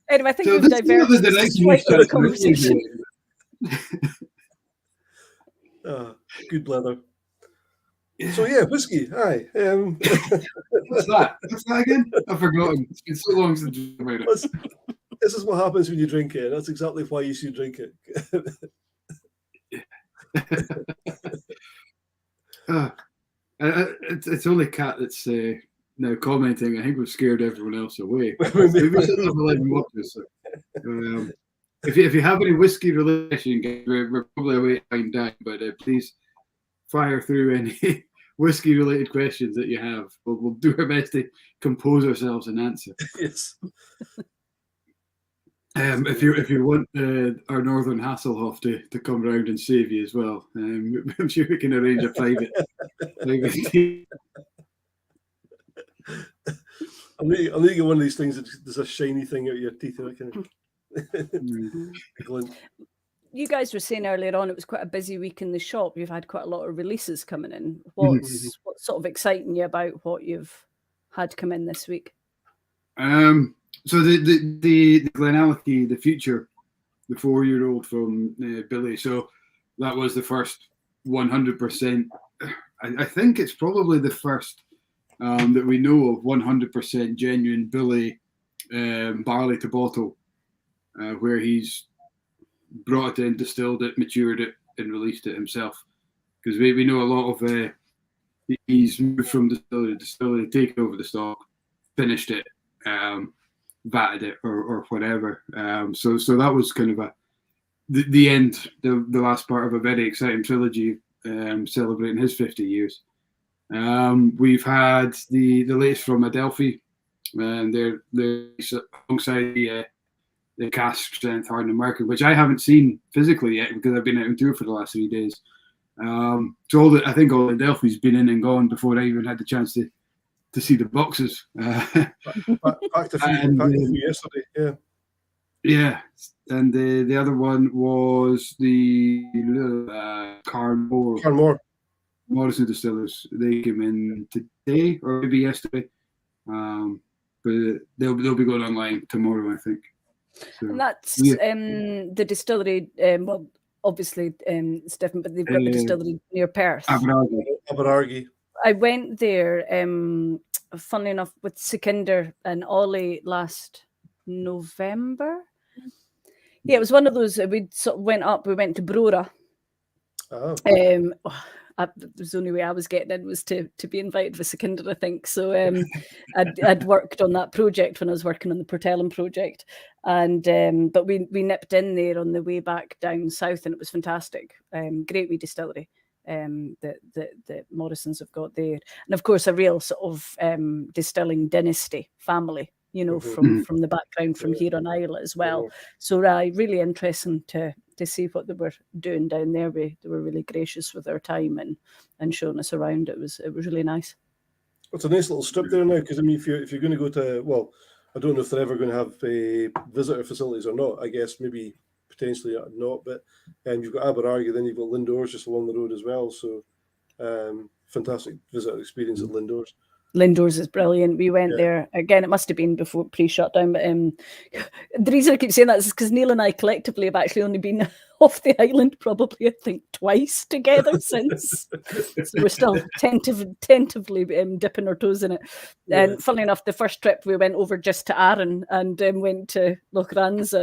Anyway, I think we've diverted the conversation. Good Blether. So yeah, whiskey. Hi. What's that? What's that again? I've forgotten. It's been so long since I made it. This is what happens when you drink it. That's exactly why you should drink it. It's only Kat that's now commenting. I think we've scared everyone else away. Maybe. We still have 11 watches. So, if you have any whiskey relation, we're probably away to find out. But please fire through any whiskey related questions that you have. We'll do our best to compose ourselves and answer. Yes. If you want our Northern Hasselhoff to come round and save you as well, I'm sure we can arrange a private team. I'll need to get one of these things that there's a shiny thing out of your teeth. You guys were saying earlier on it was quite a busy week in the shop. You've had quite a lot of releases coming in. What's sort of exciting you about what you've had come in this week? So the Glenallachie, the Future, the 4-year-old from Billy. So that was the first 100%. I think it's probably the first that we know of 100% genuine Billy barley to bottle, where he's brought it in, distilled it, matured it, and released it himself. Because we know a lot of he's moved from distillery to distillery, taken over the stock, finished it, vatted it, or whatever. So that was kind of the end, the last part of a very exciting trilogy, celebrating his 50 years. We've had the latest from Adelphi, and they're alongside the cask strength Hard and American, which I haven't seen physically yet because I've been out on tour for the last 3 days. So I think all the Adelphi's been in and gone before I even had the chance to see the boxes. Packed a few yesterday, yeah. Yeah, and the other one was the Tormore Distillers. They came in today or maybe yesterday, but they'll be going online tomorrow, I think. So, and that's the distillery. Well, obviously it's different, but they've got the distillery near Perth. Aberargie. I went there, funnily enough, with Sukhinder and Ollie last November. Yeah, it was one of those. We sort of went up. We went to Brora. Oh. The only way I was getting in was to be invited with Sukhinder, I think. So I'd worked on that project when I was working on the Portellum project, and but we nipped in there on the way back down south, and it was fantastic. Great wee distillery. That Morrisons have got there, and of course a real sort of distilling dynasty family, you know, from the background from here on Islay as well. So really interesting to see what they were doing down there. They were really gracious with their time and showing us around. It was really nice. It's a nice little strip there now, because I mean, if you're going to go to, well, I don't know if they're ever going to have visitor facilities or not. I guess maybe potentially not, but you've got Aberargie, then you've got Lindores just along the road as well. So fantastic visitor experience at Lindores. Lindores is brilliant. We went there again. It must have been before pre-shutdown, but the reason I keep saying that is because Neil and I collectively have actually only been off the island probably, I think, twice together since. So we're still tentatively dipping our toes in it. And funnily enough, the first trip we went over just to Arran and went to Lochranz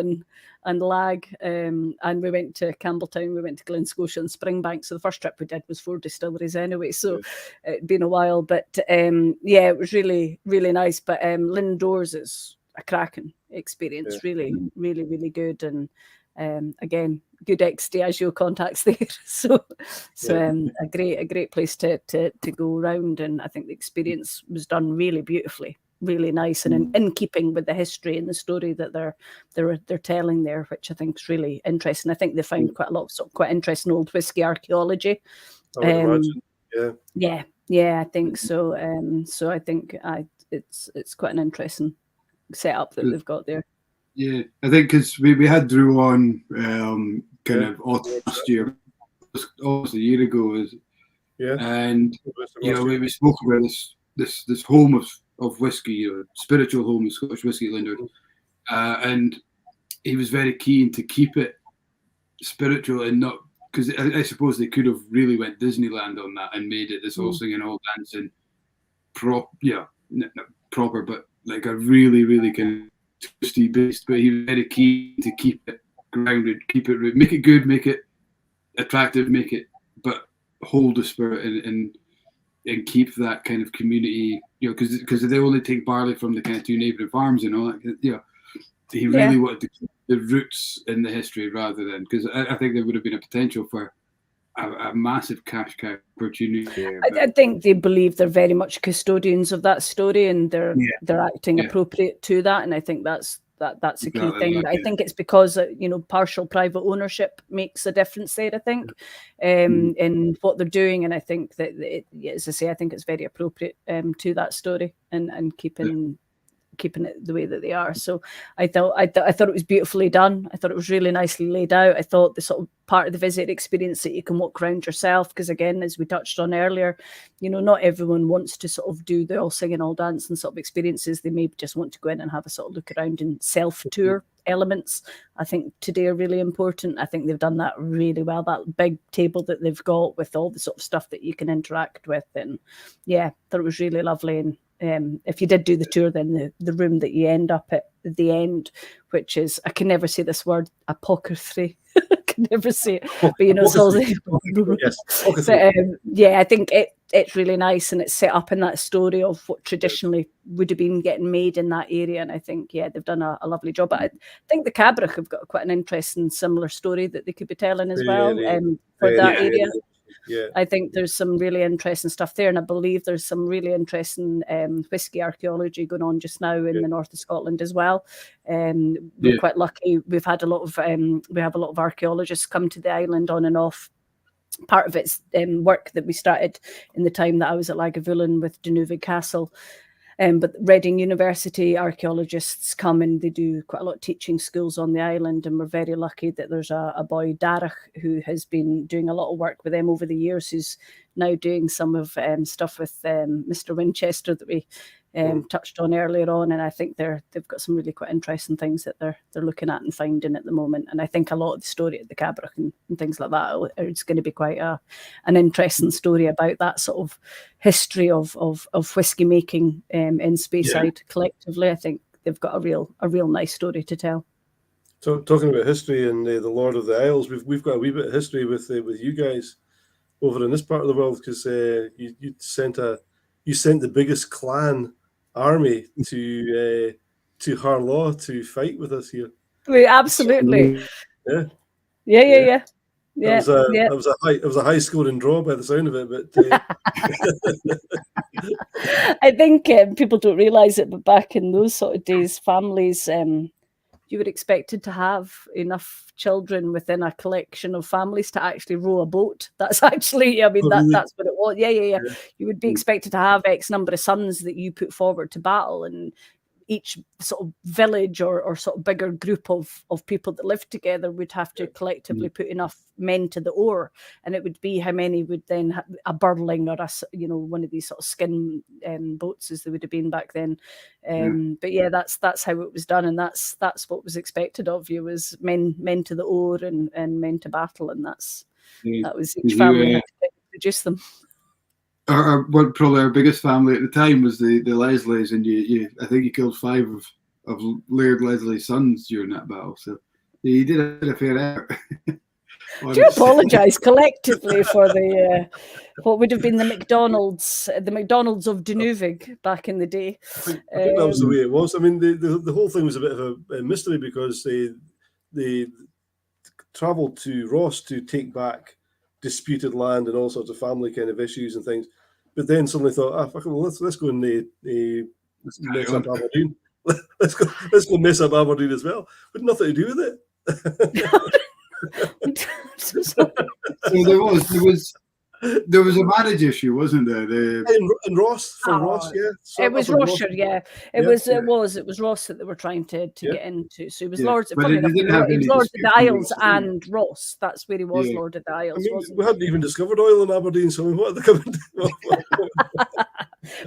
and Lag, and we went to Campbelltown, we went to Glen Scotia and Springbank. So the first trip we did was 4 distilleries anyway, so it'd been a while, but it was really, really nice. But Lindores is a cracking experience, really, really, really good. And again, good ex-Diageo contacts there, so a great place to go around, and I think the experience was done really beautifully. Really nice and in keeping with the history and the story that they're telling there, which I think is really interesting. I think they found quite a lot of quite interesting old whiskey archaeology. I think so. So I think it's quite an interesting setup that they've got there. Yeah, I think because we had Drew on kind of last year, almost a year ago, and you know we spoke about this home of whiskey, spiritual home of Scottish whiskey at Lindores, and he was very keen to keep it spiritual and not, because I suppose they could have really went Disneyland on that and made it this all singing, all dancing, not proper, but like a really, really kind of twisty based. But he was very keen to keep it grounded, keep it, make it good, make it attractive, make it, but hold the spirit and keep that kind of community, because they only take barley from the kind of 2 neighbouring farms, he really wanted to keep the roots in the history rather than, because I think there would have been a potential for a massive cash cow opportunity there. I think they believe they're very much custodians of that story, and they're acting appropriate to that, and I think that's a key thing. I think it's because partial private ownership makes a difference there. I think in what they're doing, and I think that as I say, I think it's very appropriate to that story and keeping it the way that they are. So I thought it was beautifully done. I thought it was really nicely laid out. I thought the sort of part of the visit experience that you can walk around yourself, because again, as we touched on earlier, not everyone wants to sort of do the all singing, all dance and sort of experiences. They may just want to go in and have a sort of look around and self-tour elements. I think today are really important. I think they've done that really well. That big table that they've got with all the sort of stuff that you can interact with, and I thought it was really lovely. And if you did do the tour, then the room that you end up at the end, which is, I can never say this word, apothecary. I can never say it, but it's all I think it's really nice, and it's set up in that story of what traditionally would have been getting made in that area. And I think they've done a lovely job. But I think the Cabrach have got quite an interesting similar story that they could be telling as well for that area. Yeah, I think there's some really interesting stuff there, and I believe there's some really interesting whiskey archaeology going on just now in the north of Scotland as well. We're quite lucky. We've had a lot of archaeologists come to the island on and off. Part of it's work that we started in the time that I was at Lagavulin with Denuvig Castle. But Reading University archaeologists come and they do quite a lot of teaching schools on the island, and we're very lucky that there's a boy, Darach, who has been doing a lot of work with them over the years, who's now doing some of stuff with Mr. Winchester that we touched on earlier on. And I think they've got some really quite interesting things that they're looking at and finding at the moment. And I think a lot of the story at the Cabrach and things like that, it's going to be quite an interesting story about that sort of history of whiskey making in Speyside collectively. I think they've got a real nice story to tell. So talking about history and the Lord of the Isles, we've got a wee bit of history with you guys over in this part of the world, because you sent the biggest clan army to Harlaw to fight with us here. Absolutely. Yeah. Yeah. It was a high scoring draw by the sound of it, but I think people don't realise it, but back in those sort of days, families, you were expected to have enough children within a collection of families to actually row a boat. That's actually, that's what it was. Yeah. You would be expected to have X number of sons that you put forward to battle, and each sort of village or sort of bigger group of people that lived together would have to collectively put enough men to the oar, and it would be how many would then have a burling or one of these sort of skin boats as they would have been back then. But that's how it was done, and that's what was expected of you, was men to the oar and men to battle, and that was each family had to produce them. Probably our biggest family at the time was the Leslies, and I think you killed 5 of Laird Leslie's sons during that battle. So you did a fair effort. Do you apologise collectively for the what would have been the McDonald's of Denuvig back in the day? I think that was the way it was. I mean, the whole thing was a bit of a mystery, because they travelled to Ross to take back disputed land and all sorts of family kind of issues and things, but then suddenly thought, fuck it, well, let's go and mess up Aberdeen. let's go mess up Aberdeen as well, but nothing to do with it. There was a marriage issue, wasn't there? In Ross, Ross, yeah. So it was Ross, yeah. It was Ross that they were trying to get into. So it was Lords. Funny enough, it was Lords of the Isles and Ross. That's where he was, Lord of the Isles. I mean, we hadn't even discovered oil in Aberdeen, so what are they coming to?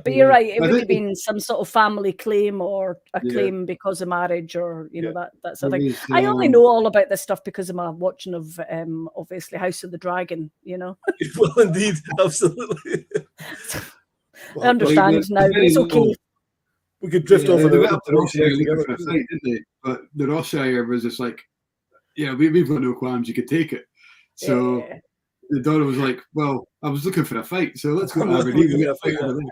But you're right. It would have been some sort of family claim or a claim because of marriage, or that sort of thing. I only know all about this stuff because of my watching of obviously House of the Dragon. Well, indeed, absolutely. I understand now. It's okay. We could drift off the fight, didn't they? But the Rothshire was just like, we've got no qualms. You could take it. So Donna was like, well, I was looking for a fight, so let's go to Aberdeen and get a fight over there.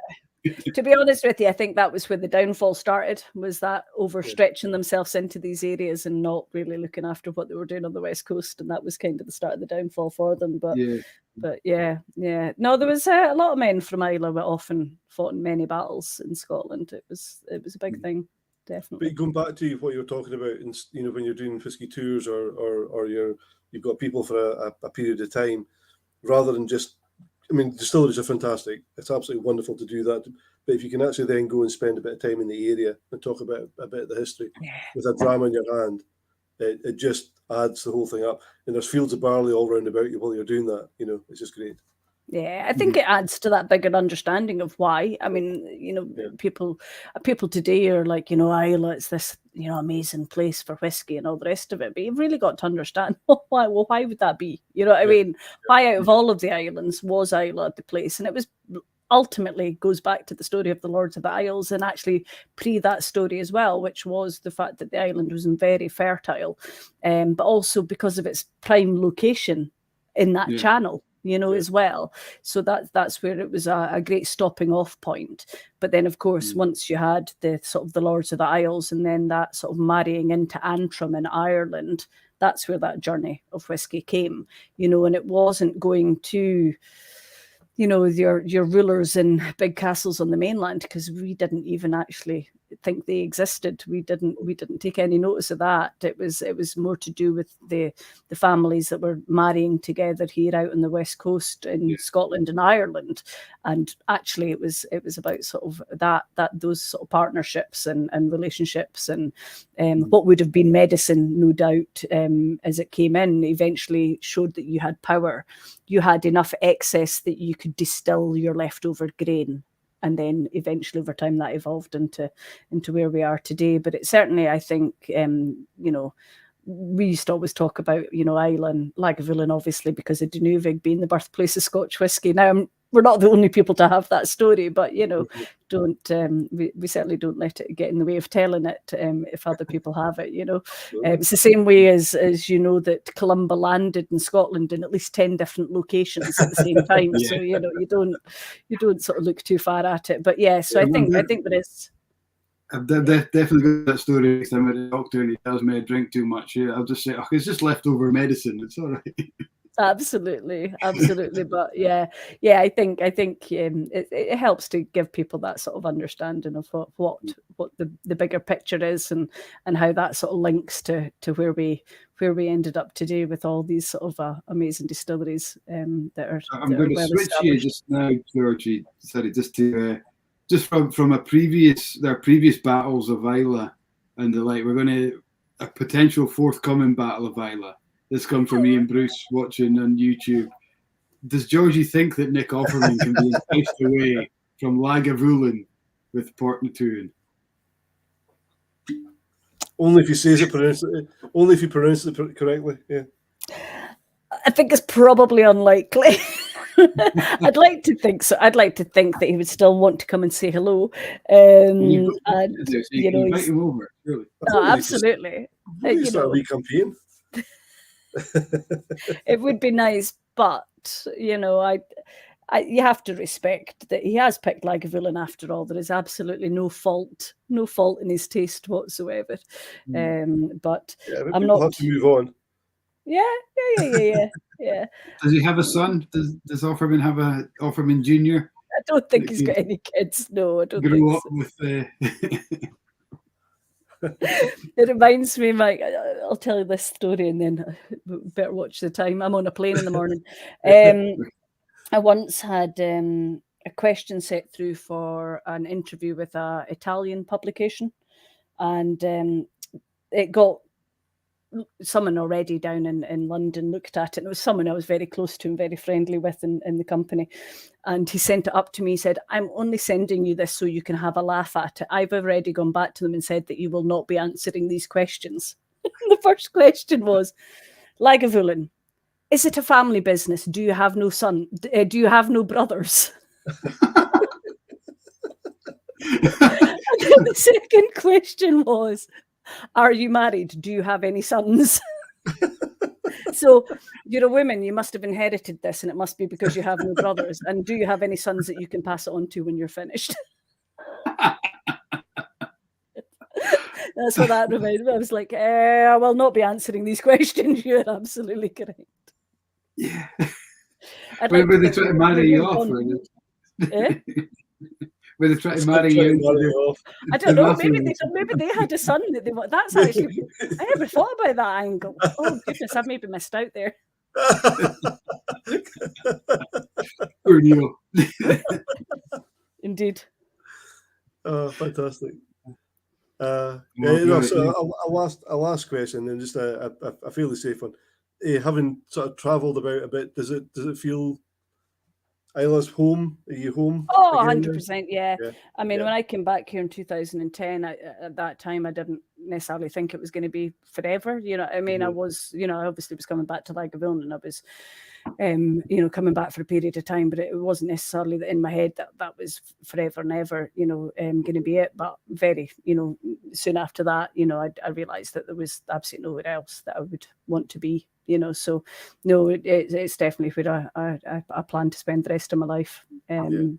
To be honest with you, I think that was where the downfall started, was that overstretching themselves into these areas and not really looking after what they were doing on the West Coast. And that was kind of the start of the downfall for them. But yeah. No, there was a lot of men from Islay that often fought in many battles in Scotland. It was a big thing, definitely. But going back to what you were talking about, when you're doing whisky tours or you've got people for a period of time, rather than just, distilleries are fantastic. It's absolutely wonderful to do that. But if you can actually then go and spend a bit of time in the area and talk about a bit of the history with a dram in your hand, it just adds the whole thing up. And there's fields of barley all round about you while you're doing that. It's just great. Yeah, I think it adds to that bigger understanding of why. People today are like, Islay, it's this, amazing place for whiskey and all the rest of it. But you've really got to understand why. Well, why would that be? You know what I mean? Why out of all of the islands was Islay the place? And it was ultimately goes back to the story of the Lords of the Isles, and actually pre that story as well, which was the fact that the island was very fertile, but also because of its prime location in that channel. As well. So that's where it was a great stopping off point. But then, of course, once you had the sort of the Lords of the Isles and then that sort of marrying into Antrim in Ireland, that's where that journey of whiskey came, and it wasn't going to, your rulers in big castles on the mainland, because we didn't even actually think they existed. We didn't take any notice of that. It was more to do with the families that were marrying together here out on the West Coast in Scotland and Ireland. And actually it was about sort of that those sort of partnerships and relationships and what would have been medicine, no doubt, as it came in, eventually showed that you had power. You had enough excess that you could distill your leftover grain. And then eventually over time that evolved into where we are today. But it certainly, I think, we used to always talk about, Islay and Lagavulin, obviously, because of Dunuvig being the birthplace of Scotch whisky. Now, we're not the only people to have that story, but, we certainly don't let it get in the way of telling it if other people have it, It's the same way as that Columba landed in Scotland in at least 10 different locations at the same time. So, you don't sort of look too far at it. But so I think there is. I've definitely got that story next time I'm at the doctor and he tells me I drink too much. I'll just say, it's just leftover medicine. It's all right. Absolutely. But I think it helps to give people that sort of understanding of what the bigger picture is and how that sort of links to where we ended up today with all these sort of amazing distilleries that are. I'm going to switch you just now, Georgie. Sorry, just to. Just from their previous battles of Islay and the like, we're going to a potential forthcoming battle of Islay. This comes from Ian Bruce watching on YouTube. Does Georgie think that Nick Offerman can be enticed away from Lagavulin with Portintruan? Only if you pronounce it correctly. Yeah. I think it's probably unlikely. I'd like to think so. I'd like to think that he would still want to come and say hello. You invite him over, really. Absolutely. Start a wee campaign. It would be nice, but you have to respect that he has picked Lagavulin after all. There is absolutely no fault in his taste whatsoever. But I'm not. Have to move on. Yeah. Does he have a son? Does Offerman have a Offerman Junior? I don't think he's got any kids. No, I don't grow think up so. With. It reminds me, Mike. I'll tell you this story, and then better watch the time. I'm on a plane in the morning. I once had a question set through for an interview with an Italian publication, and it got. Someone already down in London looked at it, and it was someone I was very close to and very friendly with in the company. And he sent it up to me, said, "I'm only sending you this so you can have a laugh at it. I've already gone back to them and said that you will not be answering these questions." The first question was, Lagavulin, is it a family business? Do you have no son? Do you have no brothers? The second question was, are you married? Do you have any sons? So you're a woman, you must have inherited this, and it must be because you have no brothers. And do you have any sons that you can pass it on to when you're finished? That's what that reminded me. I was like, I will not be answering these questions. You're absolutely correct. Yeah. Like were they trying to marry you off? Were they trying to marry you off? I don't know. Maybe they had a son that they want. That's actually. I never thought about that angle. Oh goodness, I've maybe missed out there. Or you. Indeed. Oh, fantastic. So a last question, and just a fairly safe one. Having sort of travelled about a bit, does it feel Isla's home? Are you home? Oh, 100%, yeah. I mean, when I came back here in 2010, at that time, I didn't necessarily think it was going to be forever. You know, I mean, I was, I obviously was coming back to Lagavulin, and I was, coming back for a period of time, but it wasn't necessarily in my head that was forever and ever, going to be it. But very, soon after that, I realised that there was absolutely nowhere else that I would want to be. So no, it's definitely where I plan to spend the rest of my life. I'd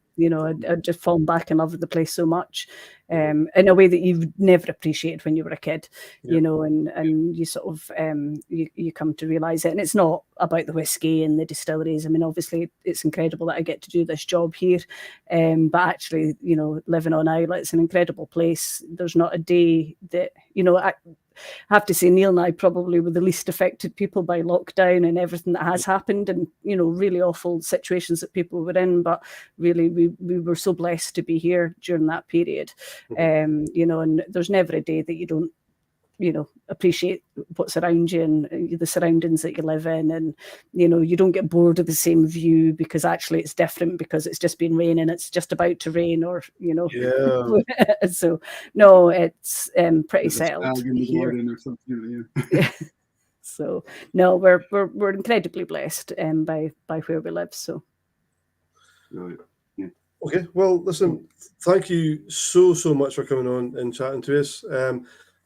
just fallen back in love with the place so much, in a way that you never appreciated when you were a kid, and you sort of you come to realise it. And it's not about the whiskey and the distilleries. I mean, obviously it's incredible that I get to do this job here, but actually, living on Islay, it's an incredible place. There's not a day that, I have to say Neil and I probably were the least affected people by lockdown and everything that has happened, and really awful situations that people were in, but really we were so blessed to be here during that period. And there's never a day that you don't appreciate what's around you and the surroundings that you live in, and you don't get bored of the same view because actually it's different because it's just been raining, it's just about to rain, or so no, it's pretty settled here. Or something, So no, we're incredibly blessed by where we live. So okay, well, listen, thank you so much for coming on and chatting to us.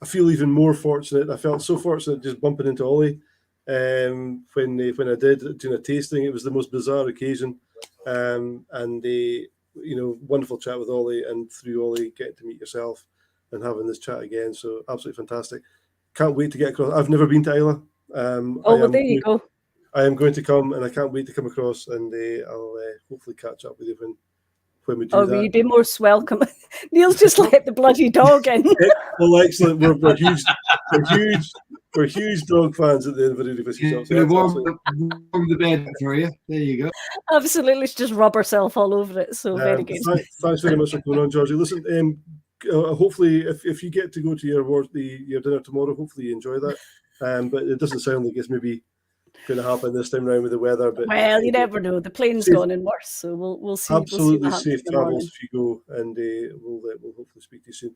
I feel even more fortunate. I felt so fortunate just bumping into Ollie when I did doing a tasting. It was the most bizarre occasion, and wonderful chat with Ollie, and through Ollie getting to meet yourself and having this chat again. So absolutely fantastic. Can't wait to get across. I've never been to Islay. There you go. I am going to come, and I can't wait to come across, and I'll hopefully catch up with you when we do that. Will you be most welcome? Neil's just let the bloody dog in. Well, excellent. We're huge dog fans at the Invalidity Whiskey Shop. So warm the bed for you. There you go. Absolutely, let's just rub herself all over it. So very good. Thanks very much for coming on, Georgie. Listen, hopefully, if you get to go to your dinner tomorrow, hopefully you enjoy that. But it doesn't sound like it's maybe going to happen this time around with the weather. But well, you never know. The plane's gone in worse, so we'll see. Absolutely safe travels if you go, and we'll hopefully speak to you soon.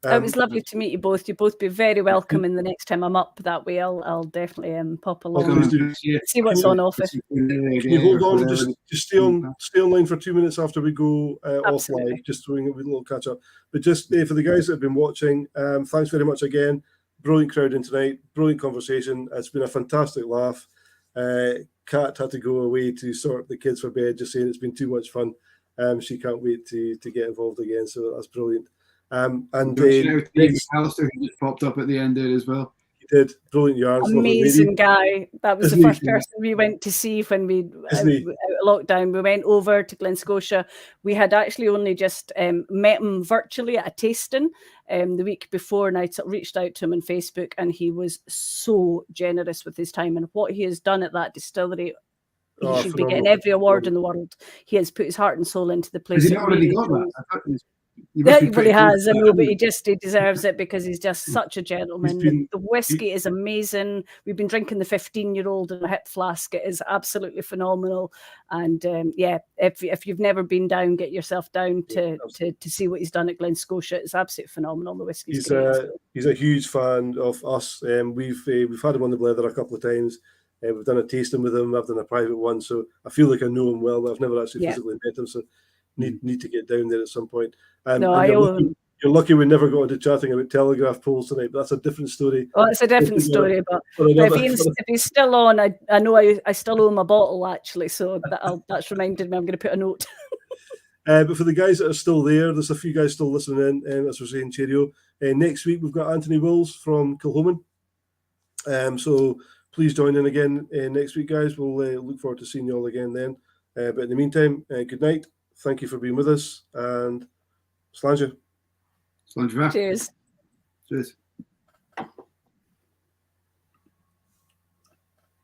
It was lovely to meet you both. You both be very welcome in the next time I'm up. That way, I'll definitely pop along and see what's on offer. Can you hold on? Just stay online for 2 minutes after we go off live, just doing a little catch up. But just for the guys that have been watching, thanks very much again. Brilliant crowd in tonight. Brilliant conversation. It's been a fantastic laugh. Kat had to go away to sort the kids for bed, just saying it's been too much fun. She can't wait to get involved again, so that's brilliant. And Talisker, who just popped up at the end there as well. He did. Brilliant yarns. Amazing guy. That was the first person we went to see when we out of lockdown. We went over to Glen Scotia. We had actually only just met him virtually at a tasting the week before, and I reached out to him on Facebook, and he was so generous with his time and what he has done at that distillery. He should be getting every award in the world. He has put his heart and soul into the place. Has he not already got that? Well, he has, I know, but he deserves it because he's just such a gentleman. The whiskey is amazing. We've been drinking the 15-year-old in a hip flask. It is absolutely phenomenal. And if you've never been down, get yourself down to see what he's done at Glen Scotia. It's absolutely phenomenal. The whiskey's great. He's a huge fan of us. We've had him on the Blether a couple of times. We've done a tasting with him. I've done a private one, so I feel like I know him well. I've never actually physically met him, so need to get down there at some point. No, I owe him. You're lucky we never got into chatting about telegraph poles tonight, but that's a different story. Well, it's a different story, but if he's still on, I know I still owe him a bottle, actually, so that's reminded me I'm going to put a note. But for the guys that are still there, there's a few guys still listening in, as we're saying, cheerio. Next week, we've got Anthony Wills from Kilhoman. So please join in again next week, guys. We'll look forward to seeing you all again then. But in the meantime, good night. Thank you for being with us, and Slàinte. Slàinte. Cheers. Cheers.